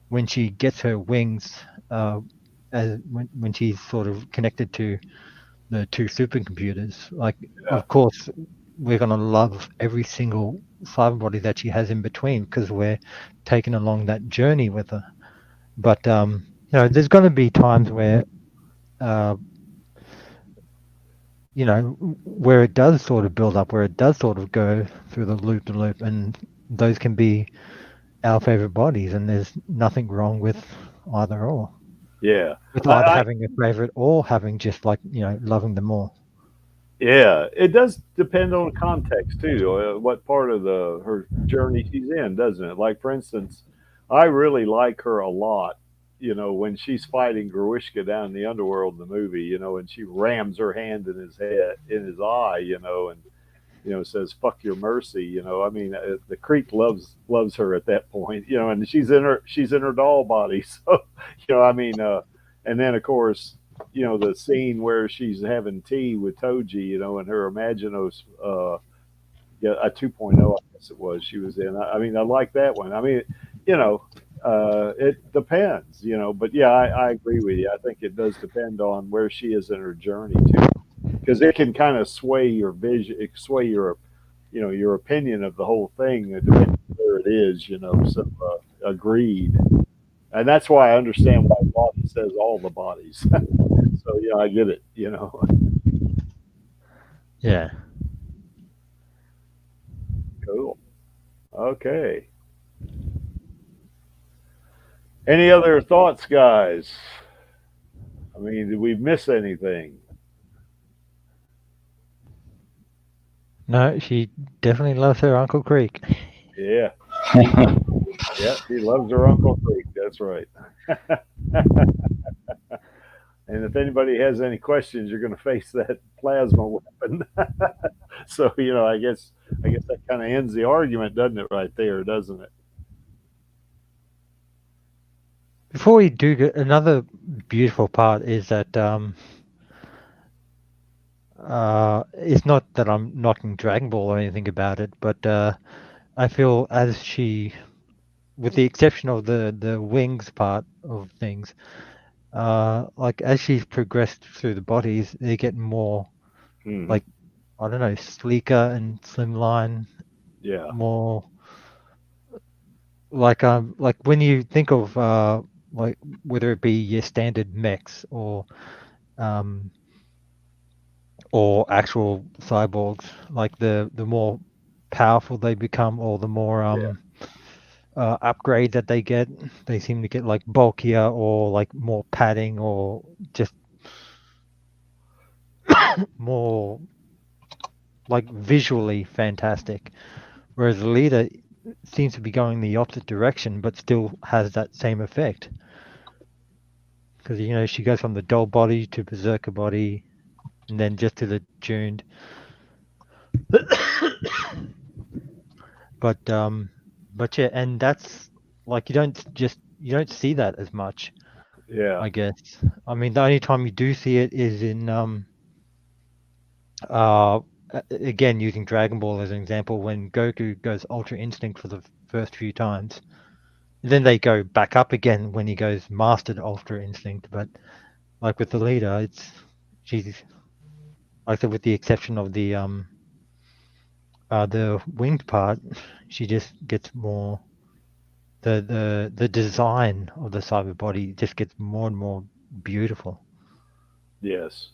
Speaker 2: when she gets her wings, when she's sort of connected to the two supercomputers. Like, of course, we're going to love every single cyber body that she has in between because we're taking along that journey with her. But there's going to be times where where it does sort of build up, where it does sort of go through the loop to loop, and those can be our favorite bodies, and there's nothing wrong with either or.
Speaker 1: Yeah.
Speaker 2: With either having a favorite or having just loving them all.
Speaker 1: Yeah, it does depend on context too. What part of her journey she's in, doesn't it? Like for instance, I really like her a lot. When she's fighting Gruishka down in the underworld in the movie, and she rams her hand in his head, in his eye, and says "fuck your mercy." I mean, the Creek loves her at that point, and she's in her doll body, so I mean, and then of course the scene where she's having tea with Toji, and her Imaginos, a 2.0, I guess it was, she was in. I mean, I like that one. I mean, it depends, but yeah, I agree with you. I think it does depend on where she is in her journey too, because it can kind of sway your vision, sway your opinion of the whole thing, depending on where it is, So agreed. And that's why I understand why Bobby says all the bodies. So yeah, I get it.
Speaker 2: Yeah.
Speaker 1: Cool. Okay. Any other thoughts, guys? I mean, did we miss anything?
Speaker 2: No, she definitely loves her Uncle Creek.
Speaker 1: Yeah. Yeah, she loves her Uncle Creek. That's right. And if anybody has any questions, you're going to face that plasma weapon. So I guess that kind of ends the argument, doesn't it? Right there, doesn't it?
Speaker 2: Before we do, another beautiful part is that it's not that I'm knocking Dragon Ball or anything about it, but I feel as she, with the exception of the wings part of things, like as she's progressed through the bodies, they get more like, I don't know, sleeker and slimline.
Speaker 1: Yeah.
Speaker 2: More like when you think of like whether it be your standard mechs or actual cyborgs, like the more powerful they become, or the more upgrade that they get, they seem to get like bulkier or like more padding or just more like visually fantastic. Whereas Alita seems to be going the opposite direction, but still has that same effect. Because she goes from the doll body to berserker body, and then just to the tuned. But yeah, and that's like you don't see that as much.
Speaker 1: Yeah.
Speaker 2: I guess. I mean, the only time you do see it is in again, using Dragon Ball as an example, when Goku goes Ultra Instinct for the first few times. Then they go back up again when he goes Mastered Ultra Instinct. But like with the leader, she's, like I said, with the exception of the winged part, she just gets more. The design of the cyber body just gets more and more beautiful.
Speaker 1: Yes.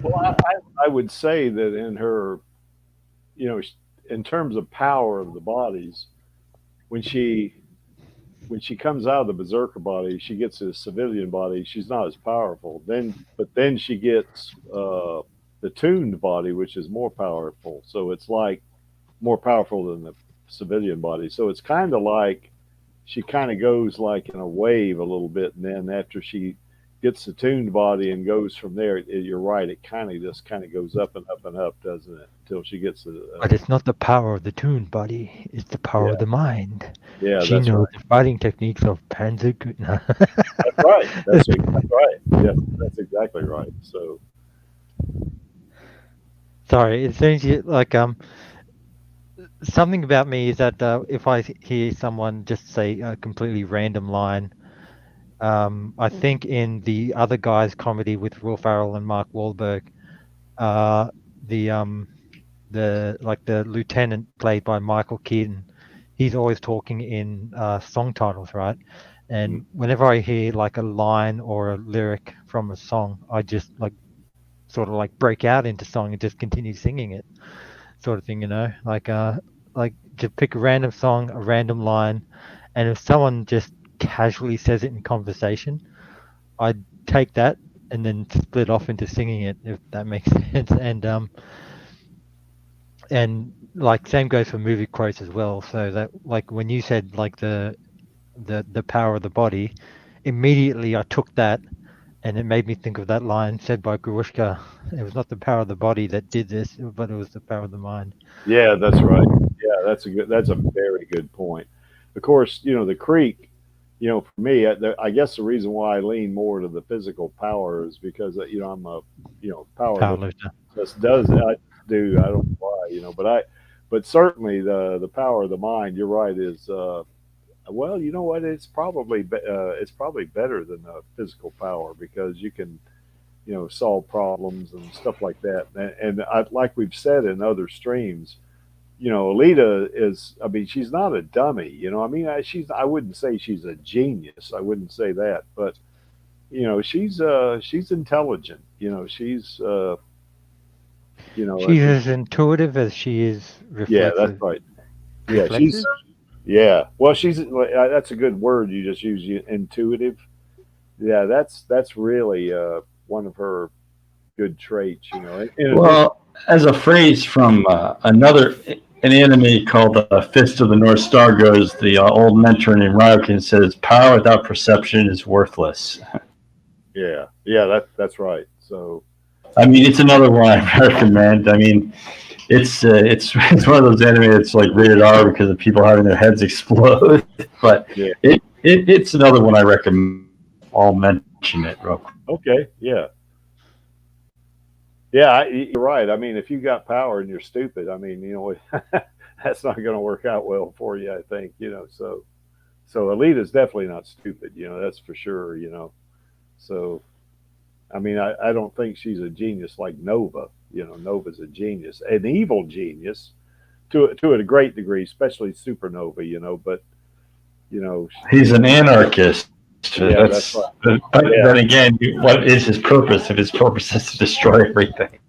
Speaker 1: Well, I would say that in her, in terms of power of the bodies, when she comes out of the berserker body, she gets a civilian body. She's not as powerful. But then she gets the tuned body, which is more powerful. So it's like more powerful than the civilian body. So it's kind of like she kind of goes like in a wave a little bit, and then after she gets the tuned body and goes from there, you're right. It kind of goes up and up and up, doesn't it? Until she gets the.
Speaker 2: But it's not the power of the tuned body; it's the power of the mind.
Speaker 1: Yeah,
Speaker 2: she knows the fighting techniques of Panzer.
Speaker 1: That's right. That's right. Yeah, that's exactly right. So.
Speaker 2: Sorry, it seems like something about me is that if I hear someone just say a completely random line, I think in the Other Guys comedy with Will Ferrell and Mark Wahlberg, the lieutenant played by Michael Keaton, he's always talking in song titles, right? And whenever I hear like a line or a lyric from a song, I just like sort of like break out into song and just continue singing it, sort of thing, like to pick a random song, a random line, and if someone just casually says it in conversation, I'd take that and then split off into singing it, if that makes sense. And like same goes for movie quotes as well. So that like when you said like the power of the body, immediately I took that and it made me think of that line said by Grushka. It was not the power of the body that did this, but it was the power of the mind.
Speaker 1: Yeah, that's right. Yeah, that's a very good point. Of course, the creek. For me, I guess the reason why I lean more to the physical power is because I'm a power
Speaker 2: Powerlifter.
Speaker 1: that does I do I don't know why but certainly the power of the mind. You're right. Is well, you know what? It's probably better than physical power because you can solve problems and stuff like that. And like we've said in other streams, Alita is. I mean, she's not a dummy. I mean, I wouldn't say she's a genius. I wouldn't say that, but she's intelligent.
Speaker 2: She's as intuitive as she is reflexive.
Speaker 1: Yeah, that's right. Yeah,
Speaker 2: reflexive?
Speaker 1: Yeah. Well, that's a good word you just use. Intuitive. Yeah, that's really one of her good traits.
Speaker 3: Well, as a phrase from an anime called Fist of the North Star goes, the old mentor named Ryukin says, "Power without perception is worthless."
Speaker 1: Yeah, that's right. So,
Speaker 3: I mean, it's another one I recommend. I mean, it's one of those anime that's like rated R because of people having their heads explode. But
Speaker 1: yeah.
Speaker 3: It's another one I recommend. I'll mention it real quick.
Speaker 1: Okay, yeah. Yeah, you're right. I mean, if you got power and you're stupid, I mean, that's not going to work out well for you. I think, So Alita's definitely not stupid. That's for sure. So, I mean, I don't think she's a genius like Nova. Nova's a genius, an evil genius, to a great degree, especially Supernova. But
Speaker 3: he's an anarchist.
Speaker 1: Yeah, that's right.
Speaker 3: But then again, what is his purpose? If his purpose is to destroy everything.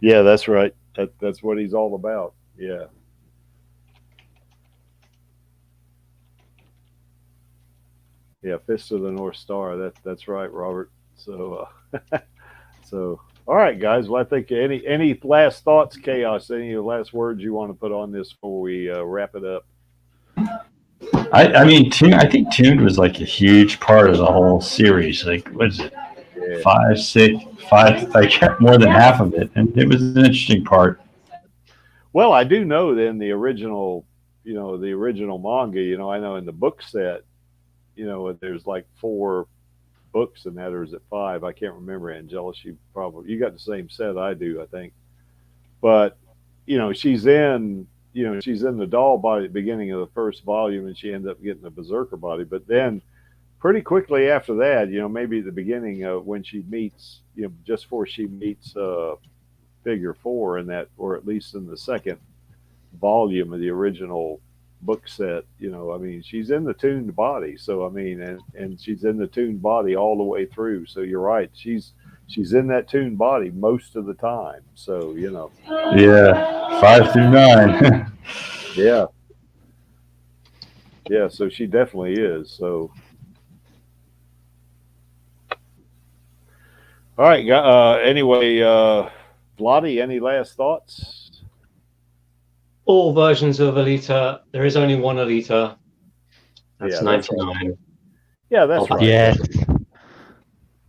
Speaker 1: Yeah, that's right. That's what he's all about. Yeah. Yeah, Fist of the North Star. That's right, Robert. So, all right, guys. Well, I think any last thoughts, Chaos? Any last words you want to put on this before we wrap it up?
Speaker 3: I mean, I think Tuned was like a huge part of the whole series. Like, what is it? Yeah. Five, like more than half of it, and it was an interesting part.
Speaker 1: Well, I do know then the original manga. I know in the book set, there's like 4 books in that, or is it 5? I can't remember. Angela, you got the same set I do, I think. But she's in the doll body at the beginning of the first volume, and she ends up getting the berserker body. But then, pretty quickly after that, maybe at the beginning of when she meets, just before she meets Figure 4 in that, or at least in the second volume of the original book set, I mean, she's in the tuned body. So I mean, and she's in the tuned body all the way through. So you're right, she's in that tuned body most of the time. So
Speaker 3: yeah, 5 through 9.
Speaker 1: yeah. So she definitely is. So all right. Anyway, Vladi, any last thoughts?
Speaker 5: All versions of Alita. There is only one Alita. That's 99.
Speaker 1: Right. Yeah, that's right.
Speaker 2: Yes.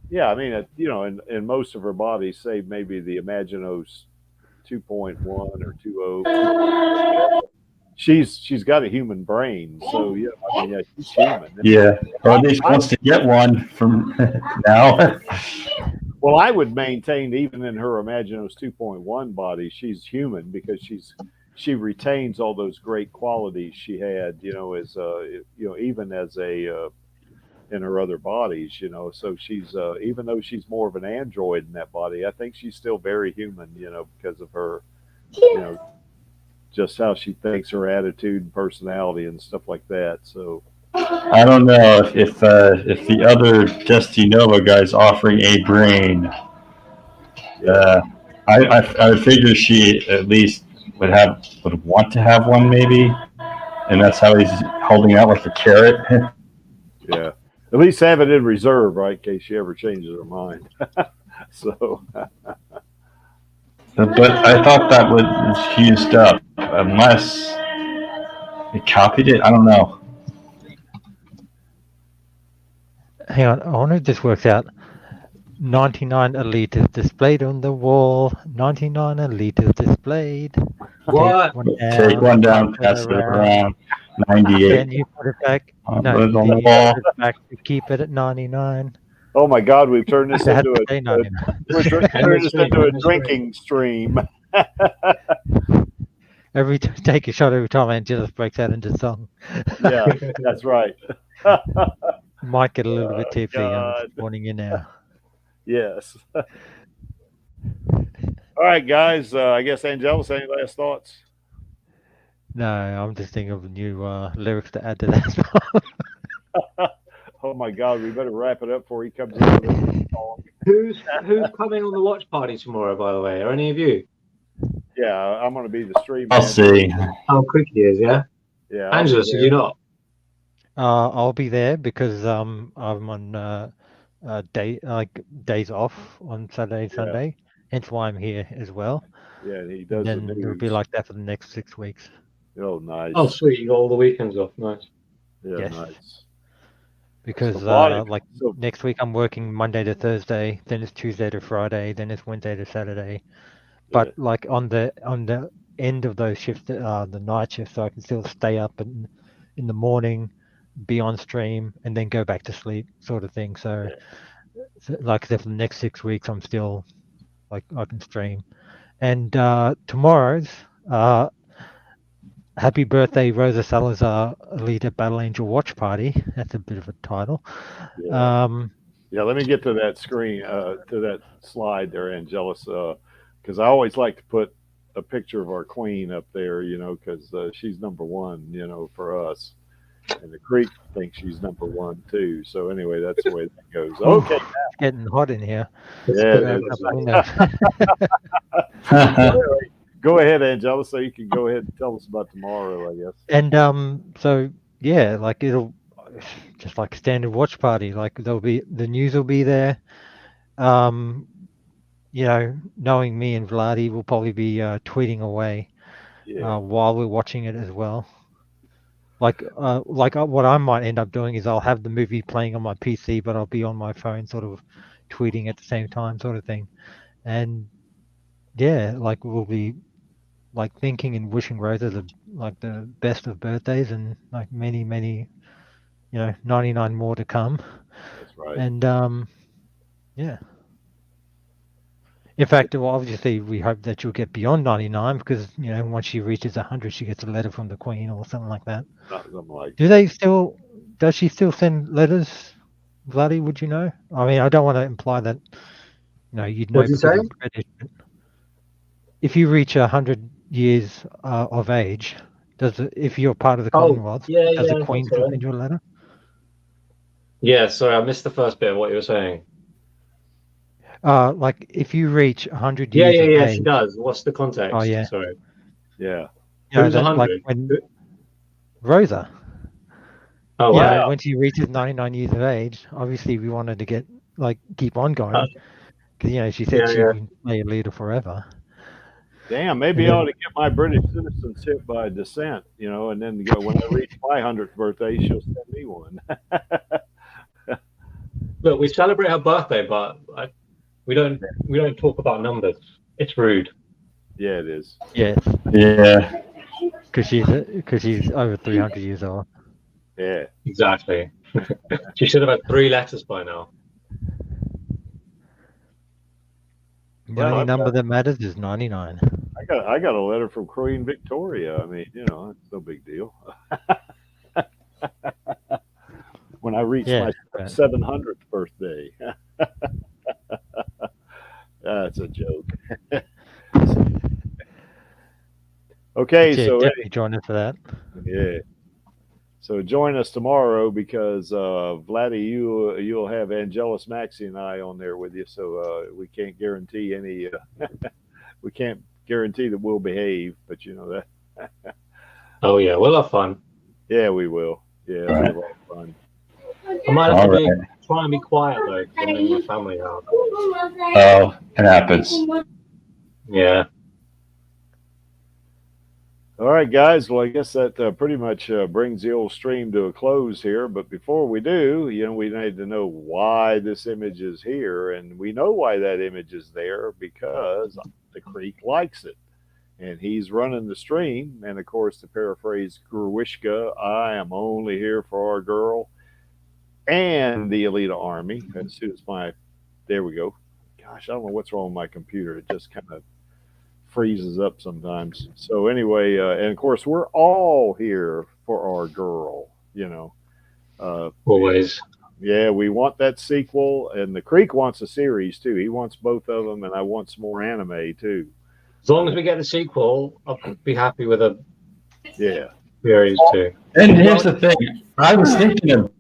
Speaker 1: Yeah, I mean, in most of her bodies, save maybe the Imaginos 2.1 or 2.0. She's got a human brain, so she's human.
Speaker 3: Yeah, or at least wants to get one from now.
Speaker 1: Well, I would maintain even in her Imaginos 2.1 body, she's human because she retains all those great qualities she had, as even as a in her other bodies, So she's even though she's more of an android in that body, I think she's still very human, because of her, just how she thinks, her attitude and personality and stuff like that. So
Speaker 3: I don't know if the other Dusty Nova guy's offering a brain. I figure she at least would want to have one, maybe, and that's how he's holding out like a carrot.
Speaker 1: Yeah, at least have it in reserve, right, in case she ever changes her mind. So,
Speaker 3: but I thought that was used up, unless it copied it. I don't know.
Speaker 2: Hang on, I wonder if this works out. 99 Alitas displayed on the wall. 99 Alitas displayed.
Speaker 5: What?
Speaker 3: Take one down, pass it around. 98.
Speaker 2: Then you put it back. No,
Speaker 3: on the
Speaker 2: you
Speaker 3: wall.
Speaker 2: put it back to keep it at 99.
Speaker 1: oh my God, we've turned this
Speaker 2: They had
Speaker 1: into
Speaker 2: to say 99.
Speaker 1: we're turning this into a drinking stream.
Speaker 2: Take a shot every time Angelus breaks out into song.
Speaker 1: Yeah, that's right.
Speaker 2: Might get a little bit tipsy. I'm
Speaker 1: God.
Speaker 2: warning you now.
Speaker 1: Yes. All right, guys. I guess Angelus, any last thoughts?
Speaker 2: No, I'm just thinking of new lyrics to add to that.
Speaker 1: Oh my God, we better wrap it up before he comes in with a song.
Speaker 5: Who's coming on the watch party tomorrow, by the way? Are any of you?
Speaker 1: Yeah, I'm going to be the stream.
Speaker 3: I'll see.
Speaker 5: Oh, quick he is, yeah?
Speaker 1: Yeah,
Speaker 5: Angela, so you're not?
Speaker 2: I'll be there because I'm on days off on Saturday, Sunday. Hence why I'm here as well.
Speaker 1: Yeah, and he does.
Speaker 2: And then it'll be like that for the next 6 weeks.
Speaker 1: Oh, nice.
Speaker 5: Oh, sweet. You got all the weekends off. Nice.
Speaker 1: Yeah,
Speaker 2: yes.
Speaker 1: nice.
Speaker 2: Because next week I'm working Monday to Thursday, then it's Tuesday to Friday, then it's Wednesday to Saturday. But like on the end of those shifts, the night shift, so I can still stay up in the morning, be on stream, and then go back to sleep, sort of thing. So like I said, for the next 6 weeks, I'm still like I can stream. And tomorrow's Happy Birthday Rosa Salazar Alita Battle Angel Watch Party. That's a bit of a title.
Speaker 1: Yeah, let me get to that screen, to that slide there, Angelus, because I always like to put a picture of our queen up there, because she's number one, for us. And the Creek thinks she's number one, too. So anyway, that's the way that goes. Okay.
Speaker 2: It's getting hot in here.
Speaker 1: Yeah. Go ahead, Angela, so you can go ahead and tell us about tomorrow, I guess.
Speaker 2: And so yeah, like it'll just like a standard watch party. Like the news will be there. Knowing me and Vladi, will probably be tweeting away while we're watching it as well. Like what I might end up doing is I'll have the movie playing on my PC, but I'll be on my phone, sort of tweeting at the same time, sort of thing. And yeah, like we'll be like thinking and wishing Rosa the best of birthdays, and like many 99 more to come.
Speaker 1: That's right.
Speaker 2: And yeah. In fact, well, obviously we hope that you'll get beyond 99 because once she reaches 100, she gets a letter from the Queen or something like that.
Speaker 1: Something like.
Speaker 2: Does she still send letters, Vladi? Would you know? I mean, I don't want to imply that you'd know.
Speaker 5: What'd you say?
Speaker 2: British, if you reach 100 years of age, if you're part of the Commonwealth, does the Queen send you a letter?
Speaker 5: Yeah, sorry, I missed the first bit of what you were saying.
Speaker 2: Like if you reach 100 years of age,
Speaker 5: she does. What's the context?
Speaker 2: Oh yeah,
Speaker 5: sorry.
Speaker 1: Yeah.
Speaker 5: Who's 100?
Speaker 2: Like when Rosa.
Speaker 5: Oh wow.
Speaker 2: When she reaches 99 years of age, obviously we wanted to keep on going because she said she can play a leader forever.
Speaker 1: Damn, maybe I ought to get my British citizenship by descent, and then when I reach my 100th birthday, she'll send me one.
Speaker 5: Look, we celebrate her birthday, but we don't talk about numbers. It's rude.
Speaker 1: Yeah, it is.
Speaker 2: Yes.
Speaker 3: Yeah.
Speaker 2: Because she's over 300 years old.
Speaker 1: Yeah.
Speaker 5: Exactly. She should have had 3 letters by now.
Speaker 2: The
Speaker 1: Well,
Speaker 2: only number that matters is 99.
Speaker 1: I got a letter from Queen Victoria. I mean, you know, it's no big deal. When I reach
Speaker 2: Yeah,
Speaker 1: my
Speaker 2: but
Speaker 1: 700th birthday. That's a joke. Okay,
Speaker 2: yeah,
Speaker 1: so
Speaker 2: definitely join us for that.
Speaker 1: yeah. So join us tomorrow because Vladdy, you'll have Angelus Maxi and I on there with you. So we can't guarantee any. We can't guarantee that we'll behave, but you know that.
Speaker 5: Oh yeah, we'll have fun.
Speaker 1: Yeah, we will. Yeah, it'll be a lot of fun.
Speaker 5: I might have
Speaker 3: All
Speaker 5: to
Speaker 3: right.
Speaker 5: try and be quiet though, 'cause I'm in my family house.
Speaker 3: Oh, it happens.
Speaker 5: Yeah.
Speaker 1: All right, guys. Well, I guess that pretty much brings the old stream to a close here. But before we do, you know, we need to know why this image is here. And we know why that image is there because the Creek likes it. And he's running the stream. And of course, to paraphrase Gruishka, I am only here for our girl and the Alita Army. As soon as there we go. Gosh, I don't know what's wrong with my computer. It just kind of freezes up sometimes. So anyway, and of course we're all here for our girl. You know,
Speaker 5: Always.
Speaker 1: yeah, we want that sequel, and the Creek wants a series too. He wants both of them, and I want some more anime too.
Speaker 5: As long as we get the sequel, I'll be happy with a
Speaker 1: Yeah.
Speaker 5: series too.
Speaker 3: And here's the thing. I was thinking of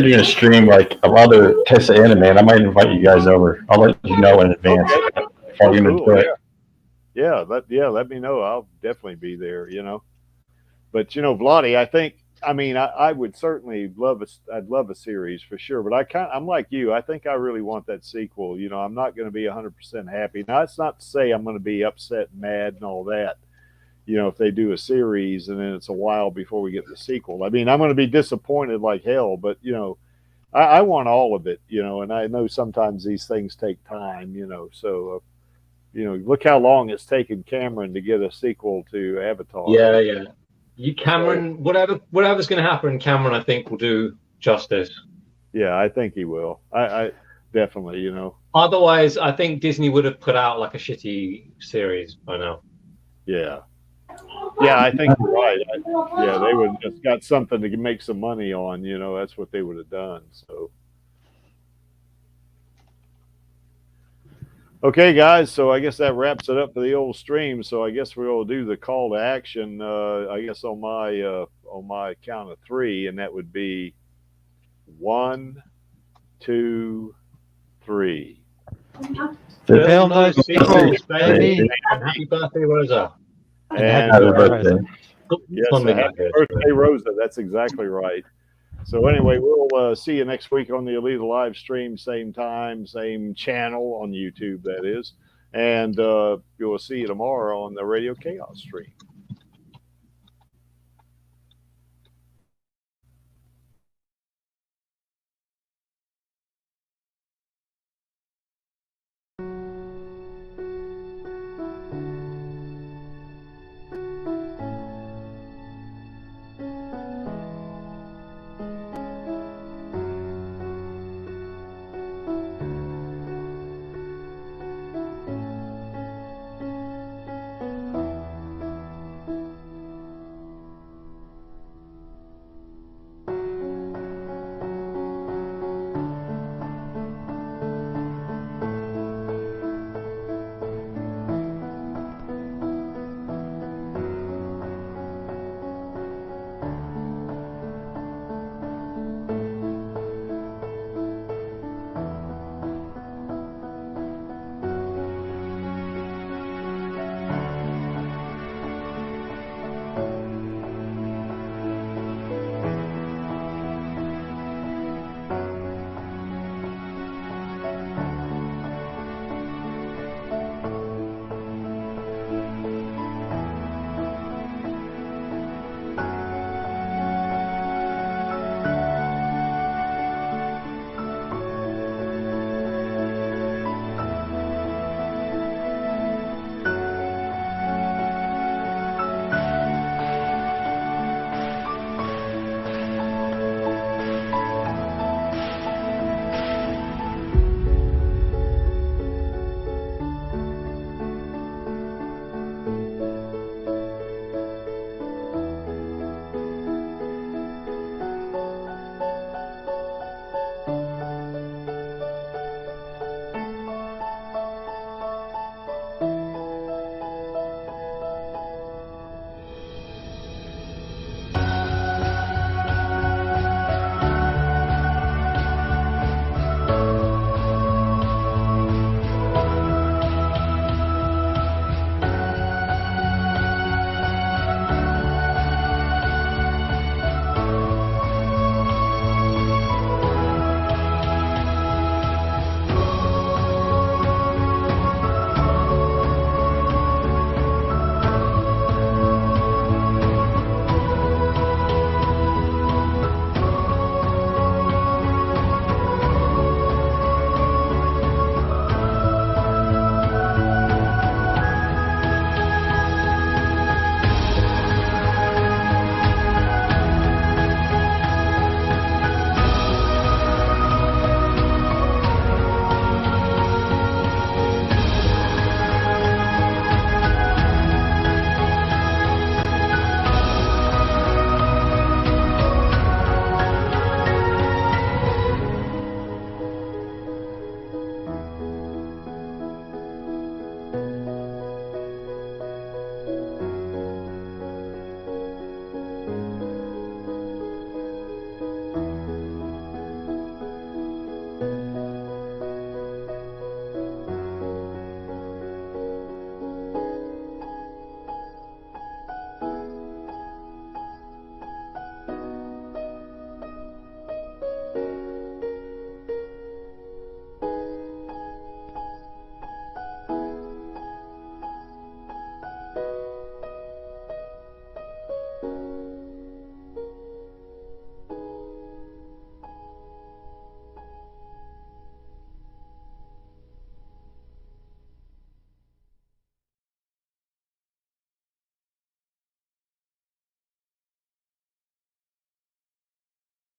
Speaker 3: doing a stream like of other types of anime, and I might invite you guys over. I'll let you know in advance before I get into it.
Speaker 1: Yeah, let me know. I'll definitely be there, you know. But you know, Vladi, I would certainly I'd love a series for sure. But I'm like you. I think I really want that sequel. You know, I'm not going to be 100% happy. Now, it's not to say I'm going to be upset and mad and all that. You know, if they do a series and then it's a while before we get the sequel. I mean, I'm going to be disappointed like hell. But you know, I want all of it. You know, and I know sometimes these things take time. You know, so. You know, look how long it's taken Cameron to get a sequel to Avatar.
Speaker 5: Yeah, yeah. Cameron, whatever's going to happen, Cameron, I think will do justice.
Speaker 1: Yeah, I think he will. I definitely, you know.
Speaker 5: Otherwise, I think Disney would have put out like a shitty series by now.
Speaker 1: Yeah. Yeah, I think you're right. Yeah, they would have just got something to make some money on. You know, that's what they would have done. So. Okay, guys. So I guess that wraps it up for the old stream. So I guess we'll do the call to action. I guess on my count of three, and that would be 1, 2, 3.
Speaker 2: Bill knows sequels, baby.
Speaker 5: Happy birthday, Rosa.
Speaker 1: And
Speaker 3: Happy birthday.
Speaker 1: yes, happy birthday, Rosa. That's exactly right. So anyway, we'll see you next week on the Alita live stream, same time, same channel on YouTube, that is. And you'll see you tomorrow on the Radio Chaos stream.